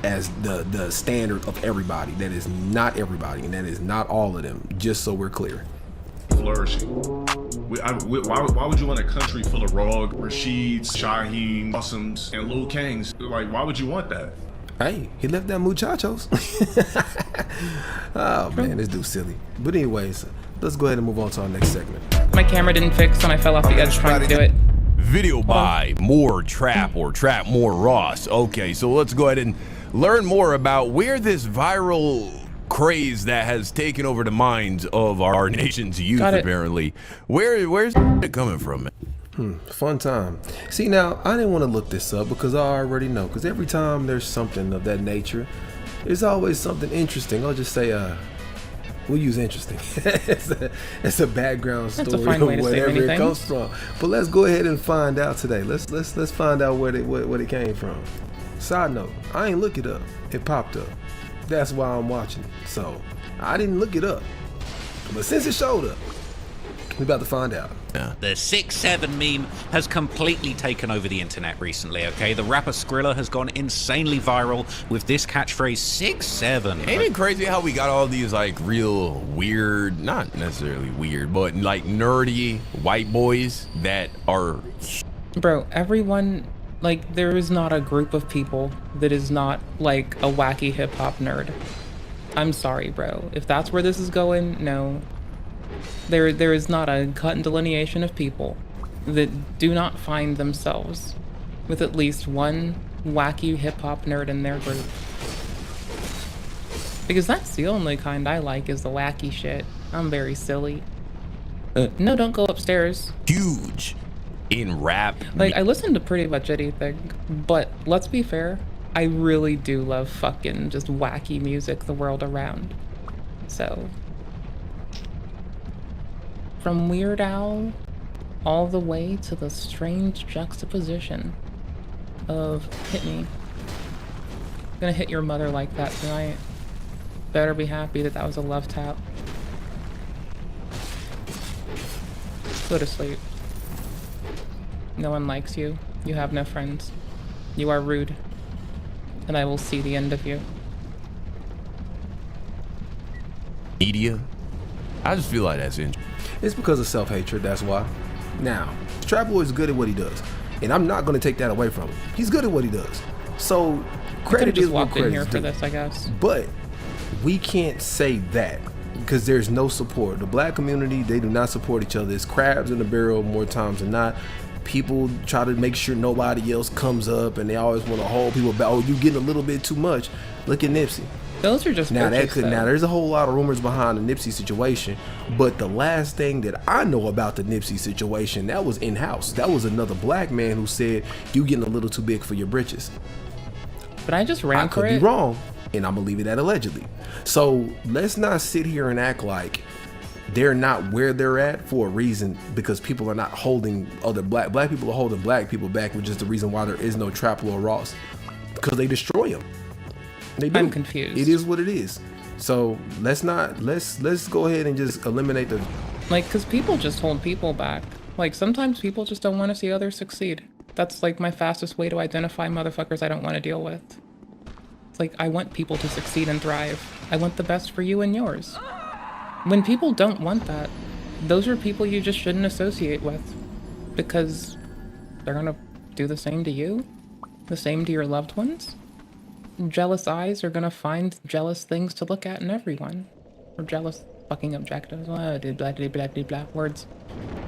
as the standard of everybody. That is not everybody, and that is not all of them. Just so we're clear. Flourishing. Why would you want a country full of Rog, Rasheeds, Shaheen, Awesom's, and Lil Kangs? Like, why would you want that? Hey, he left that muchachos. Oh man, this dude's silly. But anyways, let's go ahead and move on to our next segment. My camera didn't fix and I fell off the edge trying to do it. Video by More Trap or Trap More Ross. Okay, so let's go ahead and learn more about where this viral craze that has taken over the minds of our nation's youth, apparently. Where's it coming from? Fun time. See, now, I didn't want to look this up because I already know. Because every time there's something of that nature, there's always something interesting. I'll just say, we'll use interesting. it's a background story of whatever it comes from. But let's go ahead and find out today. Let's find out where it came from. Side note, I ain't look it up. It popped up. That's why I'm watching. So I didn't look it up. But since it showed up, We about to find out. Yeah. The 6-7 meme has completely taken over the internet recently, okay? The rapper Skrilla has gone insanely viral with this catchphrase 6-7. Ain't it crazy how we got all these like real weird, not necessarily weird, but like nerdy white boys that are... Bro, everyone, like, there is not a group of people that is not like a wacky hip-hop nerd. I'm sorry, bro. If that's where this is going, no. There is not a cut and delineation of people that do not find themselves with at least one wacky hip-hop nerd in their group. Because that's the only kind I like, is the wacky shit. I'm very silly. No, don't go upstairs. Huge in rap. Like, I listen to pretty much anything, but let's be fair, I really do love fucking just wacky music the world around. So... from Weird Al all the way to the strange juxtaposition of hit me. I'm gonna hit your mother like that tonight. Better be happy that that was a love tap. Go to sleep. No one likes you. You have no friends. You are rude. And I will see the end of you. Media? I just feel like that's interesting. It's because of self-hatred, that's why. Now, Trap Boy is good at what he does, and I'm not going to take that away from him. He's good at what he does. So, credit is what credit is due. For this, I guess. But we can't say that because there's no support. The black community, they do not support each other. It's crabs in the barrel more times than not. People try to make sure nobody else comes up, and they always want to hold people back. Oh, you getting a little bit too much. Look at Nipsey. Those are just now there's a whole lot of rumors behind the Nipsey situation, but the last thing that I know about the Nipsey situation, that was in-house. That was another black man who said, you getting a little too big for your britches. But I just ran for it. I could be wrong, and I'm gonna leave it at allegedly. So let's not sit here and act like they're not where they're at for a reason, because people are not holding other black people are holding black people back, which is the reason why there is no Trap Lord Ross, because they destroy them. I'm confused. It is what it is. So let's go ahead and just eliminate the... Like, because people just hold people back. Like, sometimes people just don't want to see others succeed. That's like my fastest way to identify motherfuckers I don't want to deal with. It's like, I want people to succeed and thrive. I want the best for you and yours. When people don't want that, those are people you just shouldn't associate with. Because they're gonna do the same to you, the same to your loved ones. Jealous eyes are gonna find jealous things to look at in everyone. Or jealous fucking objectives. Blah, blah, blah, blah, blah, blah, words.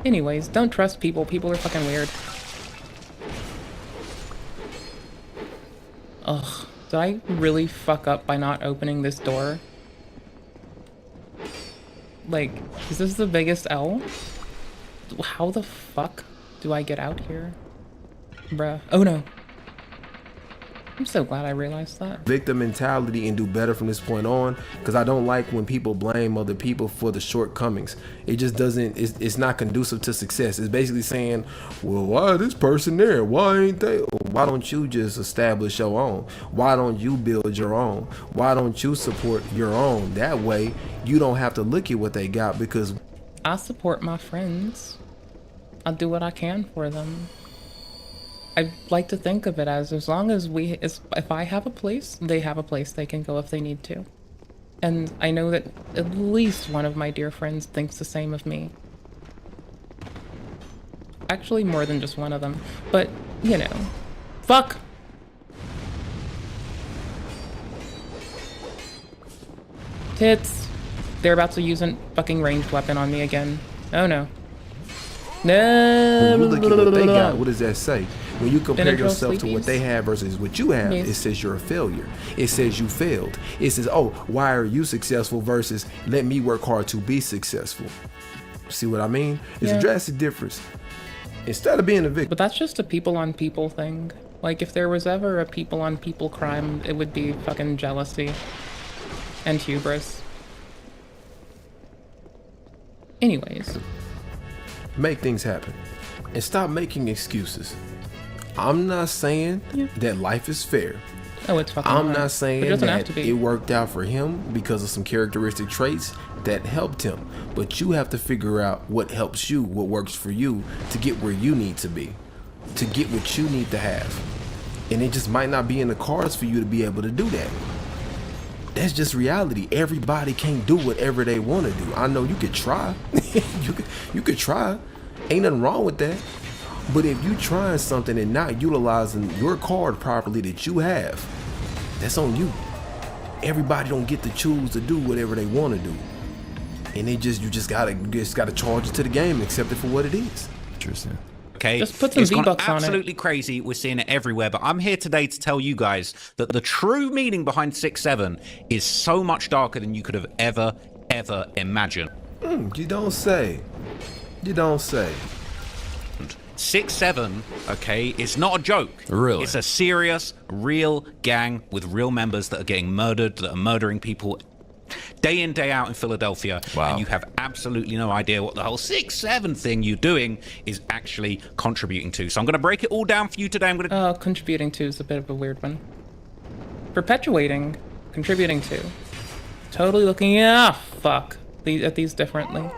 Anyways, don't trust people. People are fucking weird. Ugh. Did I really fuck up by not opening this door? Like, is this the biggest L? How the fuck do I get out here? Bruh. Oh no. I'm so glad I realized that. Victim mentality and do better from this point on, because I don't like when people blame other people for the shortcomings. It just doesn't, it's not conducive to success. It's basically saying, well, why this person there? Why ain't they? Why don't you just establish your own? Why don't you build your own? Why don't you support your own? That way, you don't have to look at what they got, because I support my friends. I'll do what I can for them. I like to think of it as long as if I have a place, they have a place they can go if they need to. And I know that at least one of my dear friends thinks the same of me. Actually, more than just one of them. But, you know. Fuck! Tits! They're about to use a fucking ranged weapon on me again. Oh no. No! When you look at what they got, what does that say? When you compare yourself to what they have versus what you have, it says you're a failure. It says you failed. It says, oh, why are you successful versus let me work hard to be successful. See what I mean? It's a drastic difference. Instead of being a victim. But that's just a people on people thing. Like, if there was ever a people on people crime, it would be fucking jealousy and hubris. Anyways. Make things happen and stop making excuses. I'm not saying that life is fair. Oh, it's fucking I'm hard. not saying It doesn't have that to be. it worked out for him because of some characteristic traits that helped him. But you have to figure out what helps you, what works for you to get where you need to be, to get what you need to have. And it just might not be in the cards for you to be able to do that. That's just reality. Everybody can't do whatever they want to do. I know you could try. you could try. Ain't nothing wrong with that. But if you trying something and not utilizing your card properly that you have, that's on you. Everybody don't get to choose to do whatever they want to do. And you just gotta charge it to the game and accept it for what it is. Interesting. Okay, just put some it's gone V-Bucks on it. absolutely crazy. We're seeing it everywhere, but I'm here today to tell you guys that the true meaning behind 6-7 is so much darker than you could have ever imagined. You don't say. You don't say. 6-7, okay, is not a joke. Really? It's a serious, real gang with real members that are getting murdered, that are murdering people day in, day out in Philadelphia. Wow. And you have absolutely no idea what the whole 6-7 thing you're doing is actually contributing to. So I'm going to break it all down for you today. I'm going to... contributing to is a bit of a weird one. Perpetuating, contributing to. Totally looking at these differently.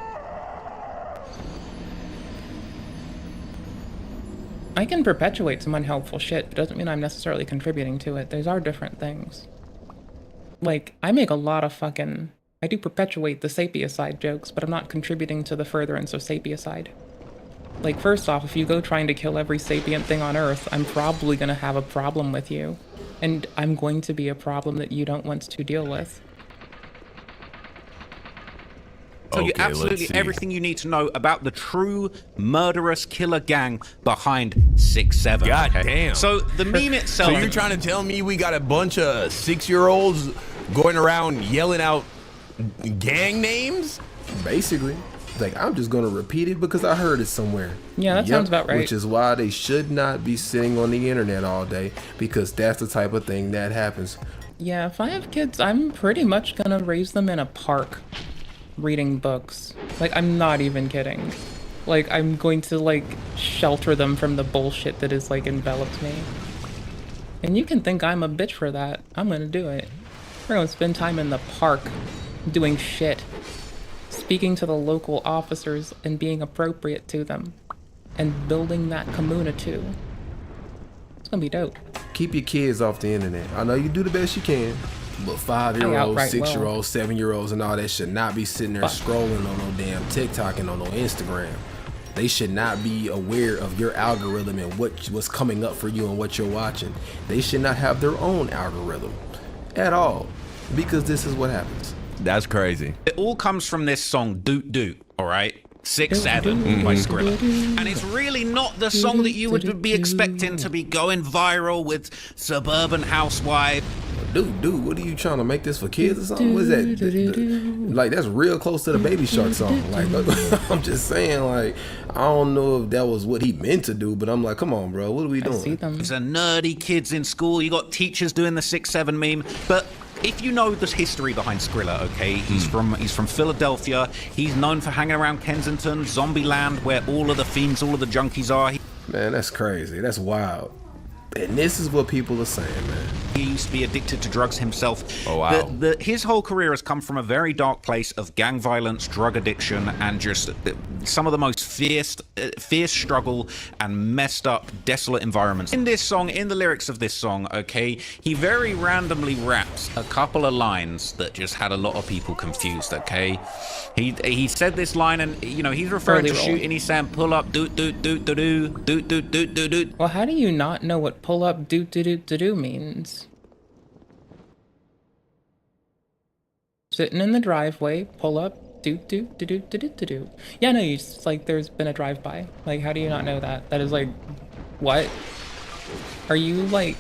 I can perpetuate some unhelpful shit, but it doesn't mean I'm necessarily contributing to it. Those are different things. Like, I make a lot of I do perpetuate the sapiocide jokes, but I'm not contributing to the furtherance of sapiocide. Like, first off, if you go trying to kill every sapient thing on Earth, I'm probably gonna have a problem with you. And I'm going to be a problem that you don't want to deal with. Tell you absolutely everything you need to know about the true murderous killer gang behind 6-7. God damn. So the meme itself... So you're trying to tell me we got a bunch of 6-year-olds going around yelling out gang names? Basically. Like, I'm just going to repeat it because I heard it somewhere. Yeah, that sounds about right. Which is why they should not be sitting on the internet all day, because that's the type of thing that happens. Yeah, if I have kids, I'm pretty much gonna raise them in a park reading books. Like, I'm not even kidding. Like, I'm going to, like, shelter them from the bullshit that has, like, enveloped me. And you can think I'm a bitch for that. I'm gonna do it. We're gonna spend time in the park doing shit. Speaking to the local officers and being appropriate to them. And building that communa too. It's gonna be dope. Keep your kids off the internet. I know you do the best you can, but 5-year-olds, 6-year-olds, 7-year-olds and all that should not be sitting there scrolling on no damn TikTok and on no Instagram. They should not be aware of your algorithm and what's coming up for you and what you're watching. They should not have their own algorithm at all, because this is what happens. That's crazy. It all comes from this song, Doot Doot, all right? 6-7 by Skrilla. And it's really not the song that you would be expecting to be going viral with suburban housewife. Dude, what are you trying to make this for kids or something? What is that? Like, that's real close to the Baby Shark song. Like, I'm just saying, like, I don't know if that was what he meant to do, but I'm like, come on, bro, what are we doing? These are nerdy kids in school. You got teachers doing the 6-7 meme, but if you know the history behind Skrilla, okay, he's from Philadelphia. He's known for hanging around Kensington, Zombieland, where all of the fiends, all of the junkies are. Man, that's crazy. That's wild. And this is what people are saying, man. He used to be addicted to drugs himself. Oh, wow. His whole career has come from a very dark place of gang violence, drug addiction, and just some of the most fierce struggle and messed up, desolate environments. In this song, in the lyrics of this song, okay, he very randomly raps a couple of lines that just had a lot of people confused, okay? He said this line, and, you know, he's referring to shooting. He's saying, pull up, doot, doot, doot, doot, doot, doot, doot, doot, doot, doot. Well, how do you not know what pull up doot doot doot doot doot means? Sitting in the driveway, pull up, doot doot doot doot doot doot doot. Yeah, no, you just, like, there's been a drive-by. Like, how do you not know that? That is like, what? Are you, like,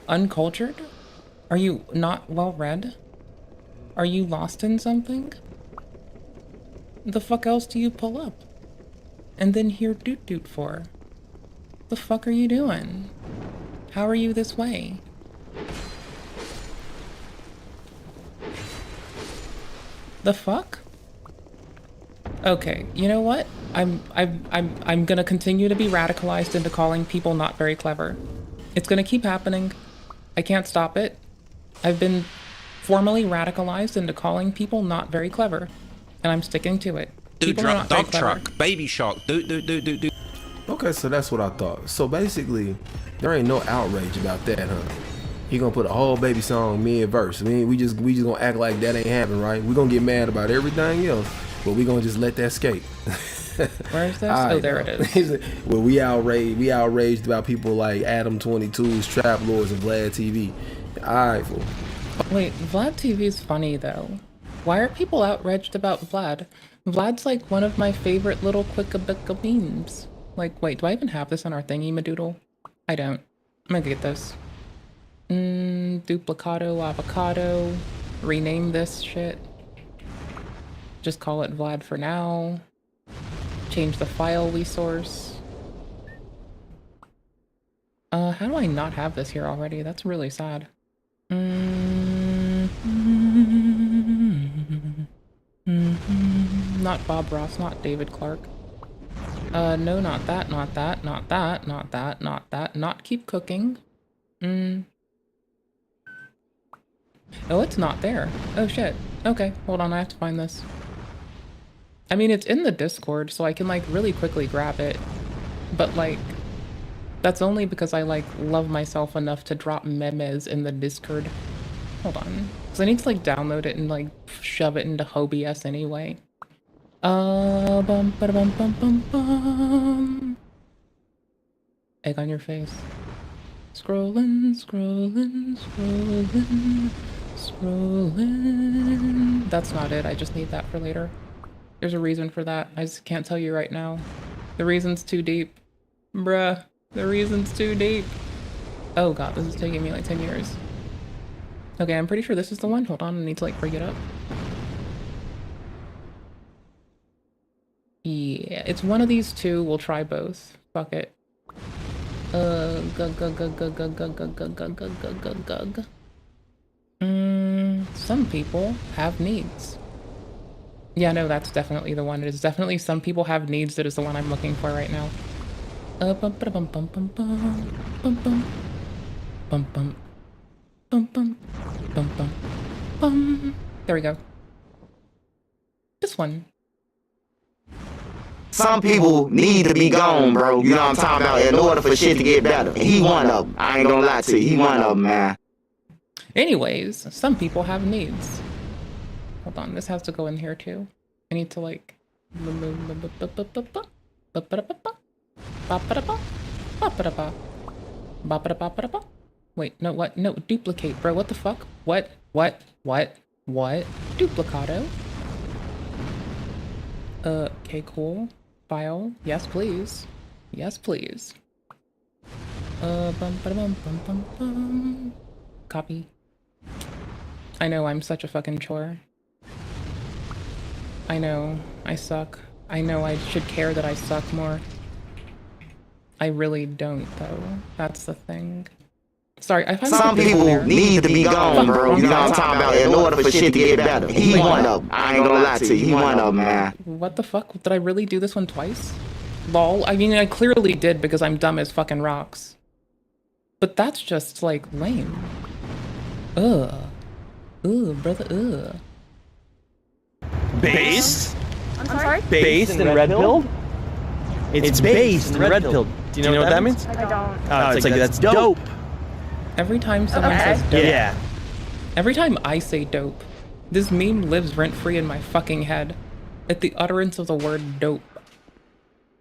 uncultured? Are you not well-read? Are you lost in something? The fuck else do you pull up? And then hear doot doot for? The fuck are you doing? How are you this way? The fuck? Okay, you know what? I'm gonna continue to be radicalized into calling people not very clever. It's gonna keep happening. I can't stop it. I've been formally radicalized into calling people not very clever, and I'm sticking to it. Dude, People are not very dog clever. truck, baby shark, do. Okay, so that's what I thought. So basically, there ain't no outrage about that, huh? He gonna put a whole baby song mid-verse. I mean, we just gonna act like that ain't happening, right? We gonna get mad about everything else, but we gonna just let that skate. Where is this? Oh, there it is. Well, we outraged about people like Adam 22's Trap Lords and Vlad TV. Alright, fool. Wait, Vlad TV's funny though. Why are people outraged about Vlad? Vlad's like one of my favorite little quick-a-bick memes. Like, wait, do I even have this on our thingy madoodle? I don't. I'm gonna get this. Duplicado, avocado. Rename this shit. Just call it Vlad for now. Change the file we source. How do I not have this here already? That's really sad. Not Bob Ross, not David Clark. No, not that, not that, not that, not that, not that, not keep cooking. Oh, it's not there. Oh shit. Okay, hold on, I have to find this. I mean, it's in the Discord, so I can like really quickly grab it. But like, that's only because I like love myself enough to drop memes in the Discord. Hold on. Because I need to like download it and like shove it into OBS anyway. Bum ba bum bum bum bum. Egg on your face. Scrolling, scrolling, scrolling, scrolling. That's not it. I just need that for later. There's a reason for that. I just can't tell you right now. The reason's too deep. Bruh. The reason's too deep. Oh god, this is taking me like 10 years. Okay, I'm pretty sure this is the one. Hold on, I need to like bring it up. Yeah, it's one of these two. We'll try both. Fuck it. Some people have needs. Yeah, no, that's definitely the one. It is definitely some people have needs. That is the one I'm looking for right now. Bum bum bum bum bum bum bum bum bum bum bum bum bum bum. There we go. This one. Some people need to be gone, bro. You know what I'm talking about? In order for shit to get better. And he one of them. I ain't gonna lie to you. He one of them, man. Anyways, some people have needs. Hold on, this has to go in here too. I need to like... Wait, no, what? No, duplicate, bro. What the fuck? What? Duplicado? Okay, cool. File. Yes, please. Yes, please. Copy. I know, I'm such a fucking chore. I know, I suck. I know I should care that I suck more. I really don't, though. That's the thing. Sorry, I find some people need to be gone, bro. You know what I'm talking about? In order for shit to get better. He one of them. I ain't gonna lie to you. He one of them, man. What the fuck? Did I really do this one twice? Lol. I mean, I clearly did because I'm dumb as fucking rocks. But that's just, like, lame. Ugh. Ugh, brother, ugh. Based? I'm sorry? Based in red pill? It's based in red pill. Do you know what that means? I don't. Oh, it's like that's dope. Every time someone says dope. Yeah. Every time I say dope, this meme lives rent-free in my fucking head. At the utterance of the word dope.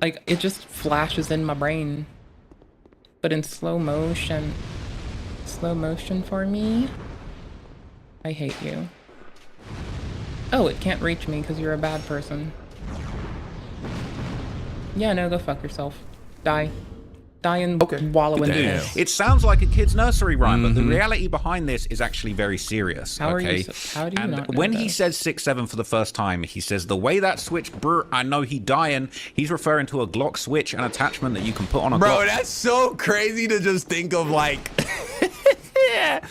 Like, it just flashes in my brain. But in slow motion. Slow motion for me? I hate you. Oh, it can't reach me because you're a bad person. Yeah, no, go fuck yourself. Die. Die and wallow in this. It sounds like a kid's nursery rhyme, but the reality behind this is actually very serious. How okay? are you? How do you not know when that? he says 6-7 for the first time, he says the way that switch, brr, I know he dying. He's referring to a Glock switch, an attachment that you can put on a Glock. Bro, that's so crazy to just think of, like, yeah,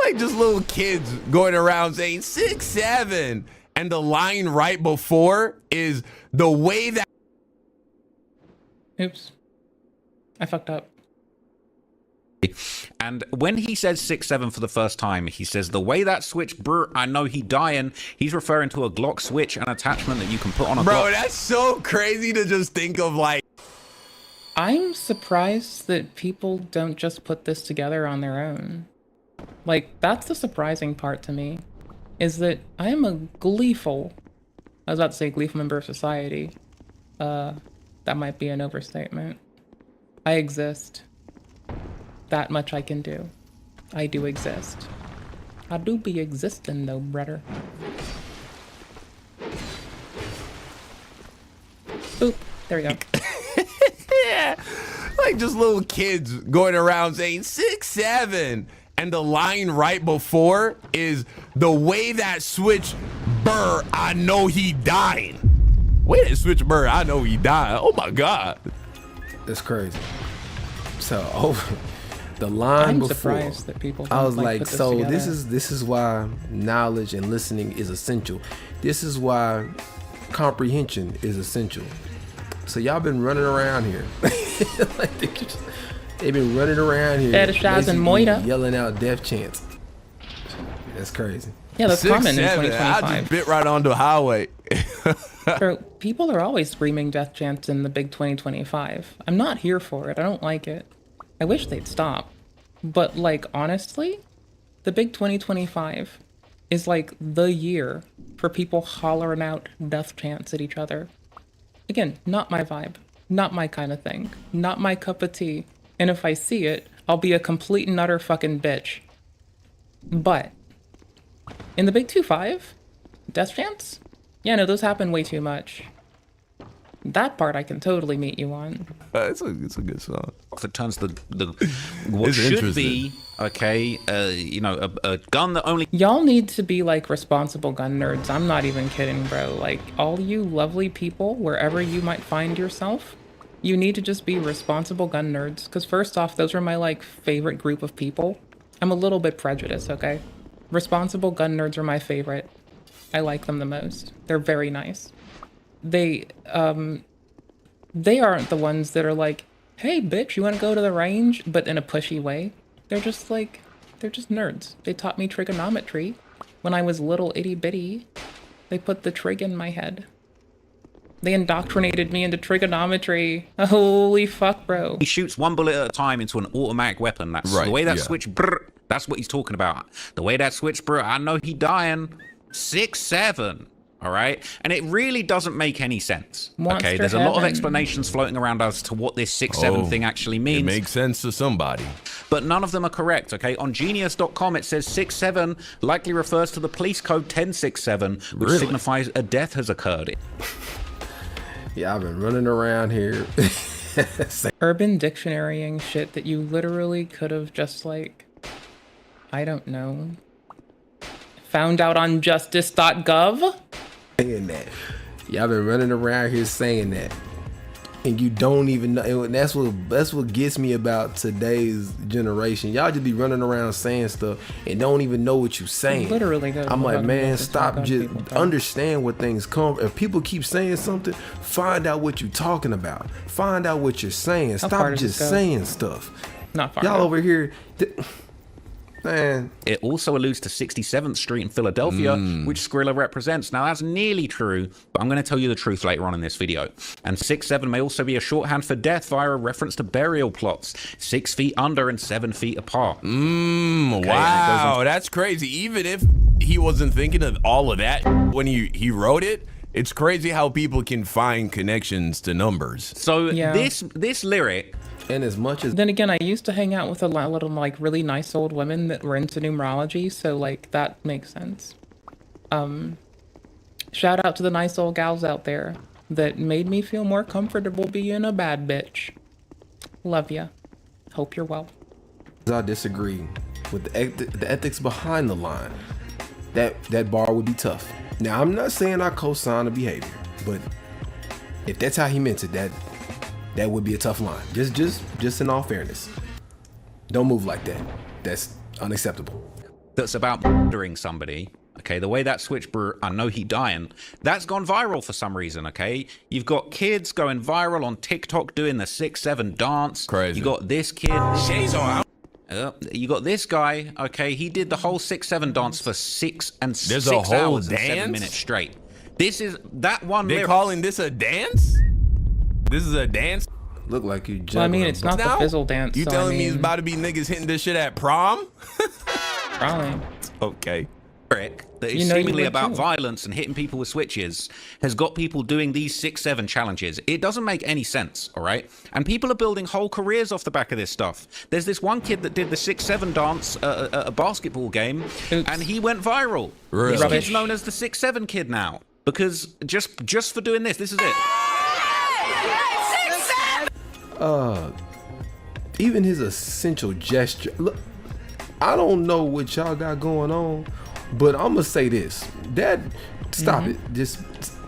like just little kids going around saying 6-7, and the line right before is the way that. Oops. I fucked up. And when he says 6'7" for the first time, he says, the way that switch, brr, I know he dying. He's referring to a Glock switch, an attachment that you can put on a Bro, Glock. that's so crazy to just think of, like. I'm surprised that people don't just put this together on their own. Like, that's the surprising part to me, is that I am a gleeful, I was about to say gleeful member of society. That might be an overstatement. I exist. That much I can do. I do exist. I do be existing though, brother. Boop. There we go. Yeah. Like just little kids going around saying 6'7", and the line right before is the way that switch burr, I know he dying. Way that switch burr, I know he dying. Oh my God. That's crazy. So the line I'm before, surprised that people I was don't, like, put this so together. this is why knowledge and listening is essential. This is why comprehension is essential. So y'all been running around here. Like they've been running around here Fetishizing Moida. yelling out death chants. That's crazy. Yeah, that's common in 6'7", 2025. I just bit right onto the highway. Bro, people are always screaming death chants in the big 2025. I'm not here for it. I don't like it. I wish they'd stop. But, like, honestly, the big 2025 is, like, the year for people hollering out death chants at each other. Again, not my vibe. Not my kind of thing. Not my cup of tea. And if I see it, I'll be a complete and utter fucking bitch. But in the big 2-5, death chants? Yeah, no, those happen way too much. That part I can totally meet you on. It's a good song. That turns the what It's should interesting. be you know, a gun that only. Y'all need to be like responsible gun nerds. I'm not even kidding, bro. Like, all you lovely people, wherever you might find yourself, you need to just be responsible gun nerds. Because first off, those are my like favorite group of people. I'm a little bit prejudiced, okay? Responsible gun nerds are my favorite. I like them the most. They're very nice. They aren't the ones that are like, hey bitch, you want to go to the range, but in a pushy way. They're just like, they're just nerds. They taught me trigonometry when I was little itty bitty. They put the trig in my head. They indoctrinated me into trigonometry. Holy fuck, bro. He shoots one bullet at a time into an automatic weapon. That's Right, the way that yeah. switch. Brr, that's what he's talking about. The way that switch. Brr, I know he dying. 6'7". All right, and it really doesn't make any sense. Monster okay, there's a lot of heaven. explanations floating around as to what this 6'7" thing actually means. It makes sense to somebody. But none of them are correct, okay? On genius.com, it says 6'7" likely refers to the police code 1067, which Really? signifies a death has occurred. Yeah, I've been running around here. Urban dictionarying shit that you literally could have just like, I don't know, found out on justice.gov? Saying that. Y'all been running around here saying that. And you don't even know. And that's what gets me about today's generation. Y'all just be running around saying stuff and don't even know what you're saying. Literally don't I'm know like, how to man, make stop. this Just people talk. understand what things come. If people keep saying something, find out what you're talking about. Find out what you're saying. How Stop far does just this go? saying stuff. Not far. Y'all enough. over here, man. It also alludes to 67th Street in Philadelphia, which Skrilla represents. Now, that's nearly true, but I'm going to tell you the truth later on in this video. And 6'7" may also be a shorthand for death via a reference to burial plots, 6 feet under and 7 feet apart. Wow, that's crazy. Even if he wasn't thinking of all of that when he wrote it, it's crazy how people can find connections to numbers. So Yeah. this lyric. And as much as Then again, I used to hang out with a lot of like really nice old women that were into numerology, so like that makes sense. Shout out to the nice old gals out there that made me feel more comfortable being a bad bitch. Love ya. Hope you're well. I disagree with the ethics behind the line, that bar would be tough. Now, I'm not saying I co-sign the behavior, but if that's how he meant it, that would be a tough line. Just in all fairness, don't move like that. That's unacceptable. That's about murdering somebody. Okay, the way that switch, I know he dying. That's gone viral for some reason. Okay, you've got kids going viral on TikTok doing the 6'7" dance. Crazy. You got this kid. Shades on. You got this guy, okay, he did the whole 6-7 dance for 6 There's a whole hours and dance? 7 minutes straight. This is that one. They're calling this a dance? This is a dance? Look like you. Well, I mean, it's not the fizzle dance. You so telling I me mean, it's about to be niggas hitting this shit at prom? Probably. Okay. That is seemingly about violence and hitting people with switches has got people doing these 6-7 challenges. It doesn't make any sense, all right? And people are building whole careers off the back of this stuff. There's this one kid that did the 6-7 dance at a basketball game, and he went viral. Really? This kid's known as the 6-7 kid now because just for doing this is it. Even his essential gesture. Look, I don't know what y'all got going on, but I'm gonna say this: Dad, stop it. Just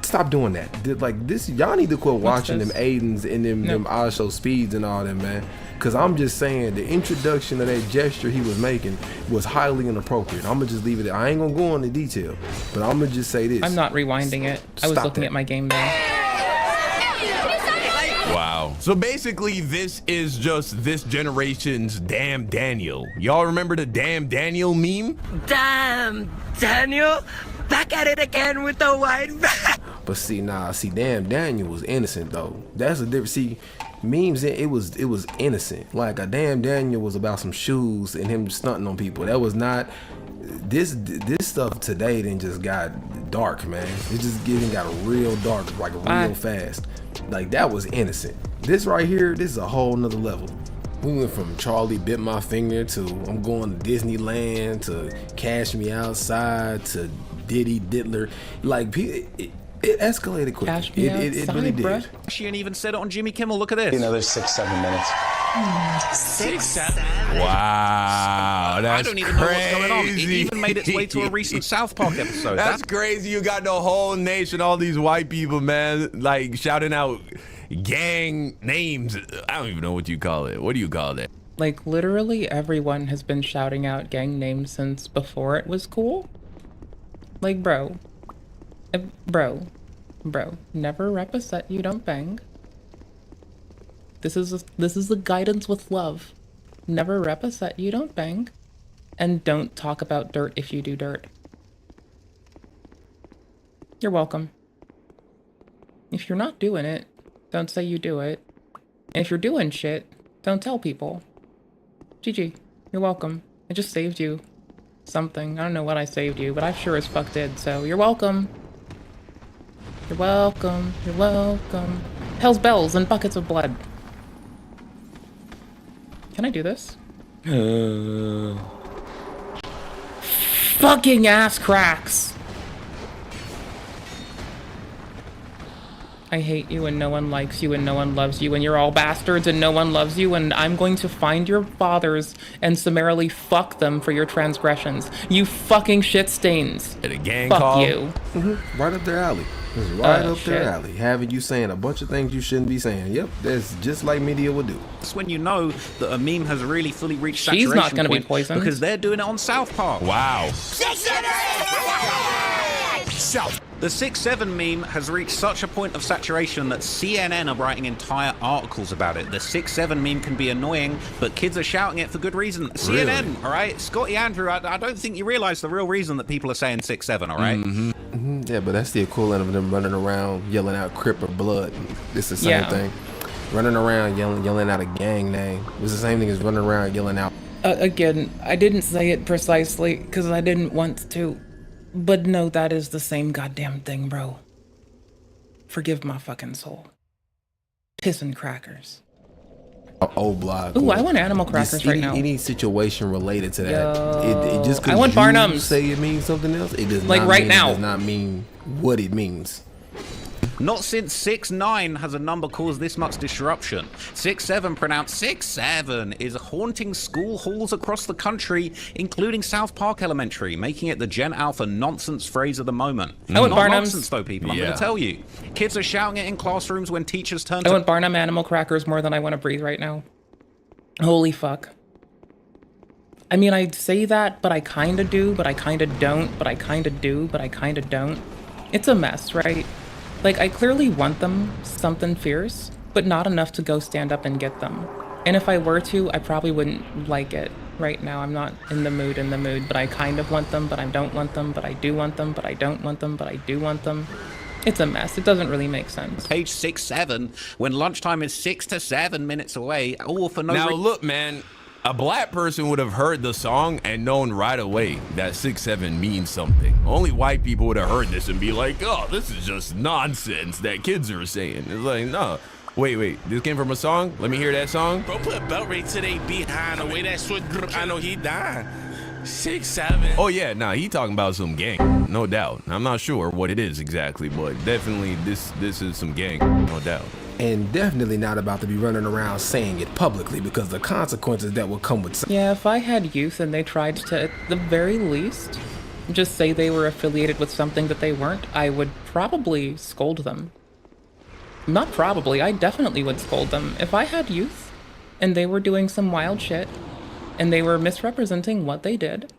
stop doing that. Like this, y'all need to quit watching them Aidens and them ISO speeds and all that, man. Cause I'm just saying the introduction of that gesture he was making was highly inappropriate. I'm gonna just leave it there. I ain't gonna go into detail, but I'm gonna just say this. I'm not rewinding it. I was looking at my game there. Wow. So basically, this is just this generation's Damn Daniel. Y'all remember the Damn Daniel meme? Damn, Daniel, back at it again with the white. But see, Damn Daniel was innocent though. That's a different. See, memes, it was innocent. Like a Damn Daniel was about some shoes and him stunting on people. That was not. This stuff today then just got dark, man. It just got real dark, like real fast. Like that was innocent. This right here, this is a whole nother level. We went from Charlie bit my finger to I'm going to Disneyland to Cash Me Outside to Diddy Diddler. Like it escalated quickly. It really did. She ain't even said it on Jimmy Kimmel. Look at this. Another 6-7 minutes. 6-7. Wow, that's I don't even know what's going on. It even made its way to a recent South Park episode. That's crazy. You got the whole nation, all these white people, man, like shouting out gang names. I don't even know what you call it. What do you call that? Like literally everyone has been shouting out gang names since before it was cool. Like bro, never rep a set you don't bang. This is the guidance with love. Never rep a set you don't bang, and don't talk about dirt if you do dirt. You're welcome. If you're not doing it, don't say you do it. And if you're doing shit, don't tell people. GG. You're welcome. I just saved you something. I don't know what I saved you, but I sure as fuck did, so you're welcome. You're welcome. You're welcome. Hell's bells and buckets of blood. Can I do this? Fucking ass cracks! I hate you and no one likes you and no one loves you and you're all bastards and no one loves you and I'm going to find your fathers and summarily fuck them for your transgressions. You fucking shit stains. At a gang fuck call? you. Right up their alley. It's right up their alley. Having you saying a bunch of things you shouldn't be saying. Yep, that's just like media would do. That's when you know that a meme has really fully reached She's saturation not going to be point poisoned. because they're doing it on South Park. Wow. The 6-7 meme has reached such a point of saturation that CNN are writing entire articles about it. The 6-7 meme can be annoying, but kids are shouting it for good reason. Really? CNN, all right? Scotty Andrew, I don't think you realize the real reason that people are saying 6-7, all right? Yeah, but that's the equivalent of them running around yelling out Crip or Blood. It's the same thing. Running around yelling out a gang name. It's the same thing as running around yelling out. Again, I didn't say it precisely because I didn't want to. But no, that is the same goddamn thing, bro. Forgive my fucking soul. Pissin' crackers. Old block. Ooh, I want animal crackers right now. Any situation related to that. Yo. It just I want Barnums. Say it means something else. It does like not right mean, now. It does not mean what it means. Not since 6-9 has a number caused this much disruption. 6-7, pronounced 6-7, is haunting school halls across the country, including South Park Elementary, making it the Gen Alpha nonsense phrase of the moment. I want Not Barnums. nonsense though, people. I'm going to tell you. Kids are shouting it in classrooms when teachers turn to... I want Barnum animal crackers more than I want to breathe right now. Holy fuck. I mean, I say that, but I kind of do, but I kind of don't, but I kind of do, but I kind of don't. It's a mess, right? Like, I clearly want them something fierce, but not enough to go stand up and get them. And if I were to, I probably wouldn't like it. right now. I'm not in the mood, but I kind of want them, but I don't want them, but I do want them, but I don't want them, but I do want them. It's a mess. It doesn't really make sense. Page 6-7, when lunchtime is 6 to 7 minutes away, all for no Now look, man, a black person would have heard the song and known right away that 6-7 means something. Only white people would have heard this and be like, oh, this is just nonsense that kids are saying. It's like, no. Wait, this came from a song? Let me hear that song. Bro, put a belt right to they behind. The way that switch, I know he died. 6-7. Oh yeah, nah, he talking about some gang, no doubt. I'm not sure what it is exactly, but definitely this is some gang, no doubt. And definitely not about to be running around saying it publicly because the consequences that will come with. Yeah, if I had youth and they tried to, at the very least, just say they were affiliated with something that they weren't, I would probably scold them. Not probably, I definitely would scold them. If I had youth and they were doing some wild shit and they were misrepresenting what they did,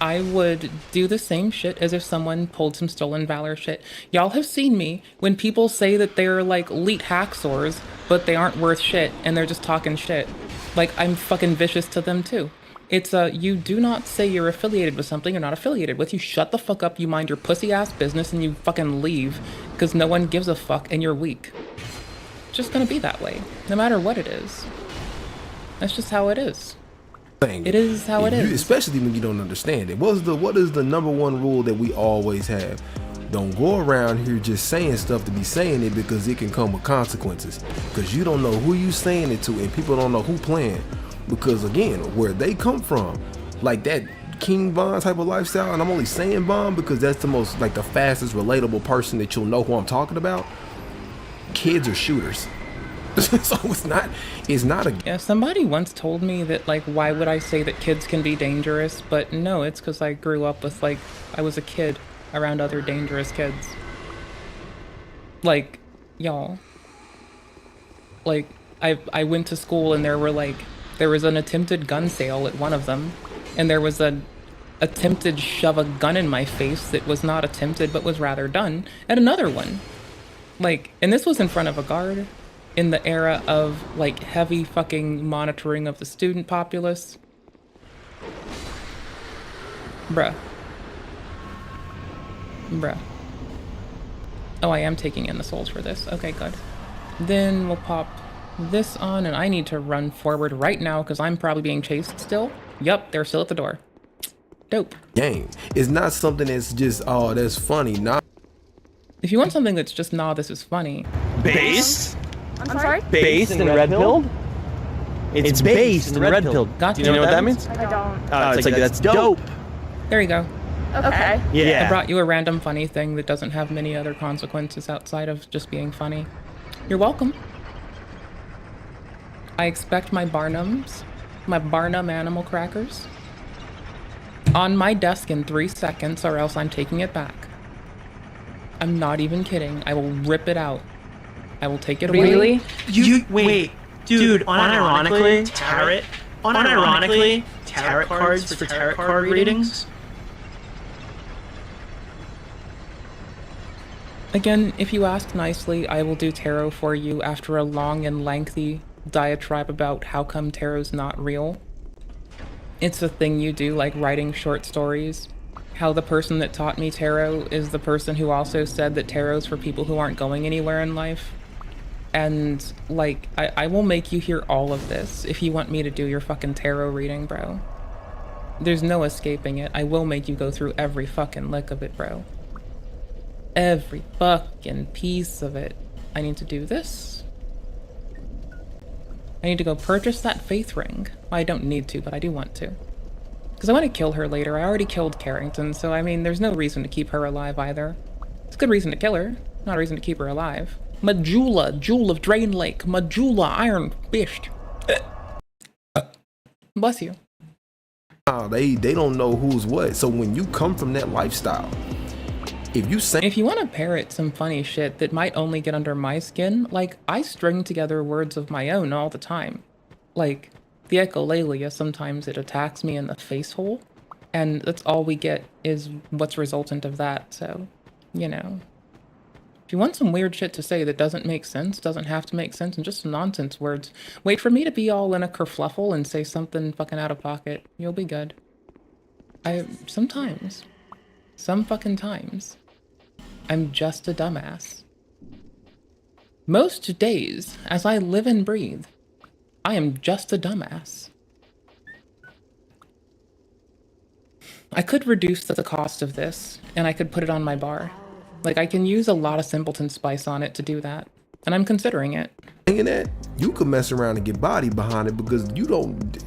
I would do the same shit as if someone pulled some stolen valor shit. Y'all have seen me when people say that they're like elite hacksaws, but they aren't worth shit and they're just talking shit. Like, I'm fucking vicious to them too. It's you do not say you're affiliated with something you're not affiliated with. You shut the fuck up, you mind your pussy ass business, and you fucking leave because no one gives a fuck and you're weak. It's just gonna be that way, no matter what it is. That's just how it is. It is how it is. Especially when you don't understand it. What is the number one rule that we always have? Don't go around here just saying stuff to be saying it because it can come with consequences. Because you don't know who you saying it to and people don't know who playing. Because again, where they come from, like that King Von type of lifestyle, and I'm only saying Von because that's the most, like the fastest relatable person that you'll know who I'm talking about. Kids are shooters. So it's not a... Yeah, somebody once told me that, like, why would I say that kids can be dangerous? But no, it's because I grew up with, like, I was a kid around other dangerous kids. Like, y'all. Like, I went to school and there was an attempted gun sale at one of them, and there was an attempted shove a gun in my face that was not attempted but was rather done at another one. Like, and this was in front of a guard in the era of, like, heavy fucking monitoring of the student populace. Bruh. Oh, I am taking in the souls for this. Okay, good. Then we'll pop this on, and I need to run forward right now because I'm probably being chased still. Yup, they're still at the door. Dope. Game. It's not something that's just, oh, that's funny. Not. If you want something that's just, nah, this is funny. Based? I'm sorry? Based and red pilled? It's based and red pilled. Gotcha. Do you know what that means? I don't. It's like that's dope. There you go. Okay. Yeah. I brought you a random funny thing that doesn't have many other consequences outside of just being funny. You're welcome. I expect my Barnums, my Barnum animal crackers, on my desk in 3 seconds, or else I'm taking it back. I'm not even kidding. I will rip it out. I will take it away. Really? You wait, dude. Unironically, tarot cards for tarot card readings. Again, if you ask nicely, I will do tarot for you after a long and lengthy diatribe about how come tarot's not real. It's a thing you do, like writing short stories. How the person that taught me tarot is the person who also said that tarot's for people who aren't going anywhere in life. And, like, I will make you hear all of this if you want me to do your fucking tarot reading, bro. There's no escaping it. I will make you go through every fucking lick of it, bro. Every fucking piece of it. I need to do this. I need to go purchase that faith ring. Well, I don't need to, but I do want to. Because I want to kill her later. I already killed Carrington, so I mean, there's no reason to keep her alive either. It's a good reason to kill her, not a reason to keep her alive. Majula, Jewel of Drain Lake, Majula, Iron Fist. Bless you. They don't know who's what. So when you come from that lifestyle, if you want to parrot some funny shit that might only get under my skin, like, I string together words of my own all the time. Like, the echolalia, sometimes it attacks me in the face hole, and that's all we get is what's resultant of that, so, you know. If you want some weird shit to say that doesn't make sense, doesn't have to make sense, and just nonsense words, wait for me to be all in a kerfluffle and say something fucking out of pocket. You'll be good. Sometimes, some fucking times, I'm just a dumbass. Most days, as I live and breathe, I am just a dumbass. I could reduce the cost of this, and I could put it on my bar. Like, I can use a lot of simpleton spice on it to do that, and I'm considering it. And that you could mess around and get body behind it because you don't.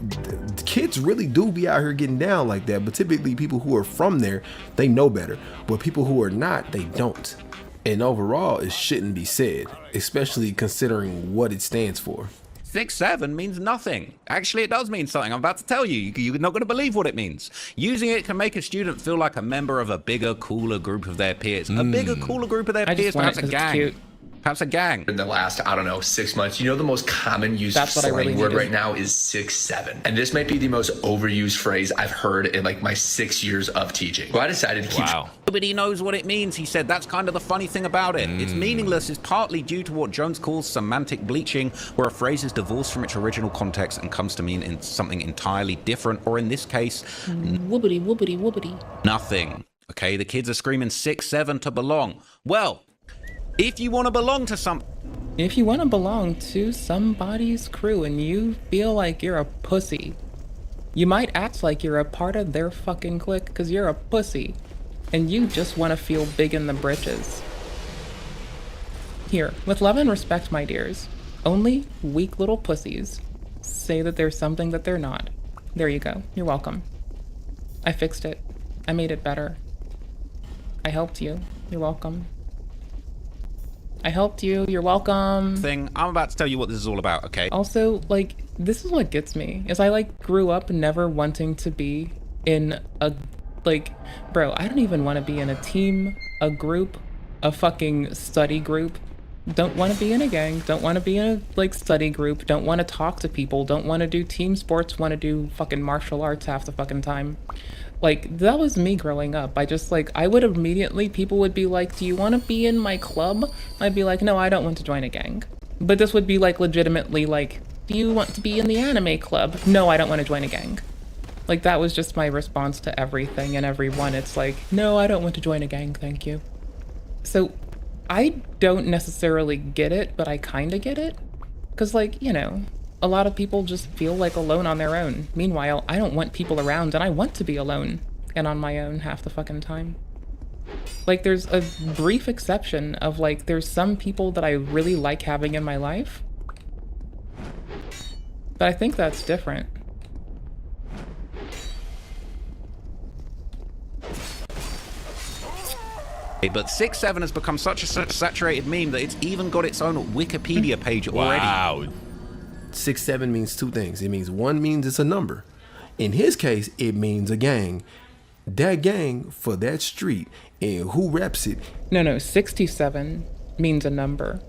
Kids really do be out here getting down like that, but typically people who are from there, they know better. But people who are not, they don't. And overall, it shouldn't be said, especially considering what it stands for. 6'7" means nothing. Actually, it does mean something. I'm about to tell you. You're not going to believe what it means. Using it can make a student feel like a member of a bigger, cooler group of their peers. A bigger, cooler group of their peers, perhaps a gang. Perhaps a gang. In the last, I don't know, 6 months, you know the most common used slang word right now is 6'7". And this might be the most overused phrase I've heard in like my 6 years of teaching. So I decided to keep... Wow. Nobody knows what it means, he said. That's kind of the funny thing about it. It's meaningless is partly due to what Jones calls semantic bleaching, where a phrase is divorced from its original context and comes to mean in something entirely different, or in this case... Whoopity, whoopity, whoopity. Nothing. Okay, the kids are screaming 6'7" to belong. Well... if you want to belong to If you want to belong to somebody's crew and you feel like you're a pussy, you might act like you're a part of their fucking clique because you're a pussy and you just want to feel big in the britches. Here, with love and respect, my dears, only weak little pussies say that there's something that they're not. There you go. You're welcome. I fixed it. I made it better. I helped you. You're welcome. I helped you. You're welcome. I'm about to tell you what this is all about, okay? Also, like, this is what gets me, is I, like, grew up never wanting to be in a, like, bro, I don't even want to be in a team, a group, a fucking study group. Don't want to be in a gang. Don't want to be in a, like, study group. Don't want to talk to people. Don't want to do team sports. Want to do fucking martial arts half the fucking time. Like, that was me growing up. I just, like, I would immediately, people would be like, do you want to be in my club? I'd be like, no, I don't want to join a gang. But this would be, like, legitimately, like, do you want to be in the anime club? No, I don't want to join a gang. Like, that was just my response to everything and everyone. It's like, no, I don't want to join a gang, thank you. So, I don't necessarily get it, but I kind of get it. Because, like, you know, a lot of people just feel like alone on their own. Meanwhile, I don't want people around, and I want to be alone and on my own half the fucking time. Like, there's a brief exception of, like, there's some people that I really like having in my life. But I think that's different. But 6'7" has become such a saturated meme that it's even got its own Wikipedia page already. Wow. 6'7" means two things. It means one means it's a number. In his case, it means a gang. That gang for that street and who reps it. No, 67 means a number.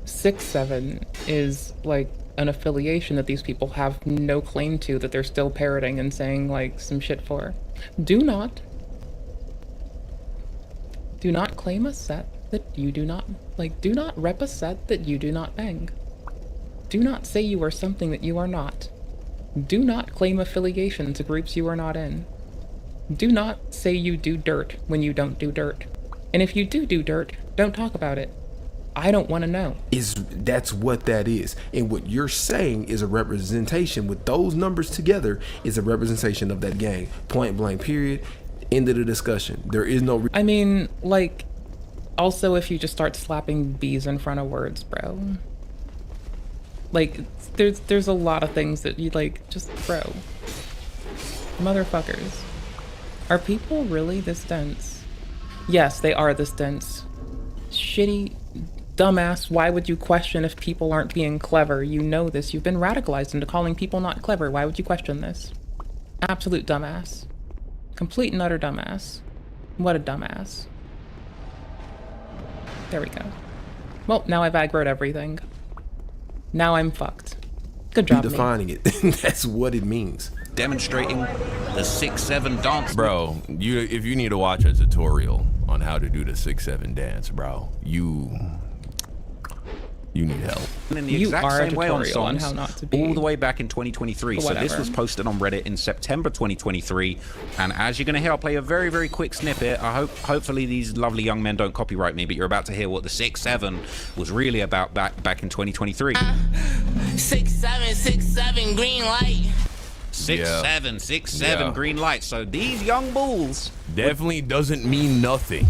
6'7" is like an affiliation that these people have no claim to, that they're still parroting and saying like some shit for. Do not claim a set that you do not, like, do not rep a set that you do not bang. Do not say you are something that you are not. Do not claim affiliation to groups you are not in. Do not say you do dirt when you don't do dirt. And if you do dirt, don't talk about it. I don't want to know. That's what that is. And what you're saying is a representation with those numbers together is a representation of that gang. Point blank, period. End of the discussion. There is no... I mean, like, also if you just start slapping B's in front of words, bro. Like, there's a lot of things that you, like, just, bro. Motherfuckers. Are people really this dense? Yes, they are this dense. Shitty, dumbass, why would you question if people aren't being clever? You know this. You've been radicalized into calling people not clever. Why would you question this? Absolute dumbass. Complete and utter dumbass. What a dumbass. There we go. Well, now I've aggroed everything. Now I'm fucked. Good job, defining it. That's what it means. demonstrating the 6-7 dance. Bro, if you need to watch a tutorial on how to do the 6-7 dance, bro, you need help. In the You exact are a same way on tutorial on songs, how not to be. all the way back in 2023. So this Whatever. was posted on Reddit in September 2023, and as you're going to hear, I'll play a very, very quick snippet. Hopefully these lovely young men don't copyright me, but you're about to hear what the 6-7 was really about back in 2023. 6-7 green light. 6-7 green light. So these young bulls definitely doesn't mean nothing.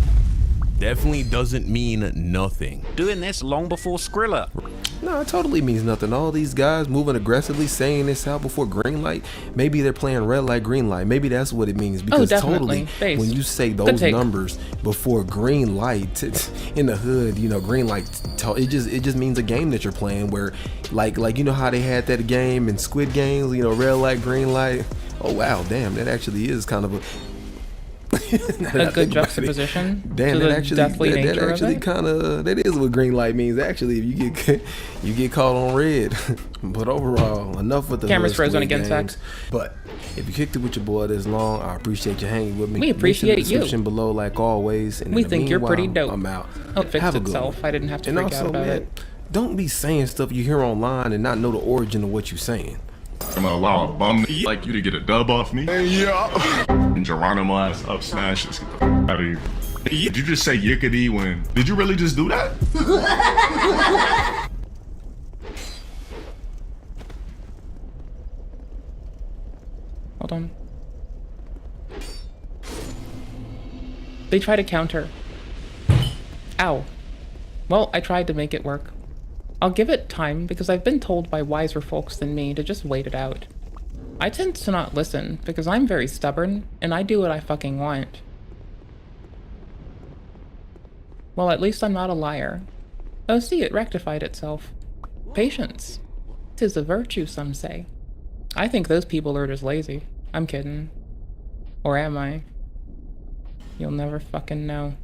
Definitely doesn't mean nothing. Doing this long before Skrilla. No, it totally means nothing. All these guys moving aggressively, saying this out before green light. Maybe they're playing red light, green light. Maybe that's what it means. Because totally, when you say those numbers before green light in the hood, you know, green light, it just means a game that you're playing. Where, like you know how they had that game in Squid Games, you know, red light, green light. Oh wow, damn, that actually is kind of a good juxtaposition. Damn, to that the actually deathly kind of that is what green light means. Actually, if you get caught on red. But overall, enough with the Camera's frozen again, games. Zach. But if you kicked it with your boy this long, I appreciate you hanging with me. We appreciate Link in the you. description below, like always. And We in the think you're pretty meanwhile, dope. I'm out. Oh, it fixed Have a good itself. one. I didn't have to And freak out also, about man, it. don't be saying stuff you hear online and not know the origin of what you're saying. I'm gonna allow a bum like you to get a dub off me. Yeah. And Geronimo ass up smash. Just get the f out of here. Did you just say yickety when? Did you really just do that? Hold on. They try to counter. Ow. Well, I tried to make it work. I'll give it time because I've been told by wiser folks than me to just wait it out. I tend to not listen because I'm very stubborn and I do what I fucking want. Well, at least I'm not a liar. Oh, see, it rectified itself. Patience. 'Tis a virtue, some say. I think those people are just lazy. I'm kidding. Or am I? You'll never fucking know.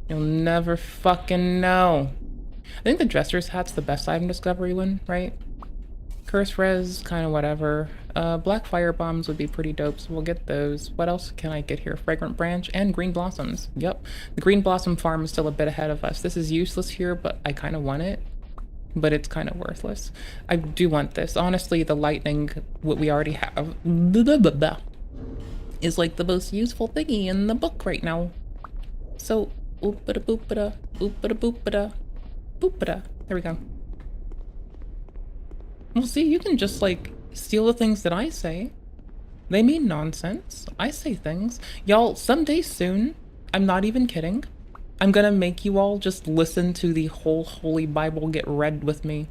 You'll never fucking know. I think the Dresser's Hat's the best item discovery one, right? Curse Res, kind of whatever. Black Fire Bombs would be pretty dope, so we'll get those. What else can I get here? Fragrant Branch and Green Blossoms. Yep. The Green Blossom farm is still a bit ahead of us. This is useless here, but I kind of want it. But it's kind of worthless. I do want this. Honestly, the lightning, what we already have, is like the most useful thingy in the book right now. So, oop-a-da boop-a-da, oop-a-da boop-a-da, boop-a-da. There we go. Well, see, you can just, like, steal the things that I say. They mean nonsense. I say things. Y'all, someday soon, I'm not even kidding, I'm gonna make you all just listen to the whole Holy Bible get read with me.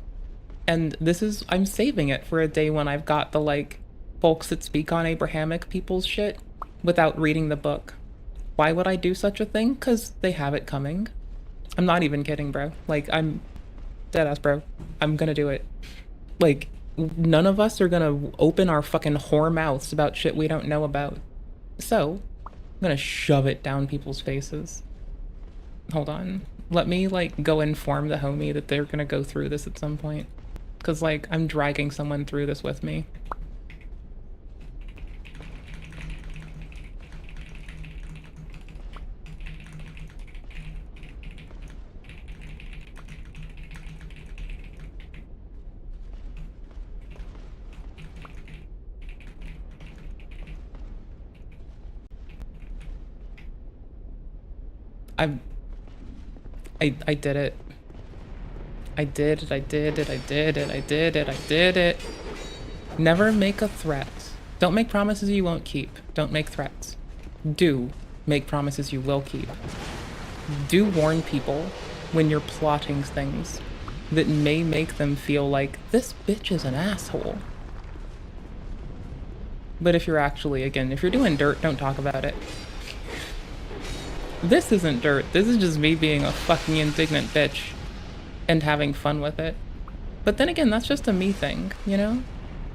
And this is, I'm saving it for a day when I've got the, like, folks that speak on Abrahamic people's shit without reading the book. Why would I do such a thing? 'Cause they have it coming. I'm not even kidding, bro. Like, I'm deadass, bro. I'm gonna do it. Like, none of us are gonna open our fucking whore mouths about shit we don't know about. So, I'm gonna shove it down people's faces. Hold on. Let me, like, go inform the homie that they're gonna go through this at some point. 'Cause, like, I'm dragging someone through this with me. I did it. I did it, I did it, I did it, I did it, I did it. Never make a threat. Don't make promises you won't keep. Don't make threats. Do make promises you will keep. Do warn people when you're plotting things that may make them feel like, this bitch is an asshole. But if you're actually, again, if you're doing dirt, don't talk about it. This isn't dirt. This is just me being a fucking indignant bitch and having fun with it. But then again, that's just a me thing, you know?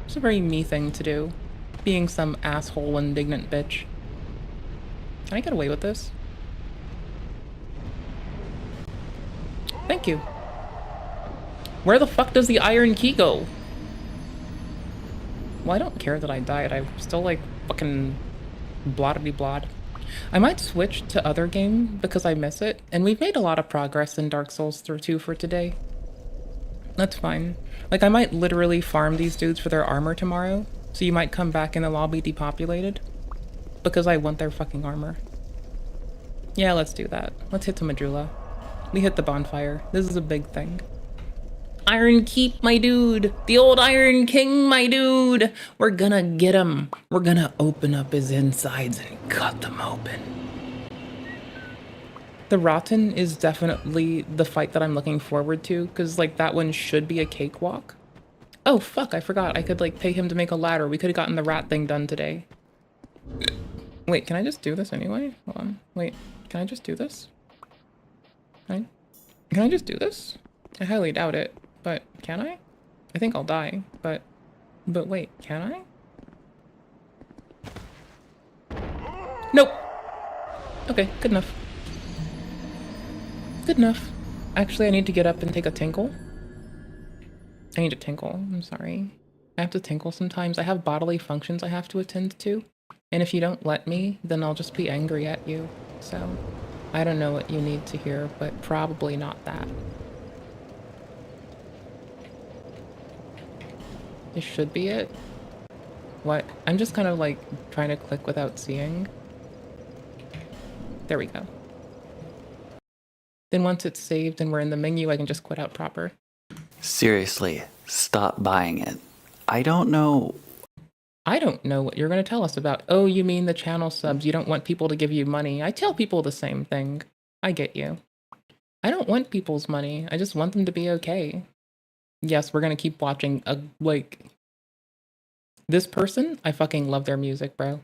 It's a very me thing to do. Being some asshole indignant bitch. Can I get away with this? Thank you. Where the fuck does the iron key go? Well, I don't care that I died. I'm still like fucking bloddity-blod. I might switch to other game because I miss it. And we've made a lot of progress in Dark Souls 2 for today. That's fine. Like, I might literally farm these dudes for their armor tomorrow. So you might come back in the lobby depopulated. Because I want their fucking armor. Yeah, let's do that. Let's hit the Majula. We hit the bonfire. This is a big thing. Iron Keep, my dude. The old Iron King, my dude. We're gonna get him. We're gonna open up his insides and cut them open. The Rotten is definitely the fight that I'm looking forward to, because like that one should be a cakewalk. Oh fuck, I forgot. I could like pay him to make a ladder. We could have gotten the rat thing done today. Wait, can I just do this anyway? Hold on. Wait, can I just do this? Can I just do this? I highly doubt it. But can I? I think I'll die, but wait, can I? Nope. Okay, good enough. Good enough. Actually, I need to get up and take a tinkle. I need to tinkle. I'm sorry. I have to tinkle sometimes. I have bodily functions I have to attend to. And if you don't let me, then I'll just be angry at you. So, I don't know what you need to hear, but probably not that. This should be it. What? I'm just kind of like trying to click without seeing. There we go. Then once it's saved and we're in the menu, I can just quit out proper. Seriously, stop buying it. I don't know what you're going to tell us about. Oh, you mean the channel subs. You don't want people to give you money. I tell people the same thing. I get you. I don't want people's money. I just want them to be okay. Yes, we're going to keep watching, like, this person, I fucking love their music, bro.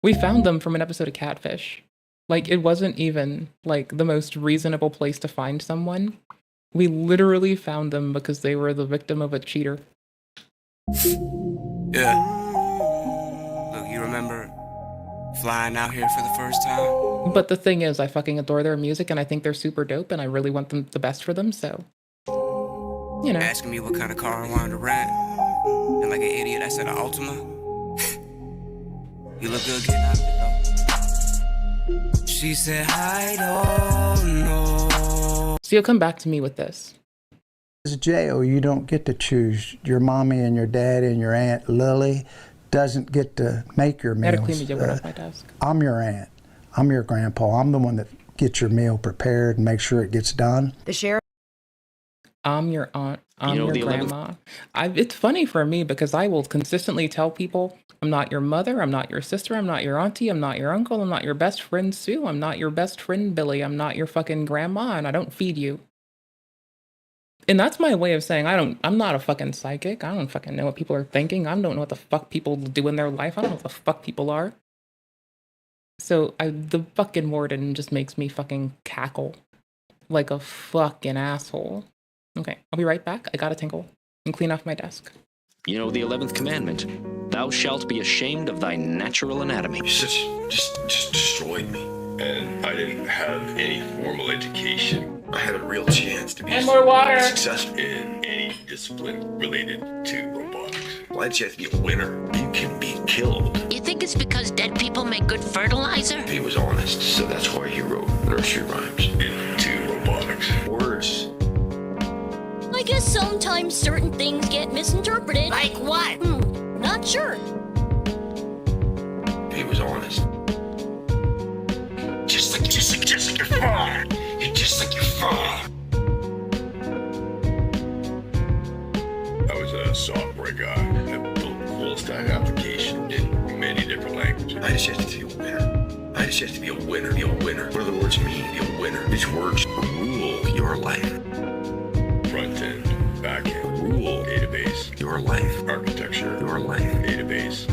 We found them from an episode of Catfish. Like, it wasn't even, like, the most reasonable place to find someone. We literally found them because they were the victim of a cheater. Yeah. Look, you remember flying out here for the first time? But the thing is, I fucking adore their music, and I think they're super dope, and I really want them the best for them, so... You know. Asking me what kind of car I wanted to rent. And like an idiot, I said an Altima. You look good getting out of it, though. She said, I don't know. So you'll come back to me with this. As jail, you don't get to choose. Your mommy and your daddy and your Aunt Lily doesn't get to make your I gotta meals. clean the yogurt off my desk. I'm your aunt. I'm your grandpa. I'm the one that gets your meal prepared and makes sure it gets done. The sheriff. I'm your aunt. I'm your grandma. It's funny for me because I will consistently tell people, I'm not your mother, I'm not your sister, I'm not your auntie, I'm not your uncle, I'm not your best friend Sue, I'm not your best friend Billy, I'm not your fucking grandma, and I don't feed you. And that's my way of saying I'm not a fucking psychic. I don't fucking know what people are thinking. I don't know what the fuck people do in their life. I don't know what the fuck people are. So the fucking warden just makes me fucking cackle like a fucking asshole. Okay, I'll be right back. I gotta tinkle and clean off my desk. You know the 11th commandment. Thou shalt be ashamed of thy natural anatomy. Just destroyed me. And I didn't have any formal education. I had a real chance to be successful in any discipline related to robotics. Why did you have to be a winner? You can be killed. You think it's because dead people make good fertilizer? He was honest, so that's why he wrote nursery rhymes into robotics. Words. I guess sometimes certain things get misinterpreted. Like what? Not sure. He was honest. Just like your father. You're just like your father. I was a software guy that built full-stack applications in many different languages. I just have to be a winner. I just have to be a winner. Be a winner. What do the words mean? Be a winner. These words rule your life. Front end, back end, rule, database, your life, architecture, your life, database.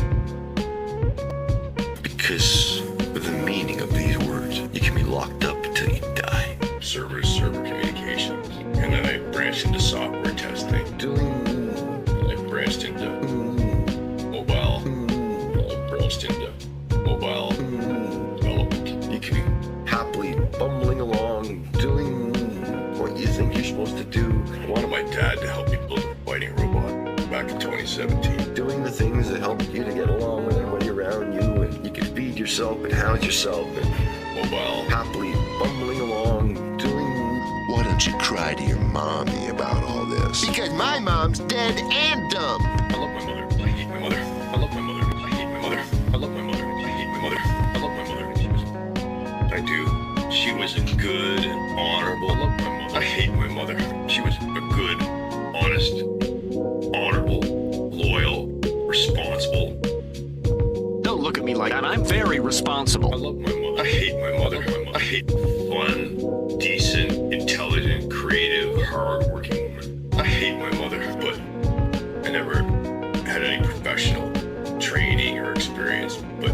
Because with the meaning of these words, you can be locked up until you die. Server communications. And then I branched into software testing. I branched into mobile. I branched into mobile development. You can be happily bumbling along, doing what you think you're supposed to do. I wanted my dad to help me build a fighting robot back in 2017. Doing the things that yourself and house yourself and, well, while happily bumbling along, doing... Why don't you cry to your mommy about all this? Because my mom's dead and dumb. I love my mother. I hate my mother. I love my mother. I hate my mother. I love my mother. I hate my mother. I love my mother. I do. She was a good, honorable... I love my mother. I hate my mother. She was a good, honest, honorable, loyal, responsible... Don't look at me like that. I'm very responsible. I love my mother. I hate my mother. I hate fun, decent, intelligent, creative, hardworking woman. I hate my mother, but I never had any professional training or experience, but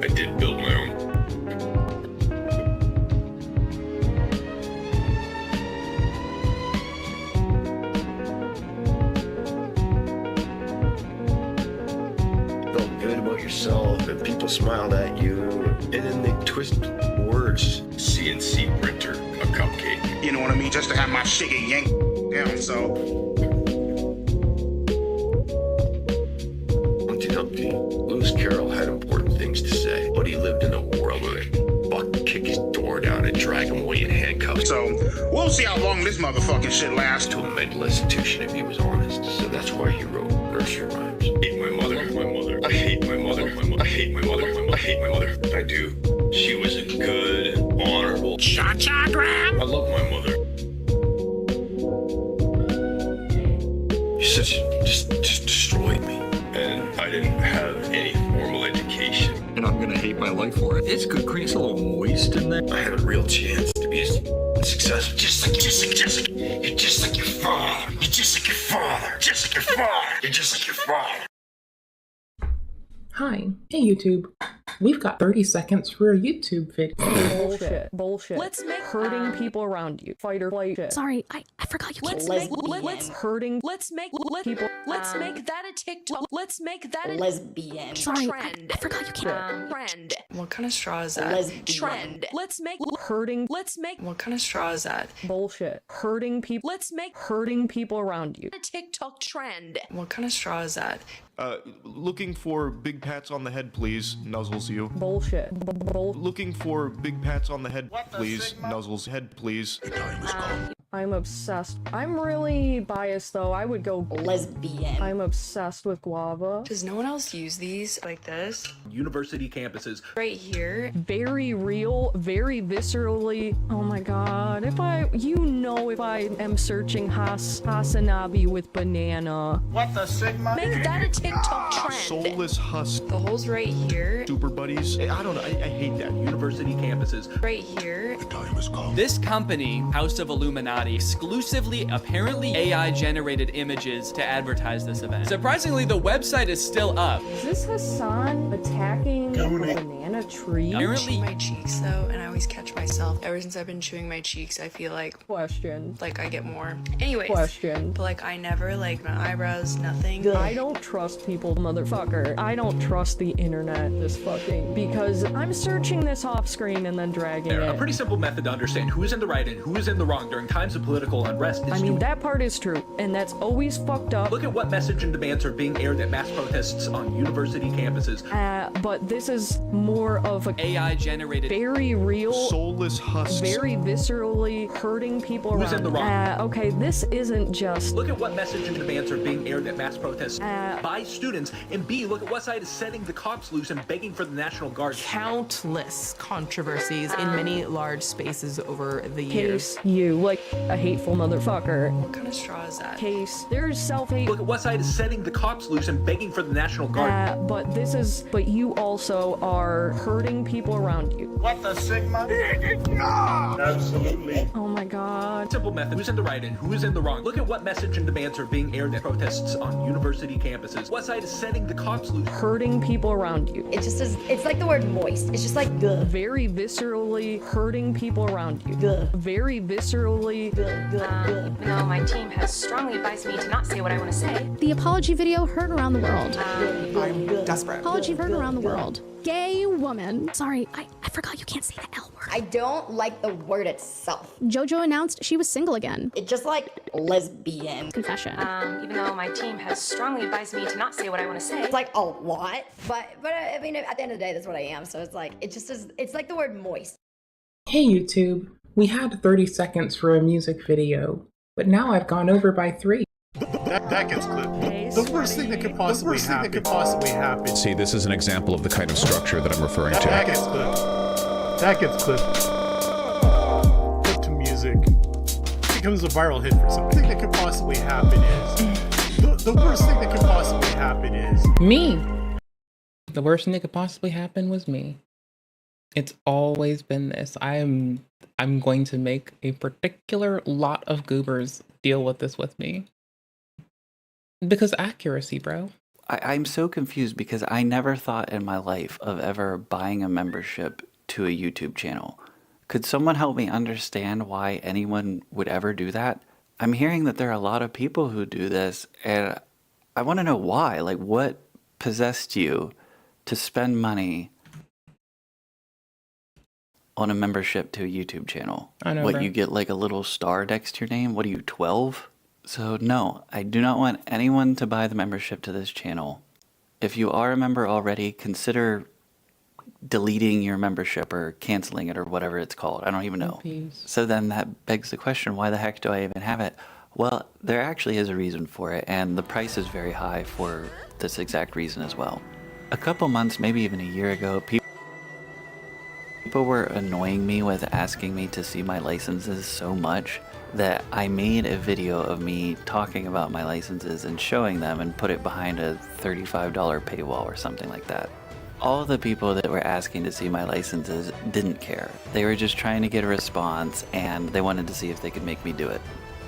I did build my own. Felt good about yourself, and people smiled at you, and then they twist words. CNC printer, a cupcake. You know what I mean? Just to have my shit get yanked down, so. Humpty Dumpty, Lewis Carroll had important things to say, but he lived in a world where Buck could kick his door down and drag him away in handcuffs. So, we'll see how long this motherfucking shit lasts. To a mental institution if he was honest. So that's why he wrote nursery rhymes. I hate my mother. My mother. I hate my mother. I hate my mother. I hate my mother. I do. She was a good, honorable... Cha-cha-gram! I love my mother. You just destroyed me. And I didn't have any formal education. And I'm gonna hate my life for it. It's good, Chris. A little moist in there. I had a real chance to be successful. Just like you're just like your father. You're just like your father. Just like your father. You're just like your father. Hi. Hey, YouTube. We've got 30 seconds for a YouTube video. Bullshit. Let's make hurting people around you. Fight or flight shit. Sorry, I forgot you can't. Let's hurting. Let's make people. Let's make that a TikTok. Let's make that a lesbian. Sorry, trend. I forgot you can't. Trend. What kind of straw is that? Lesbian. Trend. Let's make hurting. Let's make What kind of straw is that? Bullshit. Hurting people. Let's make hurting people around you. a TikTok trend. What kind of straw is that? Looking for big pats on the head, please. Nuzzles you. Bullshit. Looking for big pats on the head, please. Nuzzles head, please. I'm obsessed. I'm really biased though. I would go lesbian. I'm obsessed with guava. Does no one else use these like this? University campuses. Right here. Very real, very viscerally. Oh my god. If I am searching Hasanabi with banana. What the sigma? Make that a TikTok trend. Soulless husk. The hole's right here. Super buddies. I don't know. I hate that. University campuses. Right here. This company, House of Illuminati, exclusively, apparently AI-generated images to advertise this event. Surprisingly, the website is still up. Is this Hassan attacking a banana tree? Apparently, my cheeks though, and I always catch myself. Ever since I've been chewing my cheeks, I feel like like I get more. Anyways, but like I never like my eyebrows, nothing. I don't trust people, motherfucker. I don't trust the internet, because I'm searching this off screen and then dragging it. A pretty simple method to understand who is in the right and who is in the wrong during times of political unrest is that part is true, and that's always fucked up. Look at what message and demands are being aired at mass protests on university campuses. But this is more of a AI-generated, very real, soulless husks, very viscerally hurting people Who's in the wrong? Okay, this isn't just. Look at what message and demands are being aired at mass protests by students, and B, look at what side is setting the cops loose and begging for the National Guard. Countless controversies in many large spaces over the years. Case you, like a hateful motherfucker. What kind of straw is that? Case, there's self-hate. Look at what side is setting the cops loose and begging for the National Guard. But you also are hurting people around you. What the sigma? Absolutely. Oh my god. Simple method. Who's in the right and who is in the wrong? Look at what message and demands are being aired at protests on university campuses. What side is setting the cops loose? Hurting people around you. It just is, it's like the word moist. It's just like good. Very viscerally hurting people around you. Good. Very viscerally. Good. No, my team has strongly advised me to not say what I want to say. The apology video heard around the world. I'm desperate. Apology heard around the world. Gay woman. Sorry, I forgot you can't say the L word I don't like the word itself. JoJo announced she was single again. It's just like lesbian. Confession. Even though my team has strongly advised me to not say what I want to say. It's like a lot, but I mean, at the end of the day, that's what I am. So it's like, it just is, it's like the word moist. Hey YouTube, we had 30 seconds for a music video, but now I've gone over by 3. That gets clipped. The worst thing that could possibly happen. See, this is an example of the kind of structure that I'm referring to. That gets clipped. That gets clipped. Clip to music. Becomes a viral hit for something that could possibly happen is the worst thing that could possibly happen is me. The worst thing that could possibly happen was me. It's always been this. I'm going to make a particular lot of goobers deal with this with me. Because accuracy, bro. I'm so confused because I never thought in my life of ever buying a membership to a YouTube channel. Could someone help me understand why anyone would ever do that? I'm hearing that there are a lot of people who do this, and I want to know why. Like, what possessed you to spend money on a membership to a YouTube channel? I know, what, bro. you get like a little star next to your name? What are you, 12? So no, I do not want anyone to buy the membership to this channel. If you are a member already, consider deleting your membership or canceling it or whatever it's called. I don't even know. So then that begs the question, why the heck do I even have it? Well, there actually is a reason for it, and the price is very high for this exact reason as well. A couple months, maybe even a year ago, people were annoying me with asking me to see my licenses so much that I made a video of me talking about my licenses and showing them and put it behind a $35 paywall or something like that. All the people that were asking to see my licenses didn't care. They were just trying to get a response and they wanted to see if they could make me do it.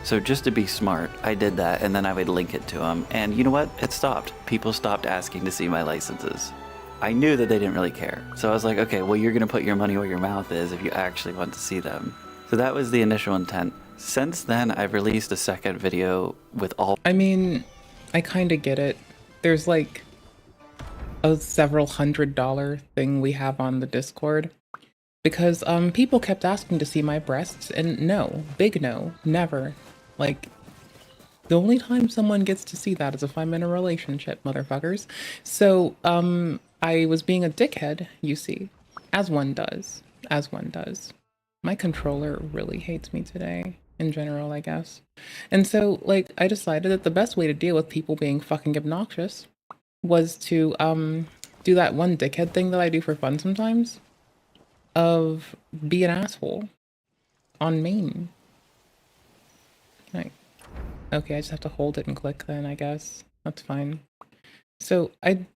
So just to be smart, I did that and then I would link it to them. And you know what? It stopped. People stopped asking to see my licenses. I knew that they didn't really care. So I was like, okay, well, you're gonna put your money where your mouth is if you actually want to see them. So that was the initial intent. Since then, I've released a second video with all... I mean, I kind of get it. There's like a several $100 thing we have on the Discord because people kept asking to see my breasts, and no, big no, never. Like, the only time someone gets to see that is if I'm in a relationship, motherfuckers. So I was being a dickhead, you see, as one does, My controller really hates me today. In general, I guess. And so, like, I decided that the best way to deal with people being fucking obnoxious was to do that one dickhead thing that I do for fun sometimes of be an asshole on main. Like, okay, I just have to hold it and click then, I guess. That's fine. So I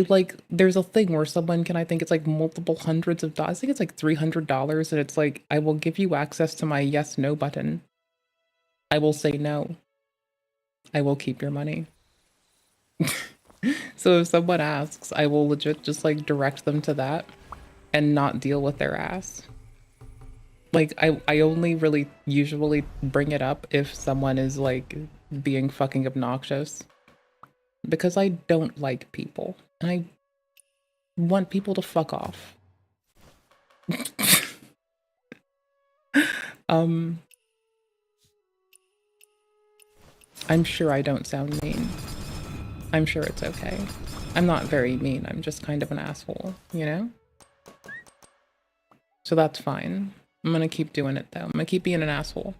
like, there's a thing where someone can, I think it's like multiple hundreds of dollars. I think it's like $300, and it's like, I will give you access to my yes, no button. I will say no. I will keep your money. So if someone asks, I will legit just like direct them to that and not deal with their ass. Like, I only really usually bring it up if someone is like being fucking obnoxious. Because I don't like people. And I want people to fuck off. I'm sure I don't sound mean. I'm sure it's okay. I'm not very mean, I'm just kind of an asshole, you know? So that's fine. I'm gonna keep doing it though. I'm gonna keep being an asshole.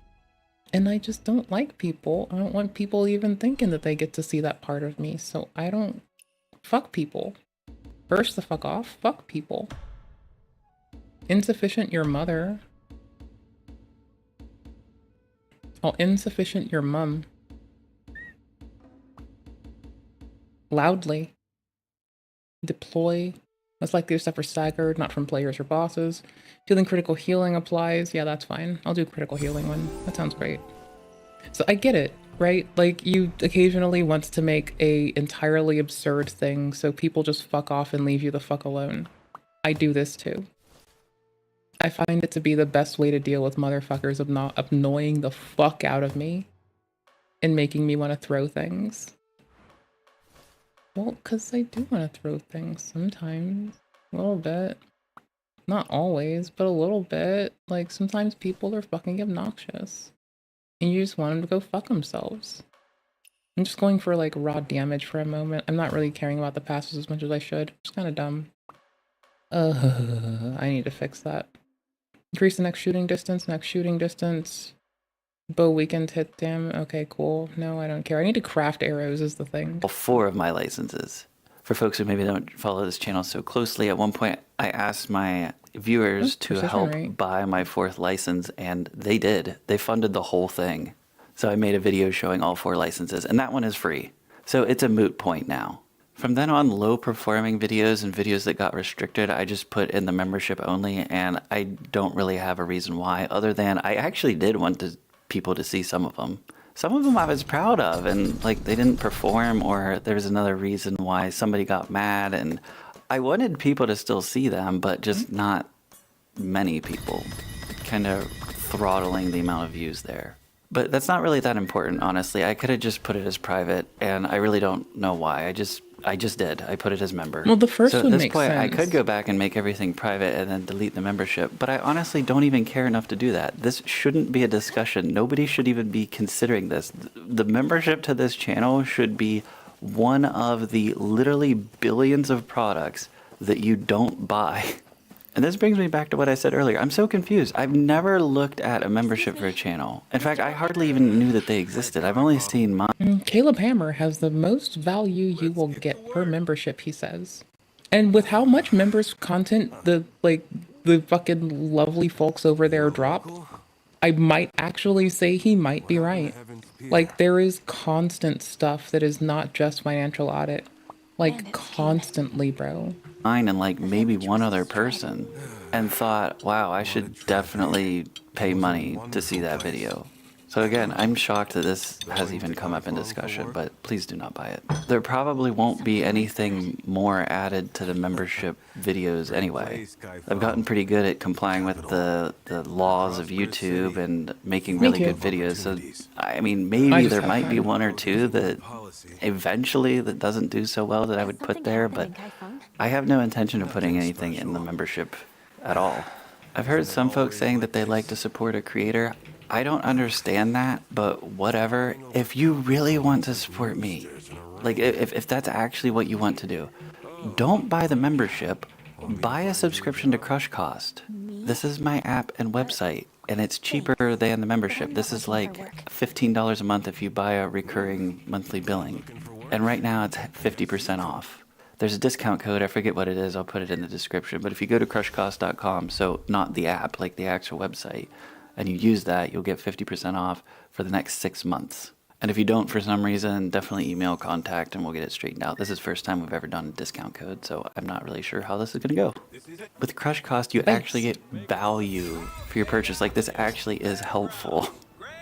And I just don't like people. I don't want people even thinking that they get to see that part of me. So I don't fuck people. First the fuck off, fuck people. Insufficient your mother. Oh, insufficient your mum. Loudly. Deploy. Most likely to suffer staggered, not from players or bosses. Feeling critical healing applies. Yeah, that's fine. I'll do critical healing one. That sounds great. So I get it, right? Like, you occasionally want to make a entirely absurd thing so people just fuck off and leave you the fuck alone. I do this too. I find it to be the best way to deal with motherfuckers of not annoying the fuck out of me and making me want to throw things. Well, because I do want to throw things sometimes. A little bit. Not always, but a little bit. Like, sometimes people are fucking obnoxious. And you just want them to go fuck themselves. I'm just going for, like, raw damage for a moment. I'm not really caring about the passes as much as I should. It's kind of dumb. I need to fix that. Increase the next shooting distance. Bow weekend hit damn. Okay, cool. No, I don't care. I need to craft arrows is the thing. All 4 of my licenses. For folks who maybe don't follow this channel so closely, at one point I asked my viewers to help buy my 4th license, and they did. They funded the whole thing. So I made a video showing all 4 licenses, and that one is free. So it's a moot point now. From then on, low performing videos and videos that got restricted, I just put in the membership only, and I don't really have a reason why, other than I actually did want people to see some of them. Some of them I was proud of, and like they didn't perform, or there was another reason why somebody got mad, and I wanted people to still see them, but just not many people, kind of throttling the amount of views there. But that's not really that important, honestly. I could have just put it as private, and I really don't know why. I just did. I put it as member. Well, the first one makes sense. So at this point, I could go back and make everything private and then delete the membership, but I honestly don't even care enough to do that. This shouldn't be a discussion. Nobody should even be considering this. The membership to this channel should be one of the literally billions of products that you don't buy. And this brings me back to what I said earlier. I'm so confused. I've never looked at a membership for a channel. In fact, I hardly even knew that they existed. I've only seen mine. Caleb Hammer has the most value you will get per membership, he says. And with how much members content the fucking lovely folks over there drop, I might actually say he might be right. Like, there is constant stuff that is not just financial audit. Like, constantly, bro. Mine and like maybe one other person, and thought, wow, I should definitely pay money to see that video. So again, I'm shocked that this has even come up in discussion, but please do not buy it. There probably won't be anything more added to the membership videos anyway. I've gotten pretty good at complying with the laws of YouTube and making really good videos. So, I mean, maybe there might be one or two that eventually that doesn't do so well that I would put there, but I have no intention of putting anything in the membership at all. I've heard some folks saying that they like to support a creator. I don't understand that, but whatever. If you really want to support me, like if that's actually what you want to do, don't buy the membership, buy a subscription to Crush Cost. This is my app and website, and it's cheaper than the membership. This is like $15 a month if you buy a recurring monthly billing. And right now it's 50% off. There's a discount code, I forget what it is, I'll put it in the description, but if you go to crushcost.com, so not the app, like the actual website, and you use that, you'll get 50% off for the next 6 months. And if you don't for some reason, definitely email contact and we'll get it straightened out. This is the first time we've ever done a discount code, so I'm not really sure how this is gonna go. With Crush Cost, you actually get value for your purchase. Like, this actually is helpful.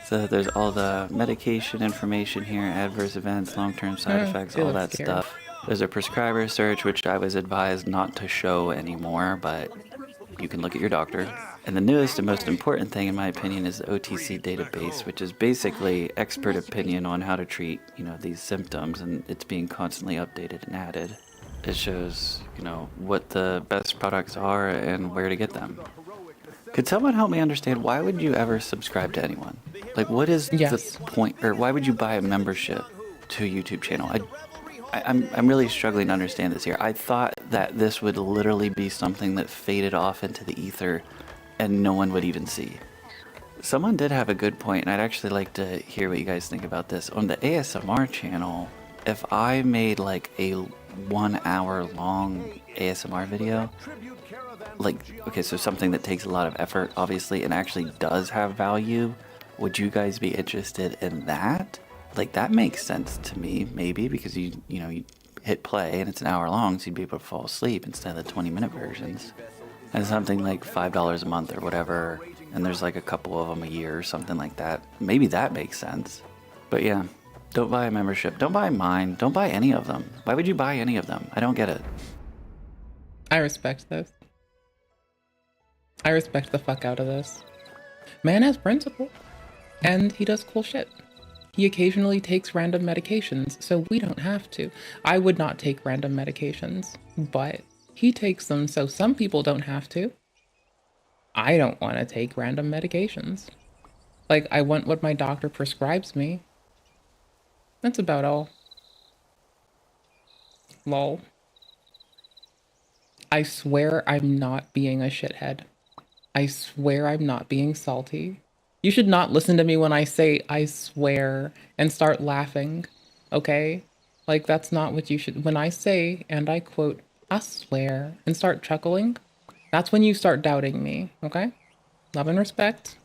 So there's all the medication information here, adverse events, long-term side effects, all that stuff. There's a prescriber search, which I was advised not to show anymore, but you can look at your doctor. And the newest and most important thing, in my opinion, is the OTC database, which is basically expert opinion on how to treat, these symptoms, and it's being constantly updated and added. It shows, what the best products are and where to get them. Could someone help me understand, why would you ever subscribe to anyone? Like, what is the point, or why would you buy a membership to a YouTube channel? I'm really struggling to understand this here. I thought that this would literally be something that faded off into the ether and no one would even see. Someone did have a good point, and I'd actually like to hear what you guys think about this. On the ASMR channel, if I made like a 1 hour long ASMR video, okay, so something that takes a lot of effort, obviously, and actually does have value, would you guys be interested in that? Like, that makes sense to me, maybe, because you hit play and it's an hour long, so you'd be able to fall asleep instead of the 20-minute versions. And something like $5 a month or whatever, and there's like a couple of them a year or something like that. Maybe that makes sense. But yeah, don't buy a membership. Don't buy mine. Don't buy any of them. Why would you buy any of them? I don't get it. I respect this. I respect the fuck out of this. Man has principle, and he does cool shit. He occasionally takes random medications, so we don't have to. I would not take random medications, but he takes them, so some people don't have to. I don't want to take random medications. Like, I want what my doctor prescribes me. That's about all. Lol. I swear I'm not being a shithead. I swear I'm not being salty. You should not listen to me when I say I swear and start laughing, okay? Like, that's not what you should. When I say, and I quote, I swear, and start chuckling, that's when you start doubting me, okay? Love and respect.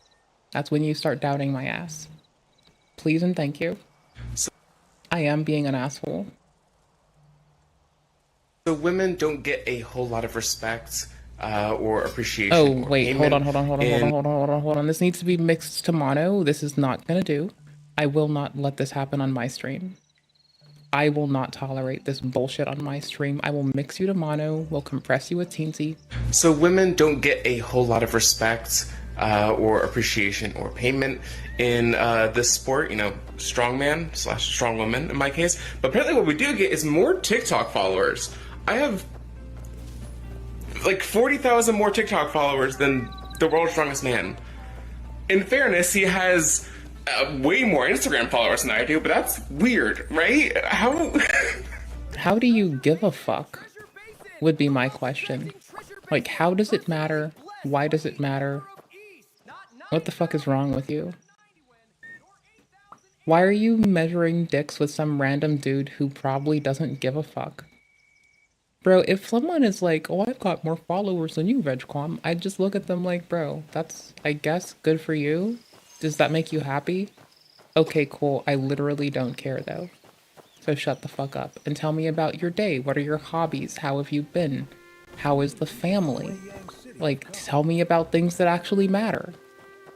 That's when you start doubting my ass. Please and thank you. I am being an asshole. So women don't get a whole lot of respect or appreciation. Oh, or wait, payment, hold on. This needs to be mixed to mono. This is not gonna do. I will not let this happen on my stream. I will not tolerate this bullshit on my stream. I will mix you to mono, we'll compress you with teensy. So women don't get a whole lot of respect or appreciation or payment in this sport, you know, strongman / strongwoman in my case. But apparently what we do get is more TikTok followers. I have like 40,000 more TikTok followers than the world's strongest man. In fairness, he has way more Instagram followers than I do, but that's weird, right? How do you give a fuck? Would be my question. Like, how does it matter? Why does it matter? What the fuck is wrong with you? Why are you measuring dicks with some random dude who probably doesn't give a fuck? Bro, if someone is like, oh, I've got more followers than you, VegQuam, I'd just look at them like, bro, that's, I guess, good for you. Does that make you happy? Okay, cool. I literally don't care, though. So shut the fuck up and tell me about your day. What are your hobbies? How have you been? How is the family? Like, tell me about things that actually matter.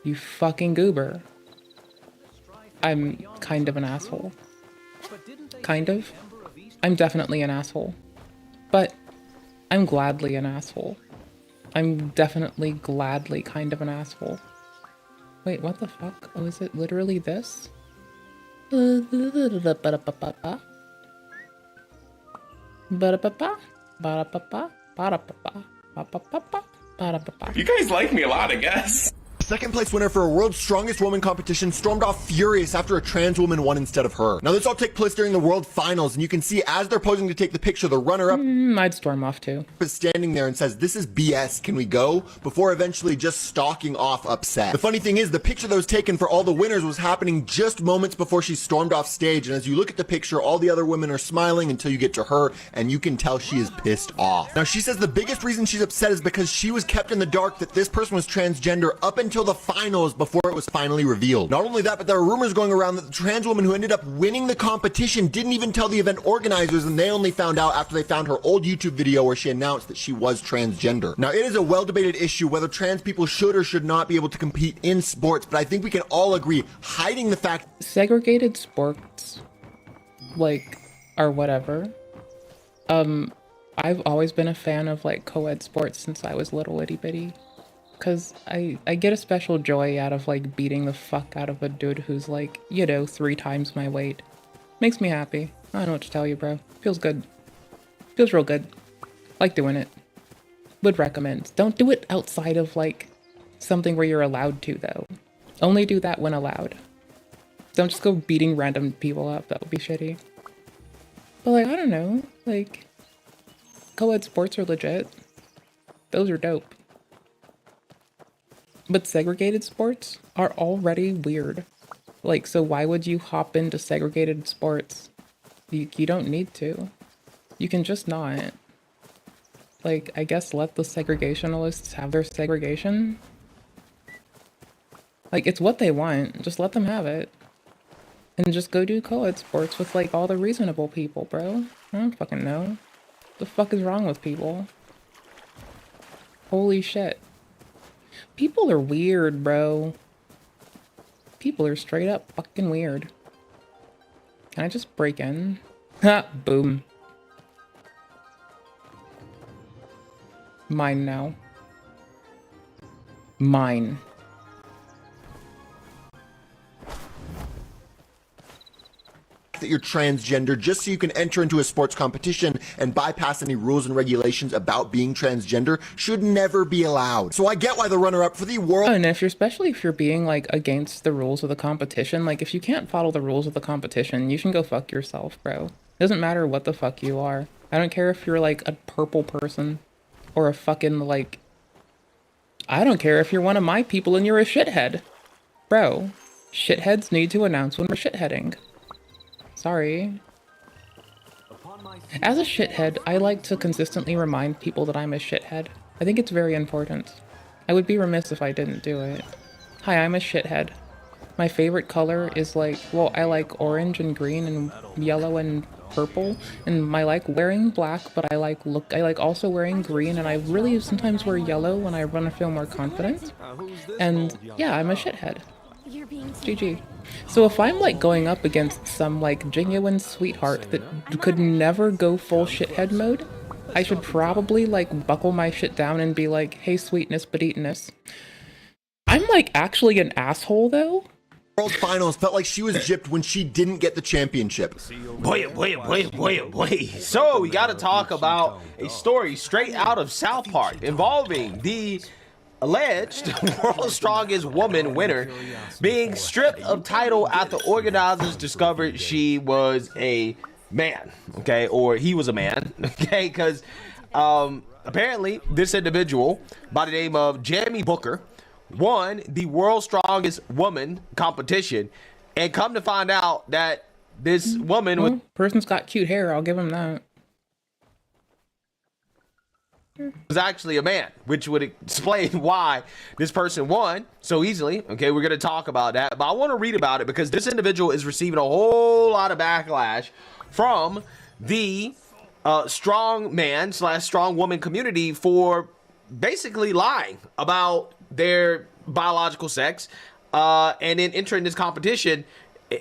You fucking goober. I'm kind of an asshole. Kind of? I'm definitely an asshole. But I'm gladly an asshole. I'm definitely gladly kind of an asshole. Wait, what the fuck? Oh, is it literally this? You guys like me a lot, I guess. Second place winner for a World's Strongest Woman competition stormed off furious after a trans woman won instead of her. Now this all took place during the World Finals, and you can see as they're posing to take the picture, the runner-up I'd storm off too. is standing there and says, "This is BS, can we go?" before eventually just stalking off upset. The funny thing is, the picture that was taken for all the winners was happening just moments before she stormed off stage, and as you look at the picture, all the other women are smiling until you get to her, and you can tell she is pissed off. Now she says the biggest reason she's upset is because she was kept in the dark that this person was transgender up until the finals before it was finally revealed. Not only that, but there are rumors going around that the trans woman who ended up winning the competition didn't even tell the event organizers, and they only found out after they found her old YouTube video where she announced that she was transgender. Now it is a well-debated issue whether trans people should or should not be able to compete in sports, but I think we can all agree hiding the fact segregated sports, like, or whatever. I've always been a fan of like co-ed sports since I was little itty bitty. Cause I get a special joy out of like beating the fuck out of a dude who's like, you know, 3 times my weight. Makes me happy. I don't know what to tell you, bro. Feels good. Feels real good. Like doing it. Would recommend. Don't do it outside of like something where you're allowed to though. Only do that when allowed. Don't just go beating random people up. That would be shitty. But like, I don't know. Like, co-ed sports are legit. Those are dope. But segregated sports are already weird. Like, so why would you hop into segregated sports? You don't need to. You can just not. Like, I guess let the segregationalists have their segregation. Like, it's what they want. Just let them have it. And just go do co-ed sports with, like, all the reasonable people, bro. I don't fucking know. What the fuck is wrong with people? Holy shit. People are weird, bro. People are straight up fucking weird. Can I just break in? Ha! Boom. Mine now. Mine. that that you're transgender just so you can enter into a sports competition and bypass any rules and regulations about being transgender should never be allowed. So I get why the runner-up for the world... And especially if you're being, like, against the rules of the competition, like, if you can't follow the rules of the competition, you can go fuck yourself, bro. It doesn't matter what the fuck you are. I don't care if you're, like, a purple person or a fucking, like... I don't care if you're one of my people and you're a shithead. Bro, shitheads need to announce when we're shitheading. Sorry. As a shithead, I like to consistently remind people that I'm a shithead. I think it's very important. I would be remiss if I didn't do it. Hi, I'm a shithead. My favorite color is like, well, I like orange and green and yellow and purple, and I like wearing black, but I like also wearing green, and I really sometimes wear yellow when I want to feel more confident. And yeah, I'm a shithead. GG. So if I'm like going up against some like genuine sweetheart that could never go full shithead mode, I should probably like buckle my shit down and be like, hey sweetness but eatness. I'm like actually an asshole though. World Finals felt like she was gypped when she didn't get the championship. Boy. So we gotta talk about a story straight out of South Park involving the alleged world's strongest woman winner being stripped of title after organizers discovered she was a man, okay, or he was a man, okay, because apparently this individual by the name of Jamie Booker won the world's strongest woman competition, and come to find out that this woman person's got cute hair, I'll give him that. Was actually a man, which would explain why this person won so easily. Okay, we're going to talk about that, but I want to read about it because this individual is receiving a whole lot of backlash from the strong man / strong woman community for basically lying about their biological sex and then entering this competition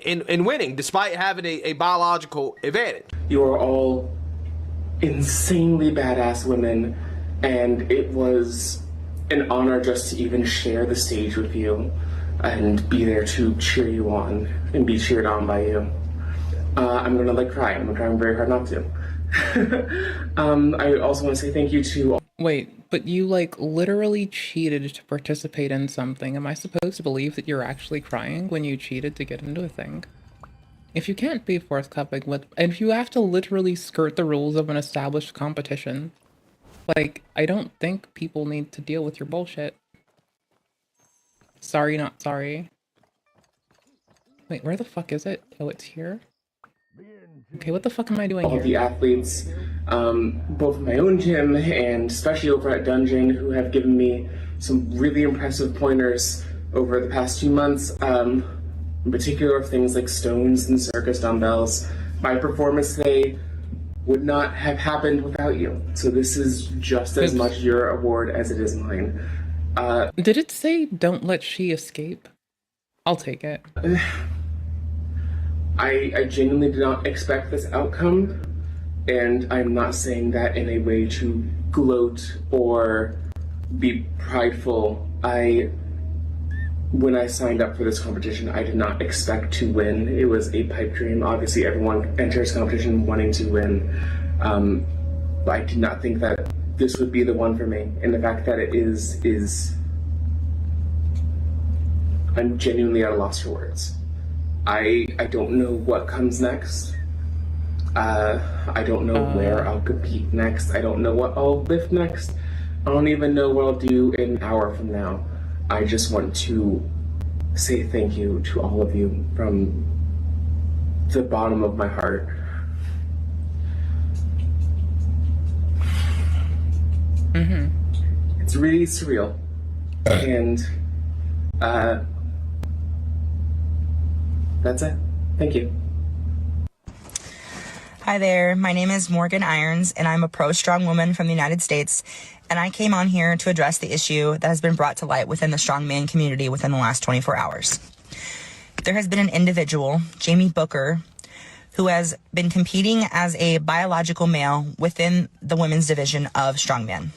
and winning despite having a biological advantage. You are all insanely badass women, and it was an honor just to even share the stage with you and be there to cheer you on and be cheered on by you. I'm gonna like cry. I'm trying very hard not to. I also want to say thank you to... Wait, but you like literally cheated to participate in something. Am I supposed to believe that you're actually crying when you cheated to get into a thing? If you can't be forthcoming with, and if you have to literally skirt the rules of an established competition, like, I don't think people need to deal with your bullshit. Sorry, not sorry. Wait, where the fuck is it? Oh, it's here? Okay, what the fuck am I doing all here? All the athletes, both in my own gym and especially over at Dungeon, who have given me some really impressive pointers over the past few months. In particular, things like stones and circus dumbbells. My performance today would not have happened without you. So this is just as much your award as it is mine. Did it say don't let she escape? I'll take it. I genuinely did not expect this outcome, and I'm not saying that in a way to gloat or be prideful. When I signed up for this competition, I did not expect to win. It was a pipe dream. Obviously, everyone enters competition wanting to win. But I did not think that this would be the one for me. And the fact that it is I'm genuinely at a loss for words. I don't know what comes next. I don't know where I'll compete next. I don't know what I'll lift next. I don't even know what I'll do in an hour from now. I just want to say thank you to all of you from the bottom of my heart. It's really surreal. And that's it. Thank you. Hi there, my name is Morgan Irons, and I'm a pro-strong woman from the United States, and I came on here to address the issue that has been brought to light within the strongman community within the last 24 hours. There has been an individual, Jamie Booker, who has been competing as a biological male within the women's division of strongman.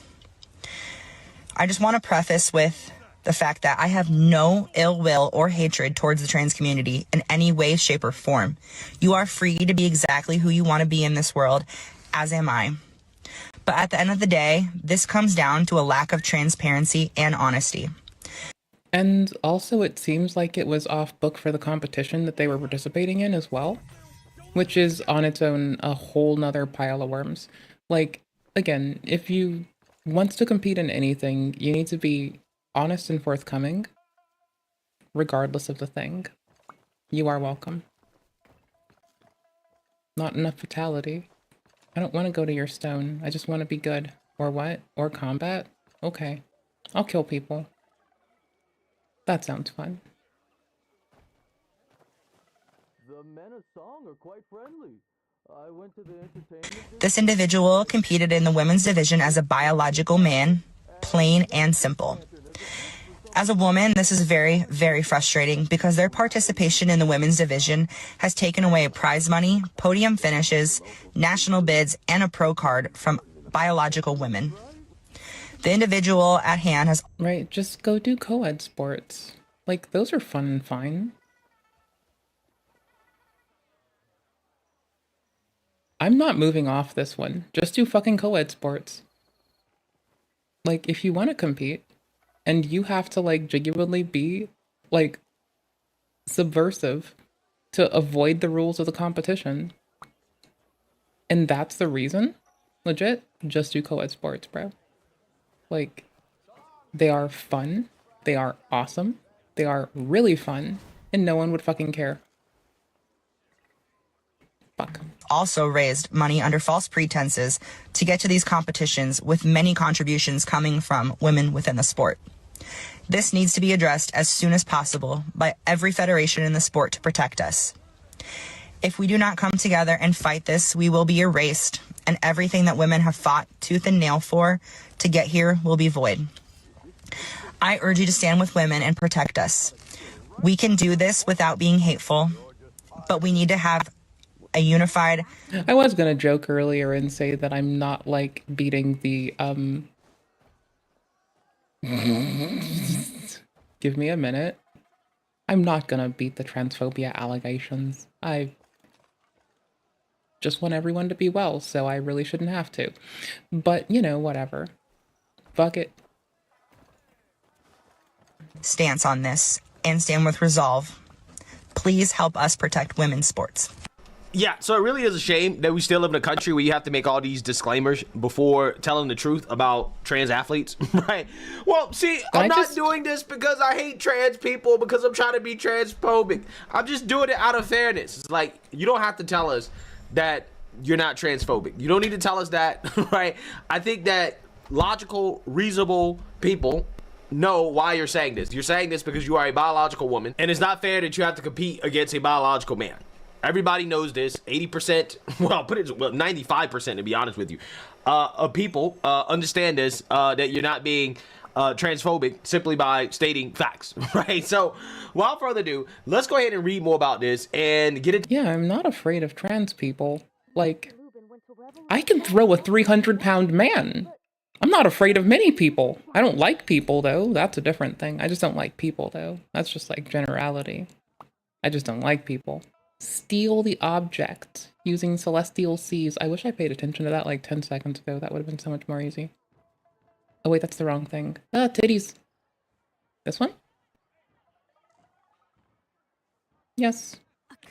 I just want to preface with the fact that I have no ill will or hatred towards the trans community in any way, shape, or form. You are free to be exactly who you want to be in this world, as am I. But at the end of the day, this comes down to a lack of transparency and honesty. And also, it seems like it was off book for the competition that they were participating in as well, which is on its own a whole nother pile of worms. Like, again, if you want to compete in anything, you need to be honest and forthcoming, regardless of the thing. You are welcome. Not enough fatality. I don't want to go to your stone. I just want to be good. Or what? Or combat? Okay. I'll kill people. That sounds fun. The men of song are quite friendly. I went to the entertainment. This individual competed in the women's division as a biological man, plain and simple. As a woman, this is very, very frustrating because their participation in the women's division has taken away prize money, podium finishes, national bids, and a pro card from biological women. The individual at hand has... Right, just go do co-ed sports. Like, those are fun and fine. I'm not moving off this one. Just do fucking co-ed sports. Like, if you want to compete, and you have to, like, genuinely be, like, subversive to avoid the rules of the competition, and that's the reason, legit, just do co-ed sports, bro. Like, they are fun, they are awesome, they are really fun, and no one would fucking care. Fuck. Also raised money under false pretenses to get to these competitions, with many contributions coming from women within the sport. This needs to be addressed as soon as possible by every federation in the sport to protect us. If we do not come together and fight this, we will be erased, and everything that women have fought tooth and nail for to get here will be void. I urge you to stand with women and protect us. We can do this without being hateful, but we need to have a unified... I was gonna joke earlier and say that I'm not, like, beating the, Give me a minute. I'm not gonna beat the transphobia allegations. I just want everyone to be well, so I really shouldn't have to. But, you know, whatever. Fuck it. Stance on this and stand with resolve. Please help us protect women's sports. Yeah, so it really is a shame that we still live in a country where you have to make all these disclaimers before telling the truth about trans athletes, right? Well, see, I'm not doing this because I hate trans people, because I'm trying to be transphobic. I'm just doing it out of fairness. It's like, you don't have to tell us that you're not transphobic. You don't need to tell us that, right? I think that logical, reasonable people know why you're saying this. You're saying this because you are a biological woman, and it's not fair that you have to compete against a biological man. Everybody knows this. 80%, well, 95% to be honest with you, of people understand this, that you're not being transphobic simply by stating facts, right? So, without further ado, let's go ahead and read more about this and get it. Yeah, I'm not afraid of trans people. Like, I can throw a 300-pound man. I'm not afraid of many people. I don't like people, though. That's a different thing. I just don't like people, though. That's just, like, generality. I just don't like people. Steal the object using celestial seas. I wish I paid attention to that like 10 seconds ago. That would have been so much more easy. Oh wait, that's the wrong thing. Ah, titties. This one? Yes.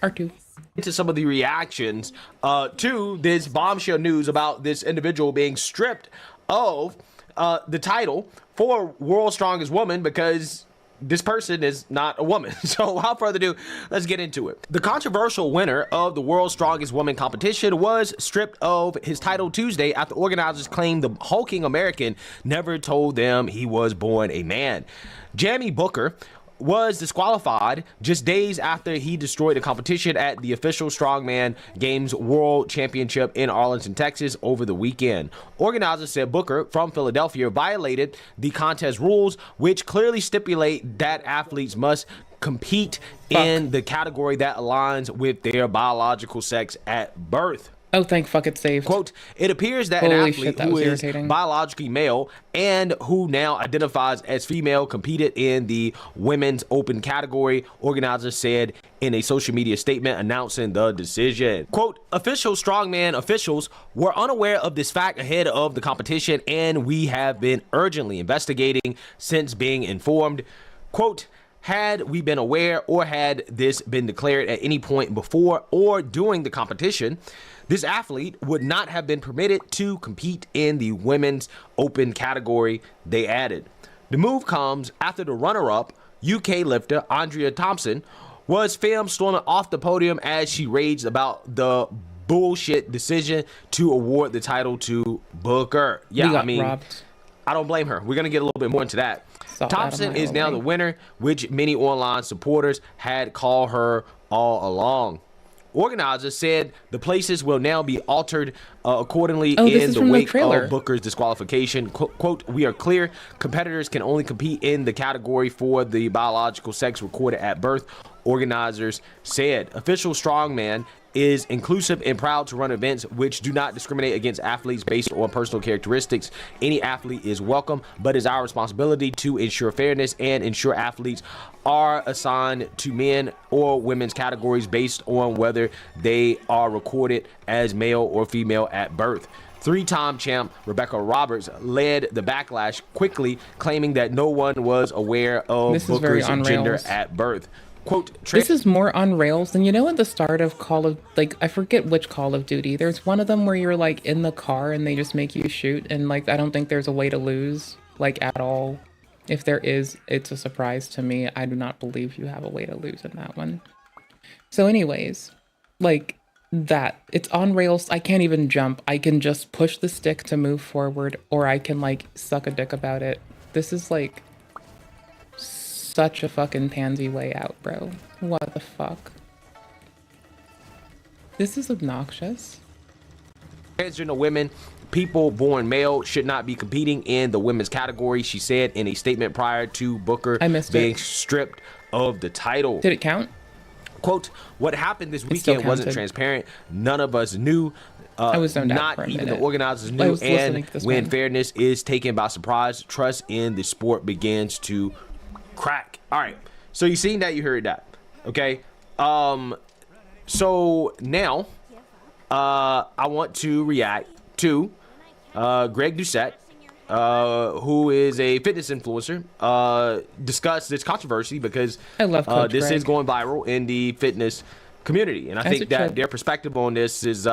R2. Into some of the reactions to this bombshell news about this individual being stripped of the title for World's Strongest Woman because this person is not a woman. So without further ado, let's get into it. The controversial winner of the World's Strongest Woman competition was stripped of his title Tuesday after organizers claimed the hulking American never told them he was born a man. Jamie Booker was disqualified just days after he destroyed the competition at the official Strongman Games World Championship in Arlington, Texas over the weekend. Organizers said Booker from Philadelphia violated the contest rules, which clearly stipulate that athletes must compete in the category that aligns with their biological sex at birth. Oh, thank fuck it's saved. Quote, it appears that an Holy athlete shit, that who was is irritating. biologically male and who now identifies as female competed in the women's open category, organizers said in a social media statement announcing the decision. Quote, strongman officials were unaware of this fact ahead of the competition, and we have been urgently investigating since being informed. Quote, had we been aware or had this been declared at any point before or during the competition, this athlete would not have been permitted to compete in the women's open category, they added. The move comes after the runner-up, UK lifter Andrea Thompson, was filmed storming off the podium as she raged about the bullshit decision to award the title to Booker. Yeah, I mean, robbed. I don't blame her. We're going to get a little bit more into that. Thompson is now the winner, which many online supporters had called her all along. Organizers said the places will now be altered accordingly in the wake of Booker's disqualification. Quote, we are clear, competitors can only compete in the category for the biological sex recorded at birth, organizers said. Official strongman is inclusive and proud to run events which do not discriminate against athletes based on personal characteristics. Any athlete is welcome, but it's our responsibility to ensure fairness and ensure athletes are assigned to men or women's categories based on whether they are recorded as male or female at birth. Three-time champ Rebecca Roberts led the backlash, quickly claiming that no one was aware of Booker's gender at birth. Quote, this is more on rails than, you know, at the start of Call of, like, I forget which Call of Duty. There's one of them where you're, like, in the car and they just make you shoot. And, like, I don't think there's a way to lose, like, at all. If there is, it's a surprise to me. I do not believe you have a way to lose in that one. So anyways, like, that. It's on rails. I can't even jump. I can just push the stick to move forward, or I can, like, suck a dick about it. This is, like, such a fucking pansy way out, bro. What the fuck? This is obnoxious. Transgender women, people born male, should not be competing in the women's category, she said in a statement prior to Booker being stripped of the title. Did it count? Quote, what happened this weekend wasn't transparent. None of us knew. I was zoned out not for a even minute. the organizers knew. And when one. fairness is taken by surprise, trust in the sport begins to crack. All right, so you seen that, you heard that, okay? So now I want to react to Greg Doucette, who is a fitness influencer, discuss this controversy because I love Coach this Greg. is going viral in the fitness community, and I think that their perspective on this is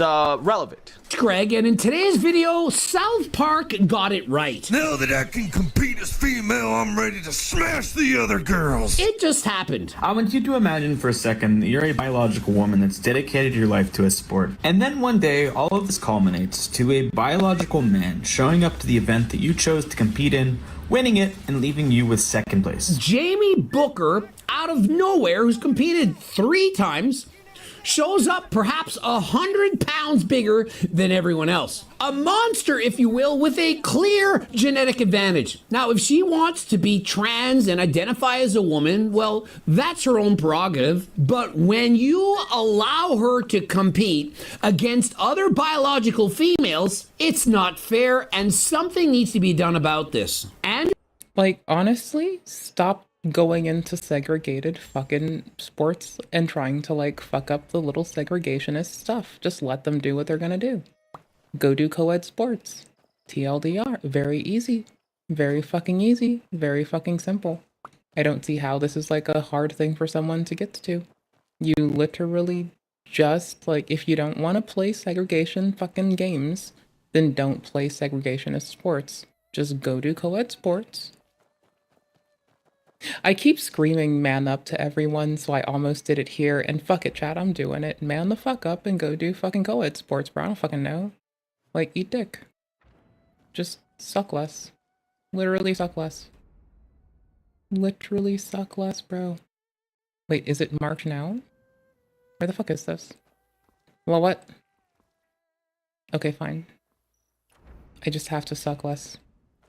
relevant. Greg, and in today's video, South Park got it right. Now that I can compete as female, I'm ready to smash the other girls. It just happened. I want you to imagine for a second that you're a biological woman that's dedicated your life to a sport. And then one day, all of this culminates to a biological man showing up to the event that you chose to compete in, winning it, and leaving you with second place. Jamie Booker, out of nowhere, who's competed 3 times, shows up perhaps 100 pounds bigger than everyone else. A monster, if you will, with a clear genetic advantage. Now, if she wants to be trans and identify as a woman, well, that's her own prerogative. But when you allow her to compete against other biological females, it's not fair, and something needs to be done about this. And, like, honestly, stop going into segregated fucking sports and trying to, like, fuck up the little segregationist stuff. Just let them do what they're gonna do. Go do co-ed sports. TLDR. Very easy. Very fucking easy. Very fucking simple. I don't see how this is, like, a hard thing for someone to get to. You literally just, like, if you don't want to play segregation fucking games, then don't play segregationist sports. Just go do co-ed sports. I keep screaming man up to everyone, so I almost did it here, and fuck it, chat, I'm doing it. Man the fuck up and go do fucking co-ed sports, bro. I don't fucking know. Like, eat dick. Just suck less. Literally suck less. Literally suck less, bro. Wait, is it March now? Where the fuck is this? Well, what? Okay, fine. I just have to suck less.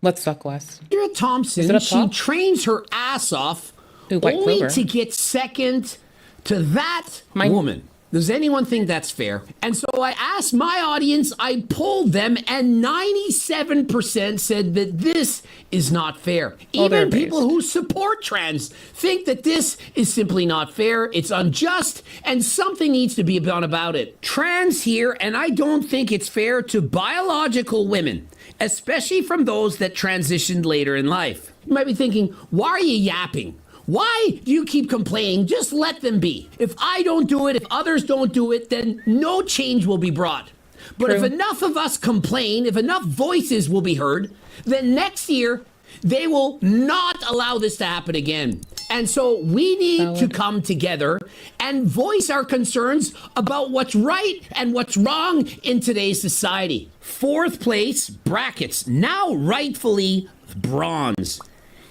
Let's suck less. Andrea Thompson, she trains her ass off only to get second to that woman. Does anyone think that's fair? And so I asked my audience, I polled them, and 97% said that this is not fair. Even people who support trans think that this is simply not fair, it's unjust, and something needs to be done about it. Trans here, and I don't think it's fair to biological women, especially from those that transitioned later in life. You might be thinking, why are you yapping? Why do you keep complaining? Just let them be. If I don't do it, if others don't do it, then no change will be brought. But if enough of us complain, if enough voices will be heard, then next year they will not allow this to happen again. And so we need to come together and voice our concerns about what's right and what's wrong in today's society. Fourth place, brackets, now rightfully bronze.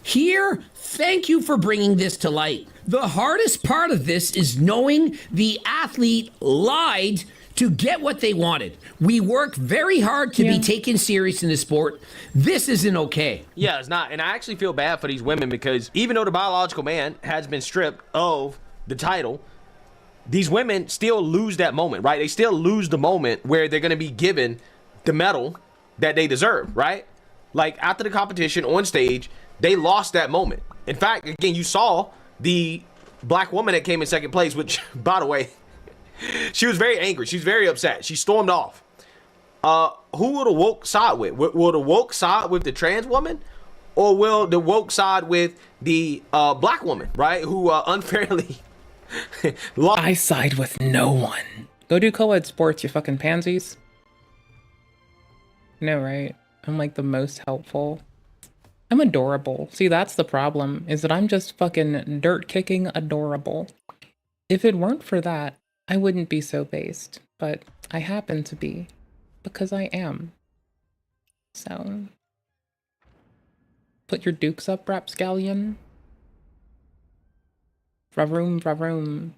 Here, thank you for bringing this to light. The hardest part of this is knowing the athlete lied to get what they wanted. We work very hard to be taken serious in the sport. This isn't okay. Yeah, it's not. And I actually feel bad for these women because even though the biological man has been stripped of the title, these women still lose that moment, right? They still lose the moment where they're going to be given the medal that they deserve, right? Like after the competition on stage, they lost that moment. In fact, again, you saw the black woman that came in second place, which, by the way, she was very angry. She was very upset. She stormed off. Who will the woke side with? Will the woke side with the trans woman? Or will the woke side with the black woman, right? Who unfairly lost. I side with no one. Go do co-ed sports, you fucking pansies. No, right? I'm like the most helpful. I'm adorable. See, that's the problem, is that I'm just fucking dirt-kicking adorable. If it weren't for that, I wouldn't be so based, but I happen to be, because I am. So, put your dukes up, rapscallion. Vavroom, vavroom.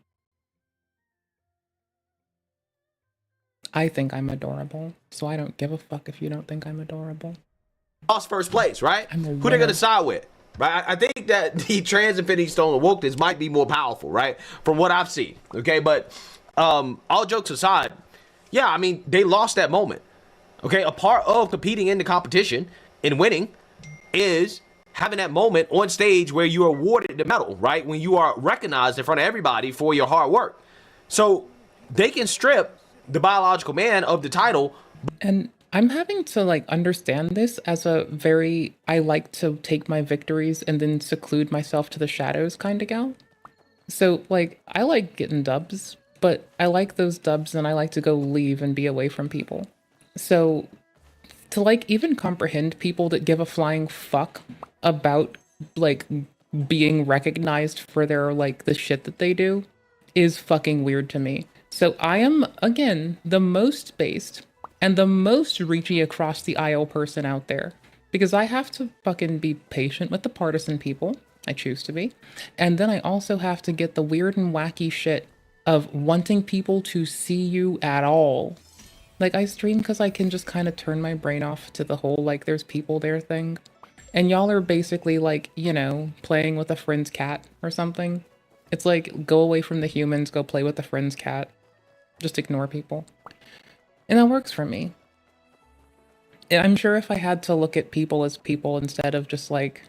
I think I'm adorable, so I don't give a fuck if you don't think I'm adorable. Lost first place, right? Who they're gonna side with, right? I think that the trans Infinity Stone of wokeness might be more powerful, right? From what I've seen, okay? But all jokes aside, yeah, I mean, they lost that moment, okay? A part of competing in the competition and winning is having that moment on stage where you're awarded the medal, right? When you are recognized in front of everybody for your hard work. So they can strip the biological man of the title. And I'm having to like understand this as a very, I like to take my victories and then seclude myself to the shadows kind of gal. So like, I like getting dubs, but I like those dubs and I like to go leave and be away from people. So to like even comprehend people that give a flying fuck about like being recognized for their like the shit that they do is fucking weird to me. So I am, again, the most based and the most reachy across the aisle person out there, because I have to fucking be patient with the partisan people. I choose to be. And then I also have to get the weird and wacky shit of wanting people to see you at all. Like, I stream because I can just kind of turn my brain off to the whole, like, there's people there thing. And y'all are basically, like, you know, playing with a friend's cat or something. It's like, go away from the humans, go play with a friend's cat. Just ignore people. And that works for me. And I'm sure if I had to look at people as people instead of just like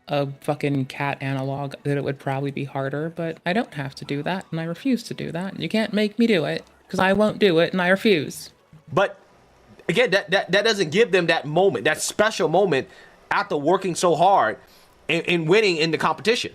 a fucking cat analog, that it would probably be harder, but I don't have to do that, and I refuse to do that. You can't make me do it, because I won't do it, and I refuse. But again, that doesn't give them that moment, that special moment after working so hard and winning in the competition.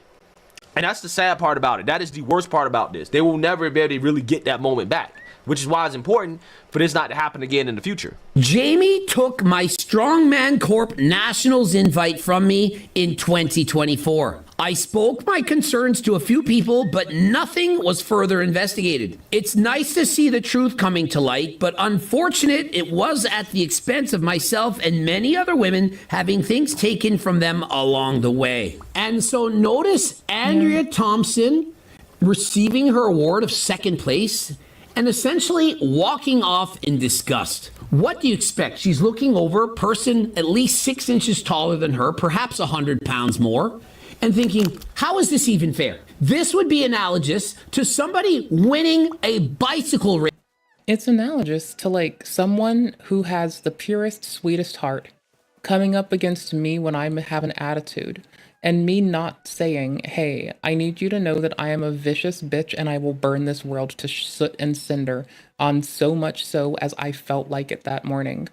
And that's the sad part about it. That is the worst part about this. They will never be able to really get that moment back, which is why it's important for this not to happen again in the future. Jamie took my Strongman Corp Nationals invite from me in 2024. I spoke my concerns to a few people, but nothing was further investigated. It's nice to see the truth coming to light, but unfortunate it was at the expense of myself and many other women having things taken from them along the way. And so notice Andrea Thompson receiving her award of second place and essentially walking off in disgust. What do you expect? She's looking over a person at least 6 inches taller than her, perhaps 100 pounds more. and thinking, how is this even fair? This would be analogous to somebody winning a bicycle race. It's analogous to like someone who has the purest, sweetest heart coming up against me when I have an attitude and me not saying, hey, I need you to know that I am a vicious bitch and I will burn this world to soot and cinder on so much so as I felt like it that morning.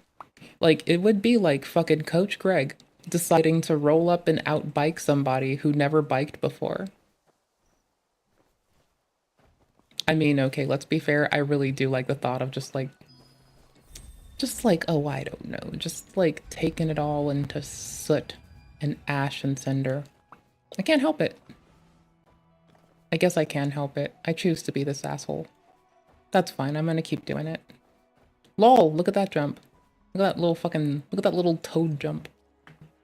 Like, it would be like fucking Coach Greg deciding to roll up and outbike somebody who never biked before. I mean, okay, let's be fair. I really do like the thought of just like, oh, I don't know, just like taking it all into soot and ash and cinder. I can't help it. I guess I can help it. I choose to be this asshole. That's fine. I'm gonna keep doing it. Lol, look at that jump. Look at that little fucking, look at that little toad jump.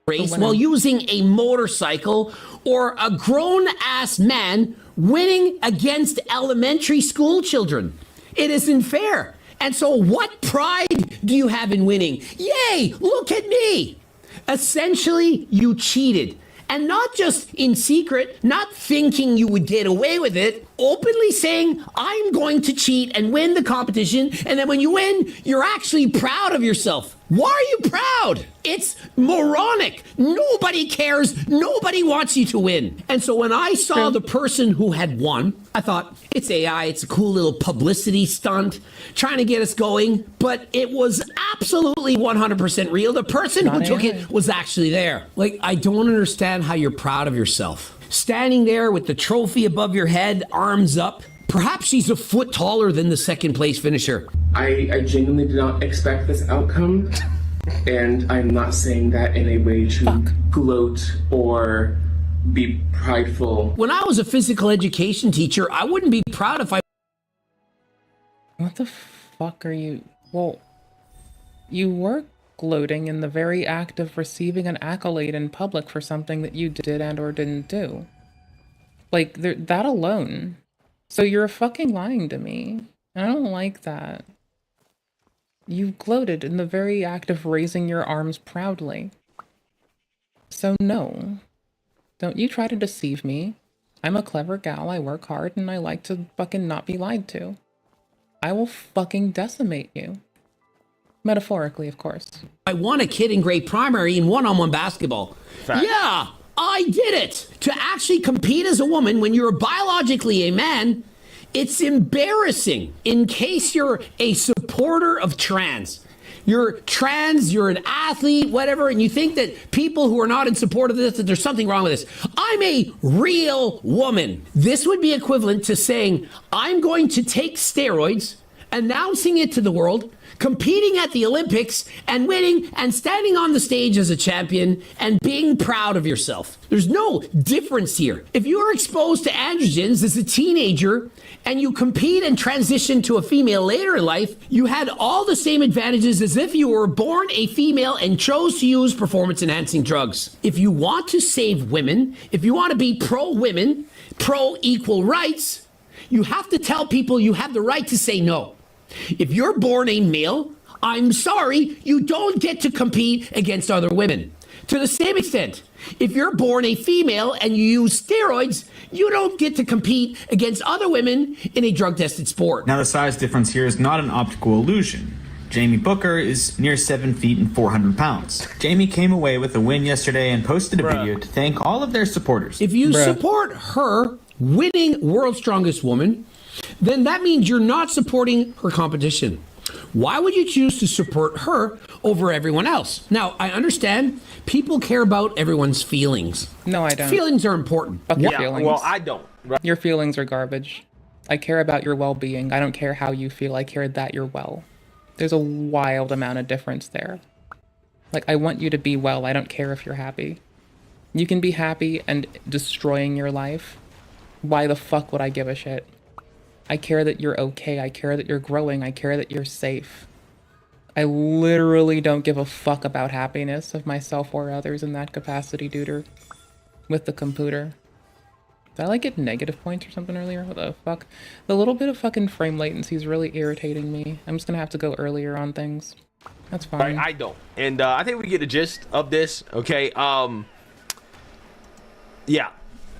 Race while using a motorcycle, or a grown-ass man winning against elementary school children. It isn't fair. And so what pride do you have in winning? Yay, look at me. Essentially, you cheated. And not just in secret, not thinking you would get away with it, openly saying, I'm going to cheat and win the competition, and then when you win, you're actually proud of yourself. Why are you proud? It's moronic. Nobody cares. Nobody wants you to win. And so when I saw the person who had won, I thought, it's AI, it's a cool little publicity stunt, trying to get us going, but it was absolutely 100% real. The person who took it was actually there. Like, I don't understand how you're proud of yourself. Standing there with the trophy above your head, arms up. Perhaps she's a foot taller than the second place finisher. I genuinely did not expect this outcome, and I'm not saying that in a way to gloat or be prideful. When I was a physical education teacher, I wouldn't be proud if I... What the fuck are you... Well, you were gloating in the very act of receiving an accolade in public for something that you did and or didn't do. Like, that alone. So you're fucking lying to me. I don't like that. You gloated in the very act of raising your arms proudly. So no. Don't you try to deceive me. I'm a clever gal, I work hard, and I like to fucking not be lied to. I will fucking decimate you. Metaphorically, of course. I won a kid in grade primary in one-on-one basketball. Fact. Yeah, I did it. To actually compete as a woman when you're biologically a man, it's embarrassing. In case you're a supporter of trans. You're trans, you're an athlete, whatever, and you think that people who are not in support of this, that there's something wrong with this. I'm a real woman. This would be equivalent to saying, I'm going to take steroids, announcing it to the world, competing at the Olympics and winning and standing on the stage as a champion and being proud of yourself. There's no difference here. If you are exposed to androgens as a teenager and you compete and transition to a female later in life, you had all the same advantages as if you were born a female and chose to use performance-enhancing drugs. If you want to save women, if you want to be pro-women, pro-equal rights, you have to tell people you have the right to say no. If you're born a male, I'm sorry, you don't get to compete against other women. To the same extent, if you're born a female and you use steroids, you don't get to compete against other women in a drug-tested sport. Now the size difference here is not an optical illusion. Jamie Booker is near 7 feet and 400 pounds. Jamie came away with a win yesterday and posted a video to thank all of their supporters. If you support her winning World's Strongest Woman, then that means you're not supporting her competition. Why would you choose to support her over everyone else? Now, I understand people care about everyone's feelings. No, I don't. Feelings are important. Fuck your feelings. Well, I don't. Your feelings are garbage. I care about your well-being. I don't care how you feel. I care that you're well. There's a wild amount of difference there. Like, I want you to be well. I don't care if you're happy. You can be happy and destroying your life. Why the fuck would I give a shit? I care that you're okay. I care that you're growing. I care that you're safe. I literally don't give a fuck about happiness of myself or others in that capacity, duder. With the computer. Did I like get negative points or something earlier? What the fuck? The little bit of fucking frame latency is really irritating me. I'm just gonna have to go earlier on things. That's fine. Right, I don't. And I think we get the gist of this, okay? Yeah.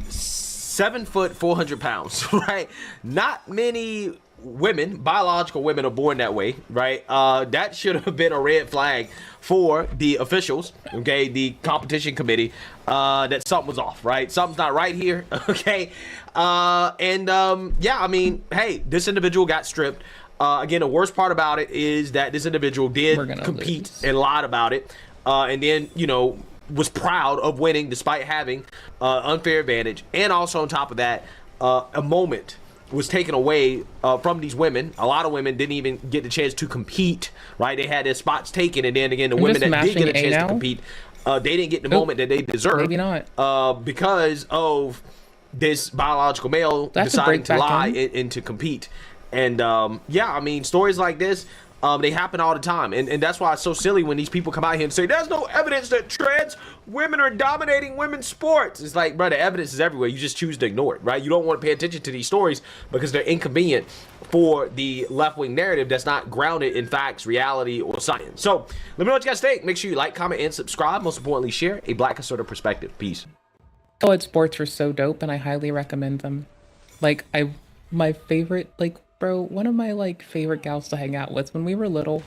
7 foot, 400 pounds, right? Not many women, biological women, are born that way, right? That should have been a red flag for the officials, okay, the competition committee, that something was off, right? Something's not right here, okay? Yeah, I mean, hey, this individual got stripped. Again, the worst part about it is that this individual did compete and lied about it, and then, you know, was proud of winning despite having unfair advantage. And also on top of that, a moment was taken away from these women. A lot of women didn't even get the chance to compete, right? They had their spots taken, and then again, the women that did get a chance to compete, they didn't get the moment that they deserved. Maybe not. Because of this biological male deciding to lie and to compete. And yeah, I mean, stories like this, they happen all the time, and that's why it's so silly when these people come out here and say there's no evidence that trans women are dominating women's sports. It's like, bro, the evidence is everywhere. You just choose to ignore it, right? You don't want to pay attention to these stories because they're inconvenient for the left-wing narrative that's not grounded in facts, reality, or science. So let me know what you guys think. Make sure you like, comment, and subscribe. Most importantly, share a Black conservative perspective. Peace. Co-ed sports are so dope, and I highly recommend them. Like, my favorite, like, bro, one of my, like, favorite gals to hang out with when we were little,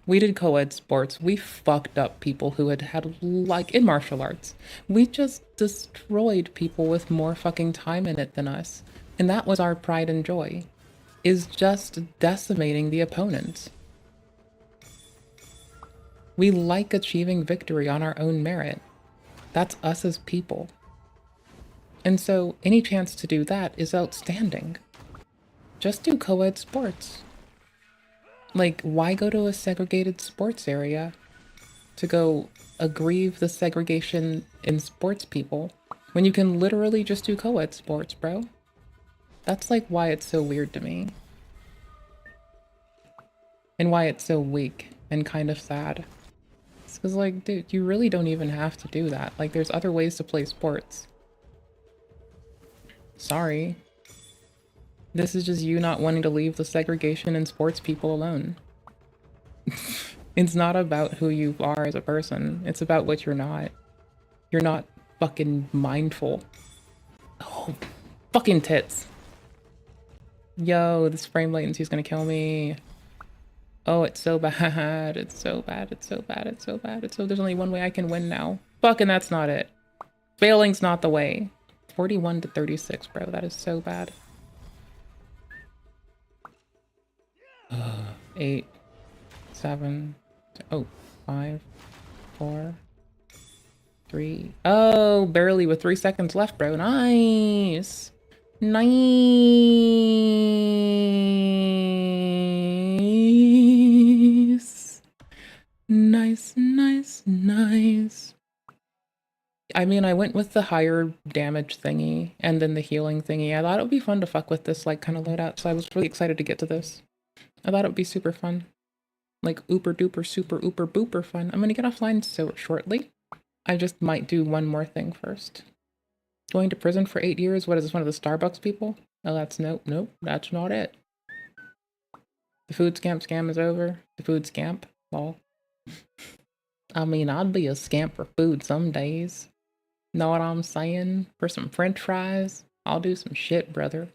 we did co-ed sports. We fucked up people who had, like, in martial arts. We just destroyed people with more fucking time in it than us. And that was our pride and joy, is just decimating the opponent. We like achieving victory on our own merit. That's us as people. And so any chance to do that is outstanding. Just do co-ed sports. Like, why go to a segregated sports area to go aggrieve the segregation in sports people when you can literally just do co-ed sports, bro? That's like why it's so weird to me. And why it's so weak and kind of sad. It's because, like, dude, you really don't even have to do that. Like, there's other ways to play sports. Sorry. This is just you not wanting to leave the segregation in sports people alone. It's not about who you are as a person. It's about what you're not. You're not fucking mindful. Oh, fucking tits. Yo, this frame latency is gonna kill me. Oh, it's so bad. It's so bad. It's so bad. It's so bad. It's so there's only one way I can win now. Fucking that's not it. Failing's not the way. 41 to 36, bro. That is so bad. 8, 7, 5, 4, 3. Oh, barely with 3 seconds left, bro. Nice. Nice. Nice, nice, nice. I mean, I went with the higher damage thingy and then the healing thingy. I thought it would be fun to fuck with this, like, kind of loadout, so I was really excited to get to this. I thought it would be super fun. Like, ooper duper super ooper booper fun. I'm gonna get offline so shortly. I just might do one more thing first. Going to prison for 8 years? What is this, one of the Starbucks people? Oh, that's nope, that's not it. The food scamp scam is over. The food scamp? Lol. I mean, I'd be a scamp for food some days. Know what I'm saying? For some french fries, I'll do some shit, brother.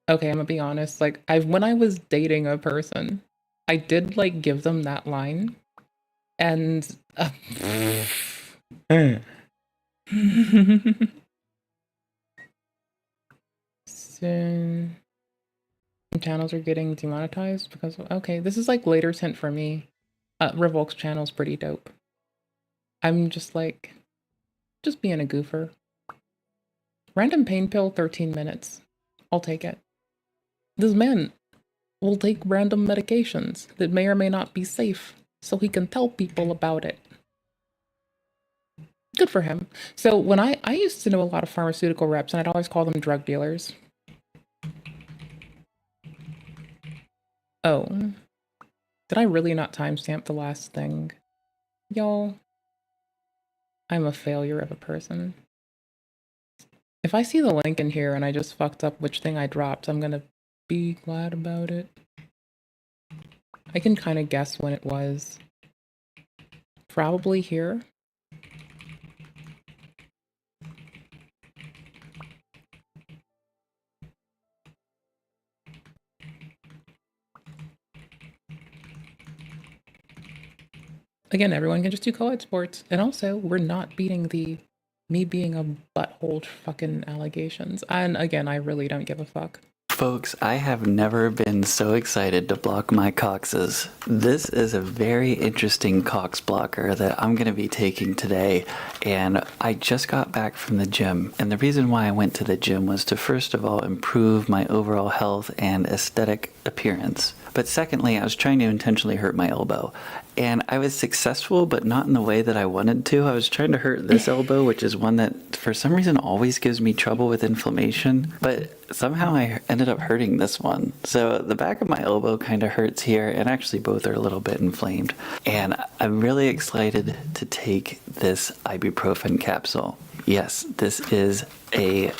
Okay, I'm gonna be honest, like, when I was dating a person, I did, like, give them that line, and, soon channels are getting demonetized because, okay, this is, like, later sent for me. Revolk's channel's pretty dope. I'm just, like, just being a goofer. Random pain pill, 13 minutes. I'll take it. This man will take random medications that may or may not be safe so he can tell people about it. Good for him. So when I used to know a lot of pharmaceutical reps, and I'd always call them drug dealers. Oh. Did I really not timestamp the last thing? Y'all, I'm a failure of a person. If I see the link in here and I just fucked up which thing I dropped, I'm gonna be glad about it. I can kind of guess when it was. Probably here. Again, everyone can just do co-ed sports. And also, we're not beating the me being a butthole fucking allegations. And again, I really don't give a fuck. Folks, I have never been so excited to block my coxes. This is a very interesting cox blocker that I'm going to be taking today, and I just got back from the gym. And the reason why I went to the gym was to first of all improve my overall health and aesthetic appearance. But secondly, I was trying to intentionally hurt my elbow. And I was successful, but not in the way that I wanted to. I was trying to hurt this elbow, which is one that for some reason always gives me trouble with inflammation. But somehow I ended up hurting this one. So the back of my elbow kind of hurts here, and actually both are a little bit inflamed. And I'm really excited to take this ibuprofen capsule. Yes, this is a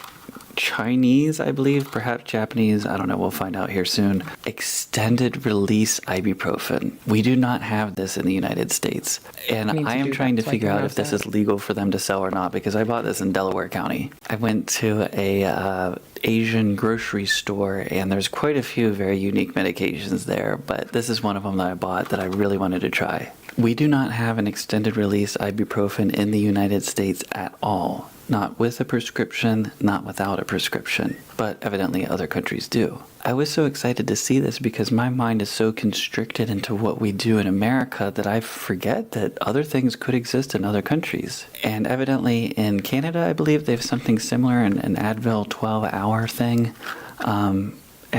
Chinese, I believe, perhaps Japanese, I don't know, we'll find out here soon, extended release ibuprofen. We do not have this in the United States. And I am trying to figure out if this is legal for them to sell or not, because I bought this in Delaware County. I went to a Asian grocery store, and there's quite a few very unique medications there, but this is one of them that I bought that I really wanted to try. We do not have an extended release ibuprofen in the United States at all. Not with a prescription, not without a prescription, but evidently other countries do. I was so excited to see this because my mind is so constricted into what we do in America that I forget that other things could exist in other countries. And evidently in Canada, I believe they have something similar, an Advil 12-hour thing. And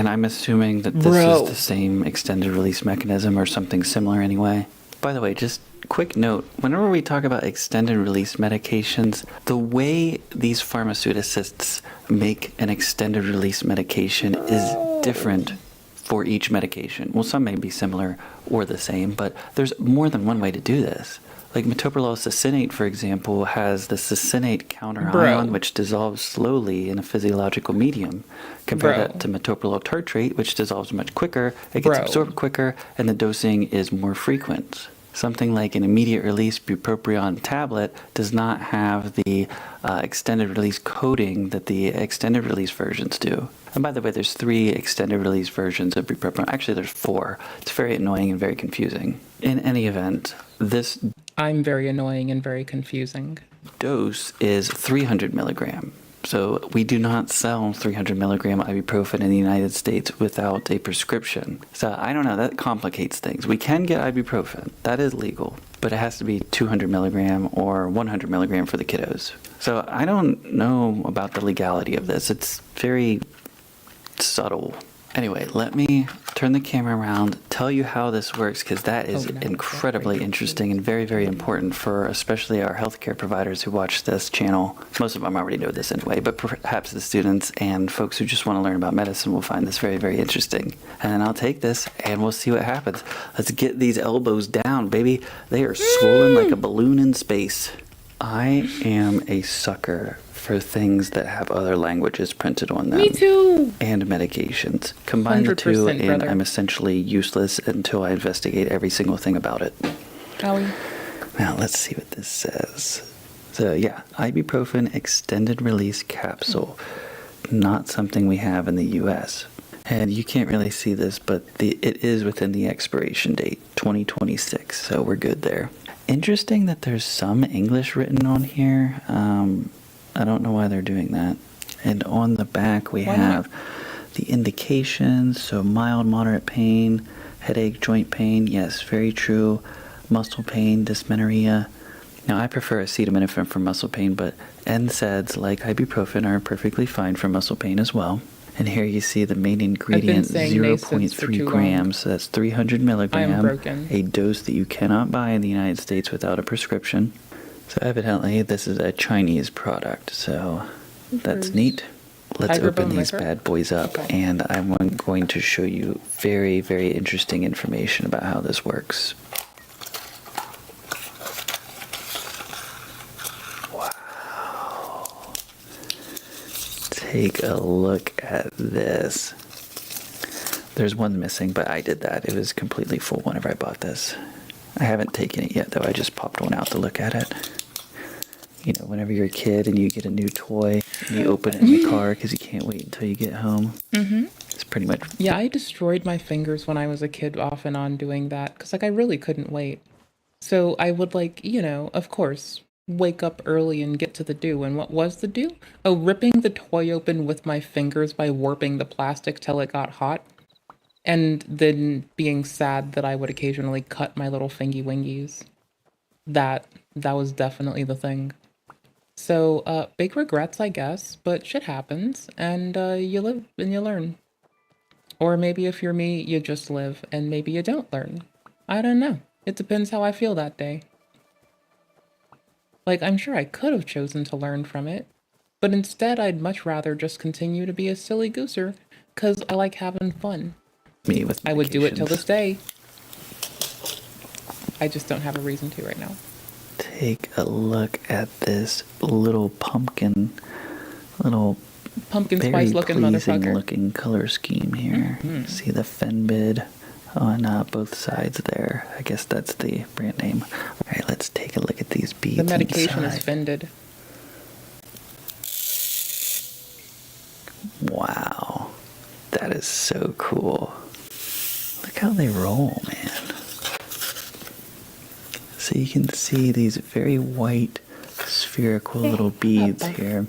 I'm assuming that this is the same extended release mechanism or something similar anyway. By the way, just quick note, whenever we talk about extended release medications, the way these pharmaceutists make an extended release medication is different for each medication. Well, some may be similar or the same, but there's more than one way to do this. Like metoprolol succinate, for example, has the succinate counter-ion, which dissolves slowly in a physiological medium. Compare that to metoprolol tartrate, which dissolves much quicker, it gets absorbed quicker, and the dosing is more frequent. Something like an immediate release bupropion tablet does not have the extended release coating that the extended release versions do. And by the way, there's 3 extended release versions of bupropion. Actually, there's 4. It's very annoying and very confusing. In any event, this... I'm very annoying and very confusing. Dose is 300 milligram. So we do not sell 300 milligram ibuprofen in the United States without a prescription. So I don't know, that complicates things. We can get ibuprofen, that is legal, but it has to be 200 milligram or 100 milligram for the kiddos. So I don't know about the legality of this. It's very subtle. Anyway, let me turn the camera around, tell you how this works, because that is incredibly interesting and very, very important for especially our healthcare providers who watch this channel. Most of them already know this anyway, but perhaps the students and folks who just want to learn about medicine will find this very, very interesting. And then I'll take this and we'll see what happens. Let's get these elbows down, baby. They are swollen like a balloon in space. I am a sucker for things that have other languages printed on them. Me too! And medications. Combine the two, and brother. I'm essentially useless until I investigate every single thing about it. Howie. Now, let's see what this says. So, yeah, ibuprofen extended release capsule. Not something we have in the U.S. And you can't really see this, but it is within the expiration date, 2026, so we're good there. Interesting that there's some English written on here. I don't know why they're doing that. And on the back we have the indications, so mild, moderate pain, headache, joint pain, yes, very true, muscle pain, dysmenorrhea. Now I prefer acetaminophen for muscle pain, but NSAIDs like ibuprofen are perfectly fine for muscle pain as well. And here you see the main ingredient, 0.3 grams, so that's 300 milligram, a dose that you cannot buy in the United States without a prescription. So evidently this is a Chinese product, so that's neat. Let's open these bad boys up, and I'm going to show you very, very interesting information about how this works. Wow. Take a look at this. There's one missing, but I did that. It was completely full whenever I bought this. I haven't taken it yet, though. I just popped one out to look at it. You know, whenever you're a kid and you get a new toy and you open it in the car because you can't wait until you get home. Mm-hmm. It's pretty much... Yeah, I destroyed my fingers when I was a kid off and on doing that because, like, I really couldn't wait. So I would like, of course, wake up early and get to the do. And what was the do? Oh, ripping the toy open with my fingers by warping the plastic till it got hot. And then being sad that I would occasionally cut my little fingy wingies. That was definitely the thing. So, big regrets, I guess, but shit happens, and you live and you learn. Or maybe if you're me, you just live, and maybe you don't learn. I don't know. It depends how I feel that day. Like, I'm sure I could have chosen to learn from it, but instead I'd much rather just continue to be a silly gooser, because I like having fun. Me with I would do it till medications. this day. I just don't have a reason to right now. Take a look at this little pumpkin Pumpkin very spice looking pleasing motherfucker. looking color scheme here. See the Fenbid on both sides there. I guess that's the brand name. All right, let's take a look at these beads. The medication inside. is Fended. Wow, that is so cool. Look how they roll, man. So you can see these very white, spherical little beads here.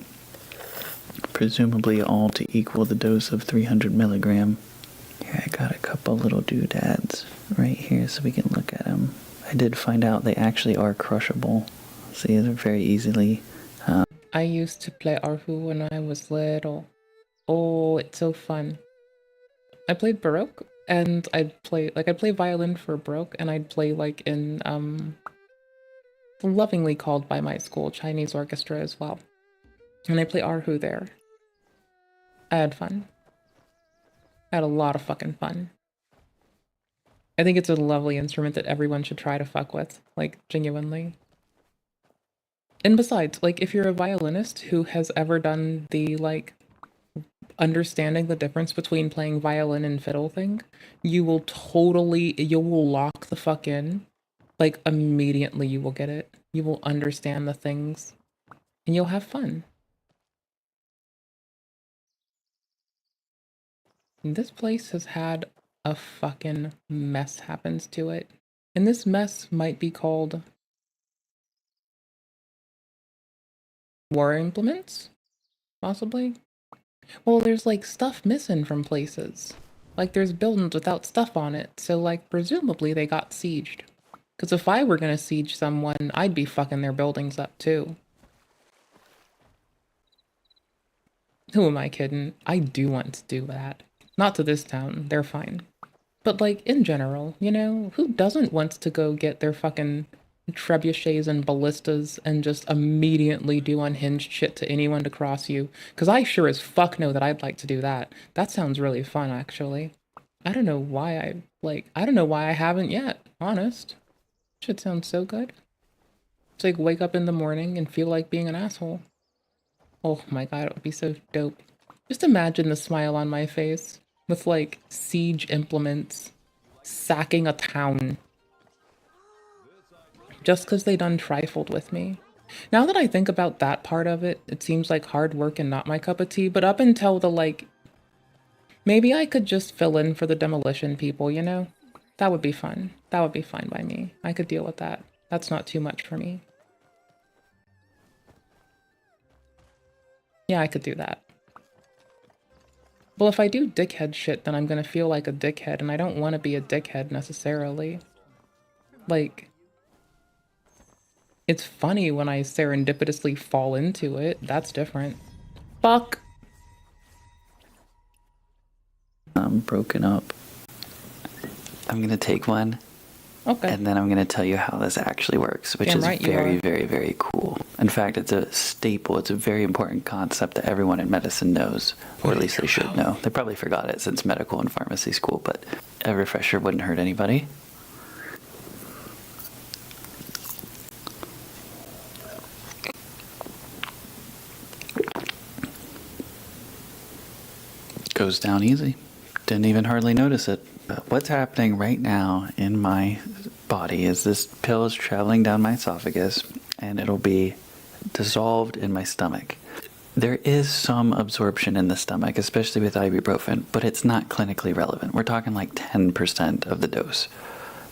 Presumably all to equal the dose of 300 milligram. Here, I got a couple little doodads right here so we can look at them. I did find out they actually are crushable. See, they're very easily. I used to play Arhu when I was little. Oh, it's so fun. I played Baroque, and I'd play violin for Baroque, and I'd play like in, lovingly called by my school, Chinese orchestra as well. And I play Arhu there. I had fun. I had a lot of fucking fun. I think it's a lovely instrument that everyone should try to fuck with, like, genuinely. And besides, like, if you're a violinist who has ever done the, like, understanding the difference between playing violin and fiddle thing, you will lock the fuck in. Like, immediately you will get it. You will understand the things. And you'll have fun. This place has had a fucking mess happens to it. And this mess might be called war implements? Possibly? Well, there's like stuff missing from places. Like there's buildings without stuff on it, so like presumably they got sieged. Because if I were gonna siege someone, I'd be fucking their buildings up too. Who am I kidding? I do want to do that. Not to this town, they're fine. But like, in general, who doesn't want to go get their fucking trebuchets and ballistas and just immediately do unhinged shit to anyone to cross you? Because I sure as fuck know that I'd like to do that. That sounds really fun, actually. I don't know why I haven't yet, honest. Shit sounds so good. It's like wake up in the morning and feel like being an asshole. Oh my god, it would be so dope. Just imagine the smile on my face with like siege implements sacking a town. Just because they done trifled with me. Now that I think about that part of it, it seems like hard work and not my cup of tea, but up until the like, maybe I could just fill in for the demolition people, That would be fun. That would be fine by me. I could deal with that. That's not too much for me. Yeah, I could do that. Well, if I do dickhead shit, then I'm gonna feel like a dickhead, and I don't want to be a dickhead necessarily. Like, it's funny when I serendipitously fall into it. That's different. Fuck! I'm broken up. I'm gonna take one. Okay. And then I'm gonna tell you how this actually works, which is very, very, very cool. In fact, it's a staple. It's a very important concept that everyone in medicine knows, or at least they should know. They probably forgot it since medical and pharmacy school, but a refresher wouldn't hurt anybody. Goes down easy. Didn't even hardly notice it. But what's happening right now in my body is this pill is traveling down my esophagus and it'll be dissolved in my stomach. There is some absorption in the stomach, especially with ibuprofen, but it's not clinically relevant. We're talking like 10% of the dose.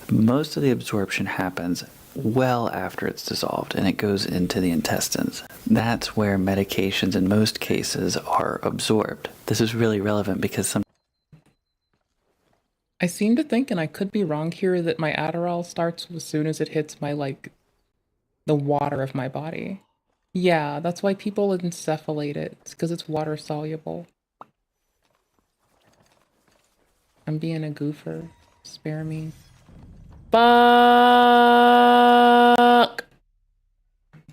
Most of the absorption happens well after it's dissolved and it goes into the intestines. That's where medications in most cases are absorbed. This is really relevant because some I seem to think, and I could be wrong here, that my Adderall starts as soon as it hits my, like, the water of my body. Yeah, that's why people encephalate it. It's because it's water soluble. I'm being a goofer. Spare me. Fuck!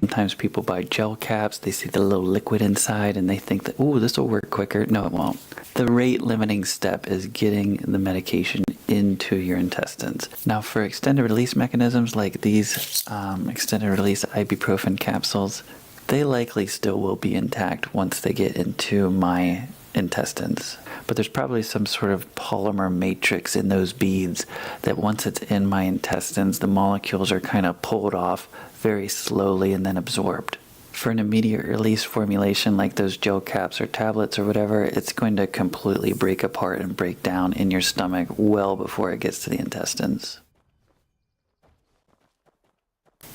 Sometimes people buy gel caps, they see the little liquid inside and they think that, ooh, this will work quicker. No, it won't. The rate limiting step is getting the medication into your intestines. Now for extended release mechanisms like these extended release ibuprofen capsules, they likely still will be intact once they get into my intestines. But there's probably some sort of polymer matrix in those beads that once it's in my intestines, the molecules are kind of pulled off very slowly and then absorbed. For an immediate release formulation like those gel caps or tablets or whatever, it's going to completely break apart and break down in your stomach well before it gets to the intestines.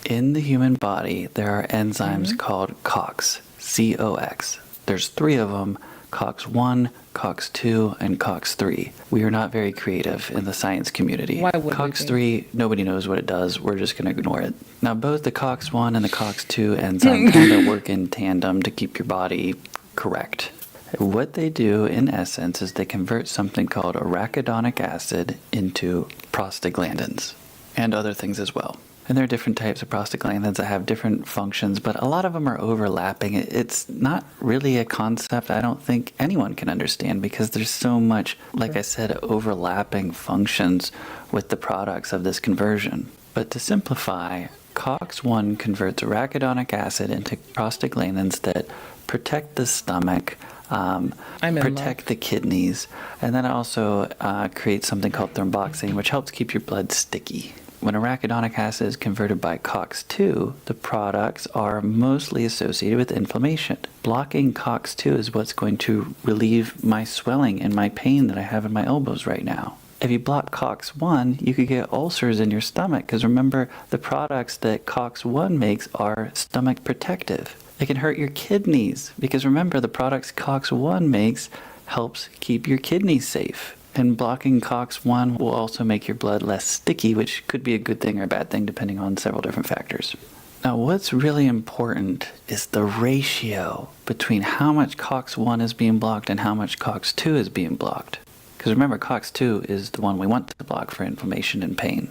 In the human body, there are enzymes called COX, C-O-X. There's 3 of them, COX-1, COX-2, and COX-3. We are not very creative in the science community. Why would COX-3, nobody knows what it does. We're just going to ignore it. Now, both the COX-1 and the COX-2 enzyme kind of work in tandem to keep your body correct. What they do, in essence, is they convert something called arachidonic acid into prostaglandins and other things as well. And there are different types of prostaglandins that have different functions, but a lot of them are overlapping. It's not really a concept I don't think anyone can understand because there's so much, like I said, overlapping functions with the products of this conversion. But to simplify, COX-1 converts arachidonic acid into prostaglandins that protect the stomach, protect the kidneys, and then also creates something called thromboxane, which helps keep your blood sticky. When arachidonic acid is converted by COX-2, the products are mostly associated with inflammation. Blocking COX-2 is what's going to relieve my swelling and my pain that I have in my elbows right now. If you block COX-1, you could get ulcers in your stomach because remember, the products that COX-1 makes are stomach protective. It can hurt your kidneys because remember, the products COX-1 makes helps keep your kidneys safe. And blocking COX-1 will also make your blood less sticky, which could be a good thing or a bad thing depending on several different factors. Now, what's really important is the ratio between how much COX-1 is being blocked and how much COX-2 is being blocked. Because remember, COX-2 is the one we want to block for inflammation and pain.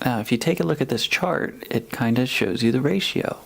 Now, if you take a look at this chart, it kind of shows you the ratio.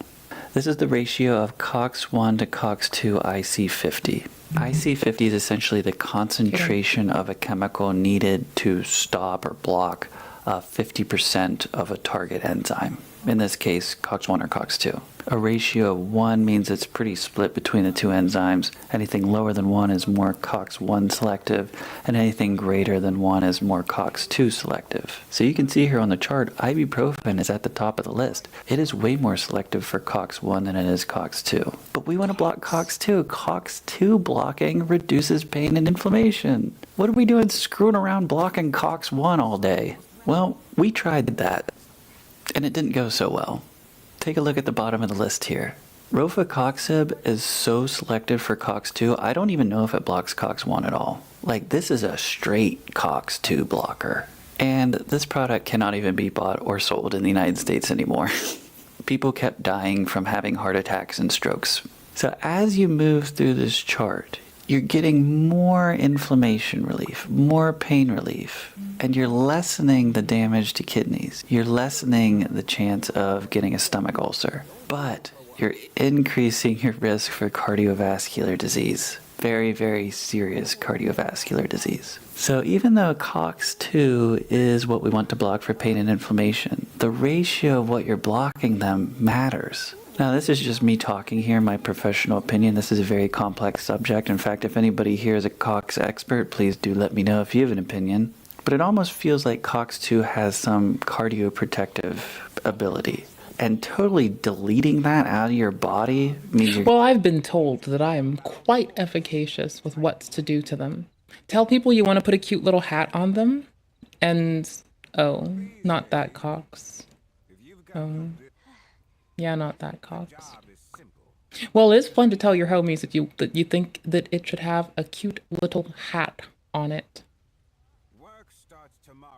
This is the ratio of COX-1 to COX-2 IC50. IC50 is essentially the concentration of a chemical needed to stop or block 50% of a target enzyme. In this case, COX-1 or COX-2. A ratio of 1 means it's pretty split between the two enzymes. Anything lower than 1 is more COX-1 selective, and anything greater than 1 is more COX-2 selective. So you can see here on the chart, ibuprofen is at the top of the list. It is way more selective for COX-1 than it is COX-2. But we want to block COX-2. COX-2 blocking reduces pain and inflammation. What are we doing screwing around blocking COX-1 all day? Well, we tried that, and it didn't go so well. Take a look at the bottom of the list here. Rofecoxib is so selective for COX-2, I don't even know if it blocks COX-1 at all. Like, this is a straight COX-2 blocker. And this product cannot even be bought or sold in the United States anymore. People kept dying from having heart attacks and strokes. So as you move through this chart, you're getting more inflammation relief, more pain relief, and you're lessening the damage to kidneys. You're lessening the chance of getting a stomach ulcer, but you're increasing your risk for cardiovascular disease. Very, very serious cardiovascular disease. So even though COX-2 is what we want to block for pain and inflammation, the ratio of what you're blocking them matters. Now, this is just me talking here, my professional opinion. This is a very complex subject. In fact, if anybody here is a COX expert, please do let me know if you have an opinion. But it almost feels like COX-2 has some cardioprotective ability. And totally deleting that out of your body means you're... Well, I've been told that I am quite efficacious with what's to do to them. Tell people you want to put a cute little hat on them, and, oh, not that COX. Oh. Yeah, not that, Cox. Well, it's fun to tell your homies that you think that it should have a cute little hat on it.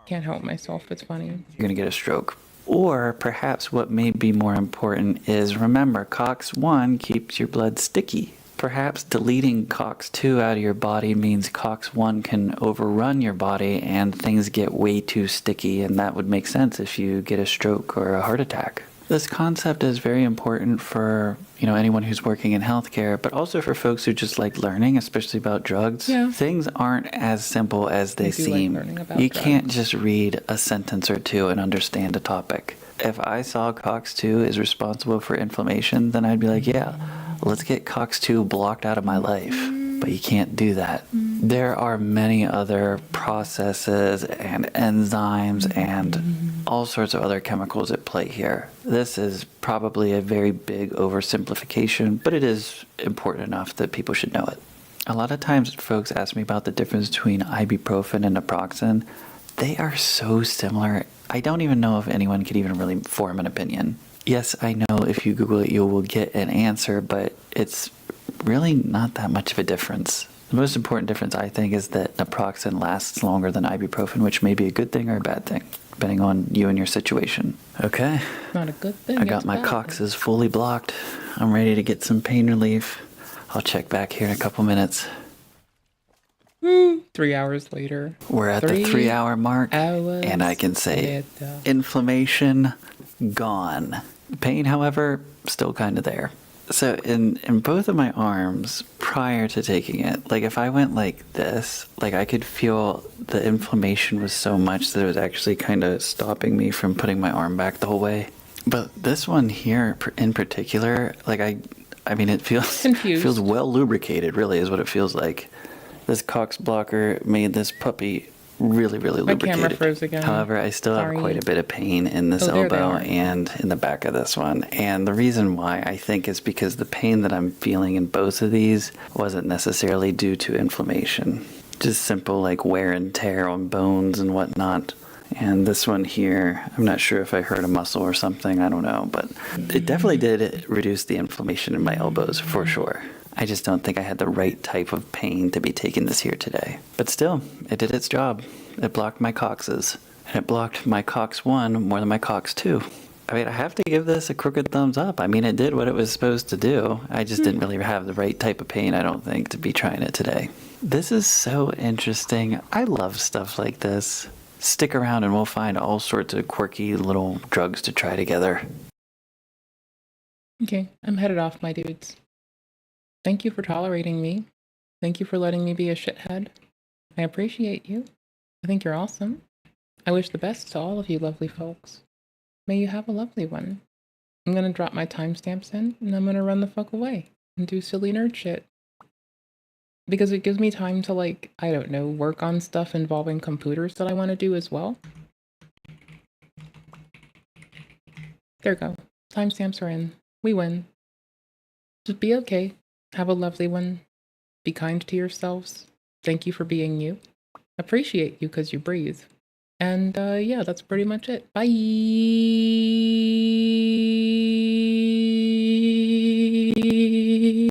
Can't help myself, it's funny. You're going to get a stroke. Or perhaps what may be more important is remember, COX-1 keeps your blood sticky. Perhaps deleting COX-2 out of your body means COX-1 can overrun your body and things get way too sticky, and that would make sense if you get a stroke or a heart attack. This concept is very important for, anyone who's working in healthcare, but also for folks who just like learning, especially about drugs. Yeah. Things aren't as simple as they seem. You can't just read a sentence or two and understand a topic. If I saw COX-2 is responsible for inflammation, then I'd be like, yeah, let's get COX-2 blocked out of my life. But you can't do that. There are many other processes and enzymes and all sorts of other chemicals at play here. This is probably a very big oversimplification, but it is important enough that people should know it. A lot of times folks ask me about the difference between ibuprofen and naproxen. They are so similar. I don't even know if anyone could even really form an opinion. Yes, I know if you Google it, you will get an answer, but it's really not that much of a difference. The most important difference, I think, is that naproxen lasts longer than ibuprofen, which may be a good thing or a bad thing, depending on you and your situation. Okay. Not a good thing. I got my COXes fully blocked. I'm ready to get some pain relief. I'll check back here in a couple minutes. 3 hours later. We're at the 3 hour mark, and I can say inflammation gone. Pain, however, still kind of there. So in both of my arms prior to taking it, like if I went like this, like I could feel the inflammation was so much that it was actually kind of stopping me from putting my arm back the whole way. But this one here in particular, like I mean, it feels confused. Feels well lubricated, really, is what it feels like. This COX blocker made this puppy really, really lubricated. My camera froze again. However, I still have quite a bit of pain in this there they elbow are. and in the back of this one. And the reason why I think is because the pain that I'm feeling in both of these wasn't necessarily due to inflammation. Just simple like wear and tear on bones and whatnot. And this one here, I'm not sure if I hurt a muscle or something, I don't know, but it definitely did reduce the inflammation in my elbows for sure. I just don't think I had the right type of pain to be taking this here today. But still, it did its job. It blocked my COXes. And it blocked my COX-1 more than my COX-2. I mean, I have to give this a crooked thumbs up. I mean, it did what it was supposed to do. I just didn't really have the right type of pain, I don't think, to be trying it today. This is so interesting. I love stuff like this. Stick around and we'll find all sorts of quirky little drugs to try together. Okay, I'm headed off, my dudes. Thank you for tolerating me. Thank you for letting me be a shithead. I appreciate you. I think you're awesome. I wish the best to all of you lovely folks. May you have a lovely one. I'm gonna drop my timestamps in, and I'm gonna run the fuck away and do silly nerd shit. Because it gives me time to, like, I don't know, work on stuff involving computers that I want to do as well. There we go. Timestamps are in. We win. Just be okay. Have a lovely one. Be kind to yourselves. Thank you for being you. Appreciate you because you breathe. And yeah, that's pretty much it. Bye.